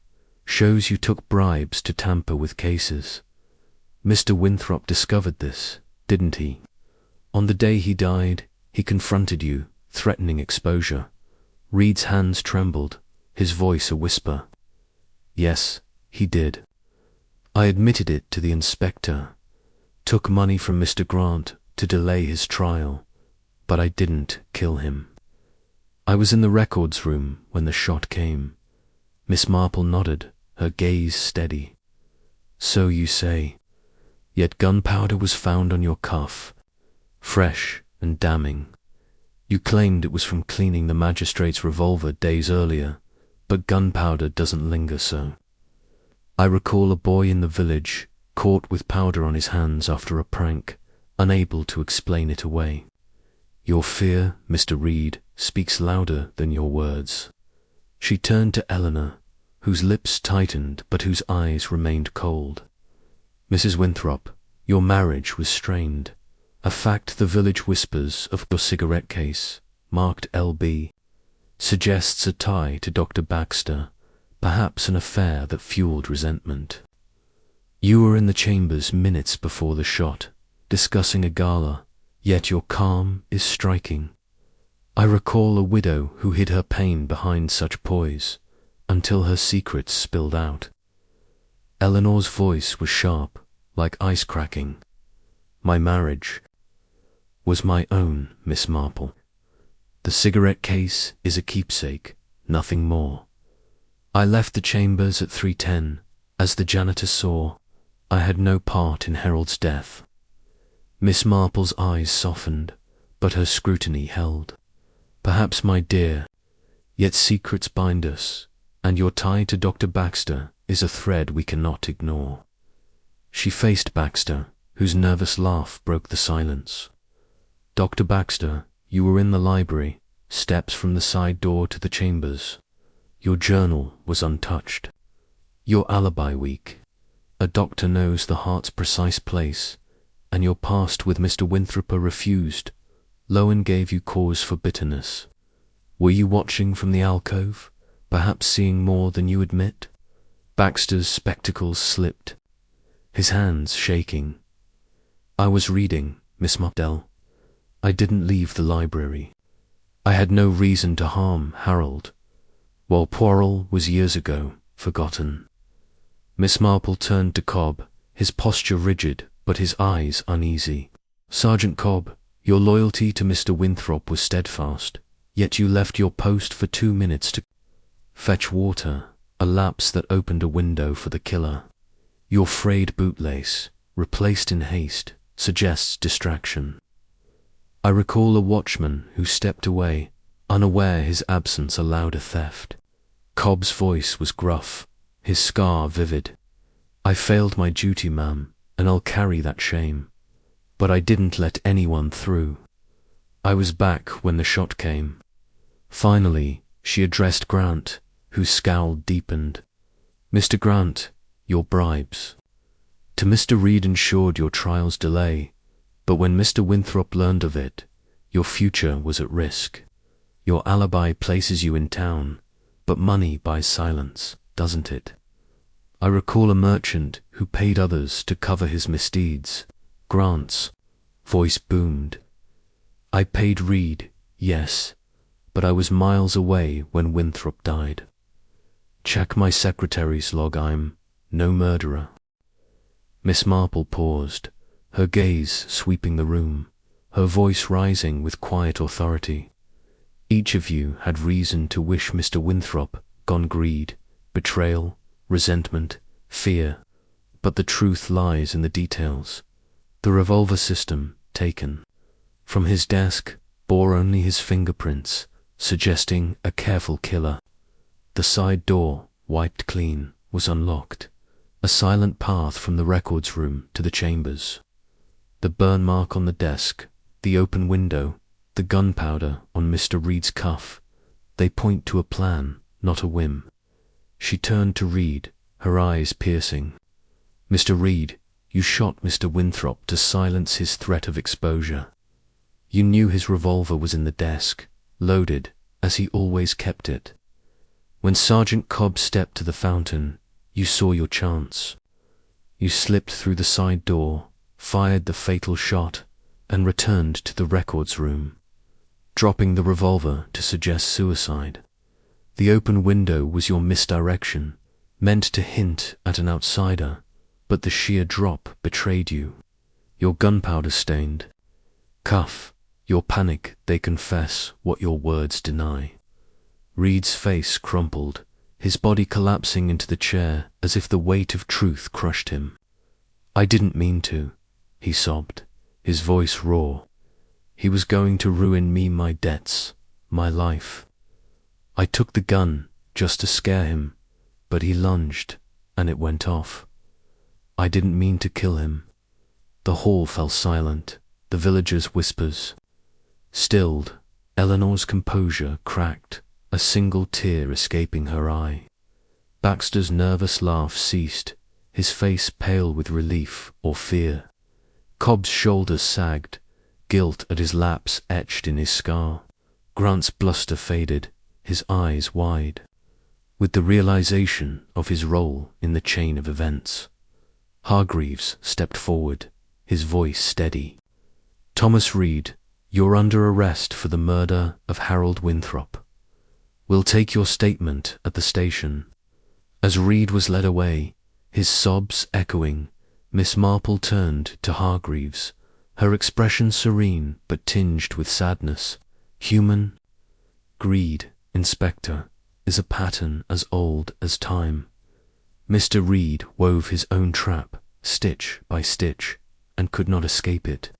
shows you took bribes to tamper with cases. Mr. Winthrop discovered this, didn't he? On the day he died, he confronted you, threatening exposure." Reed's hands trembled, his voice a whisper. "Yes, he did. I admitted it to the inspector. took money from Mr. Grant to delay his trial, but I didn't kill him. I was in the records room when the shot came. Miss Marple nodded, her gaze steady. So you say. Yet gunpowder was found on your cuff, fresh and damning. You claimed it was from cleaning the magistrate's revolver days earlier, but gunpowder doesn't linger so. I recall a boy in the village caught with powder on his hands after a prank, unable to explain it away. Your fear, Mr. Reed, speaks louder than your words. She turned to Eleanor, whose lips tightened but whose eyes remained cold. Mrs. Winthrop, your marriage was strained. A fact the village whispers of your cigarette case, marked LB, suggests a tie to Dr. Baxter, perhaps an affair that fueled resentment. You were in the chambers minutes before the shot, discussing a gala, yet your calm is striking. I recall a widow who hid her pain behind such poise, until her secrets spilled out. Eleanor's voice was sharp, like ice cracking. My marriage was my own, Miss Marple. The cigarette case is a keepsake, nothing more. I left the chambers at 3:10. As the janitor saw, I had no part in Harold's death. Miss Marple's eyes softened, but her scrutiny held. Perhaps, my dear, yet secrets bind us, and your tie to Dr. Baxter is a thread we cannot ignore. She faced Baxter, whose nervous laugh broke the silence. Dr. Baxter, you were in the library, steps from the side door to the chambers. Your journal was untouched. Your alibi weak. A doctor knows the heart's precise place, and your past with Mr. Winthrop refused. Lowen gave you cause for bitterness. Were you watching from the alcove, perhaps seeing more than you admit? Baxter's spectacles slipped, his hands shaking. I was reading, Miss Marple. I didn't leave the library. I had no reason to harm Harold. While Poirel was years ago, forgotten. Miss Marple turned to Cobb, his posture rigid, but his eyes uneasy. Sergeant Cobb, your loyalty to Mr. Winthrop was steadfast, yet you left your post for 2 minutes to fetch water, a lapse that opened a window for the killer. Your frayed bootlace, replaced in haste, suggests distraction. I recall a watchman who stepped away, unaware his absence allowed a theft. Cobb's voice was gruff, his scar vivid. I failed my duty, ma'am, and I'll carry that shame. But I didn't let anyone through. I was back when the shot came. Finally, she addressed Grant, whose scowl deepened. Mr. Grant, your bribes. To Mr. Reed ensured your trial's delay, but when Mr. Winthrop learned of it, your future was at risk. Your alibi places you in town, but money buys silence, doesn't it? I recall a merchant who paid others to cover his misdeeds. Grant's voice boomed. I paid Reed, yes, but I was miles away when Winthrop died. Check my secretary's log, I'm no murderer. Miss Marple paused, her gaze sweeping the room, her voice rising with quiet authority. Each of you had reason to wish Mr. Winthrop gone: greed, betrayal, resentment, fear. But the truth lies in the details. The revolver system, taken from his desk, bore only his fingerprints, suggesting a careful killer. The side door, wiped clean, was unlocked, a silent path from the records room to the chambers. The burn mark on the desk, the open window, the gunpowder on Mr. Reed's cuff, they point to a plan, not a whim. She turned to Reed, her eyes piercing. Mr. Reed, you shot Mr. Winthrop to silence his threat of exposure. You knew his revolver was in the desk, loaded, as he always kept it. When Sergeant Cobb stepped to the fountain, you saw your chance. You slipped through the side door, fired the fatal shot, and returned to the records room, dropping the revolver to suggest suicide. The open window was your misdirection, meant to hint at an outsider, but the sheer drop betrayed you. your gunpowder stained. Cuff, your panic, they confess what your words deny. Reed's face crumpled, his body collapsing into the chair as if the weight of truth crushed him. I didn't mean to, he sobbed, his voice raw. He was going to ruin me, my debts, my life. I took the gun just to scare him, but he lunged and it went off. I didn't mean to kill him. The hall fell silent, the villagers' whispers. Stilled, Eleanor's composure cracked, a single tear escaping her eye. Baxter's nervous laugh ceased, his face pale with relief or fear. Cobb's shoulders sagged, guilt at his lapse etched in his scar. Grant's bluster faded, his eyes wide, with the realization of his role in the chain of events. Hargreaves stepped forward, his voice steady. Thomas Reed, you're under arrest for the murder of Harold Winthrop. We'll take your statement at the station. As Reed was led away, his sobs echoing, Miss Marple turned to Hargreaves, her expression serene but tinged with sadness. Human greed, Inspector, is a pattern as old as time. Mr. Reed wove his own trap, stitch by stitch, and could not escape it.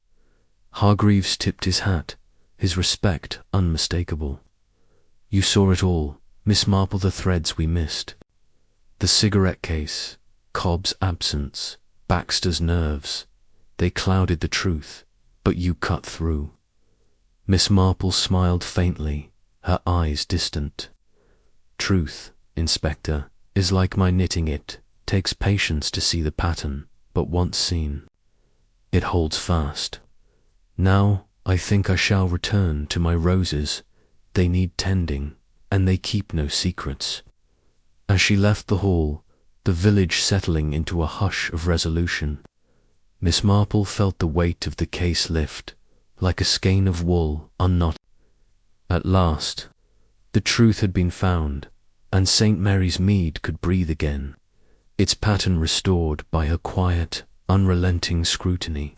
Hargreaves tipped his hat, his respect unmistakable. You saw it all, Miss Marple, the threads we missed. The cigarette case, Cobb's absence, Baxter's nerves. They clouded the truth, but you cut through. Miss Marple smiled faintly, her eyes distant. Truth, Inspector, is like my knitting. It takes patience to see the pattern, but once seen, it holds fast. Now I think I shall return to my roses. They need tending, and they keep no secrets. As she left the hall, the village settling into a hush of resolution, Miss Marple felt the weight of the case lift, like a skein of wool unknotted. At last, the truth had been found, and St. Mary's Mead could breathe again, its pattern restored by her quiet, unrelenting scrutiny.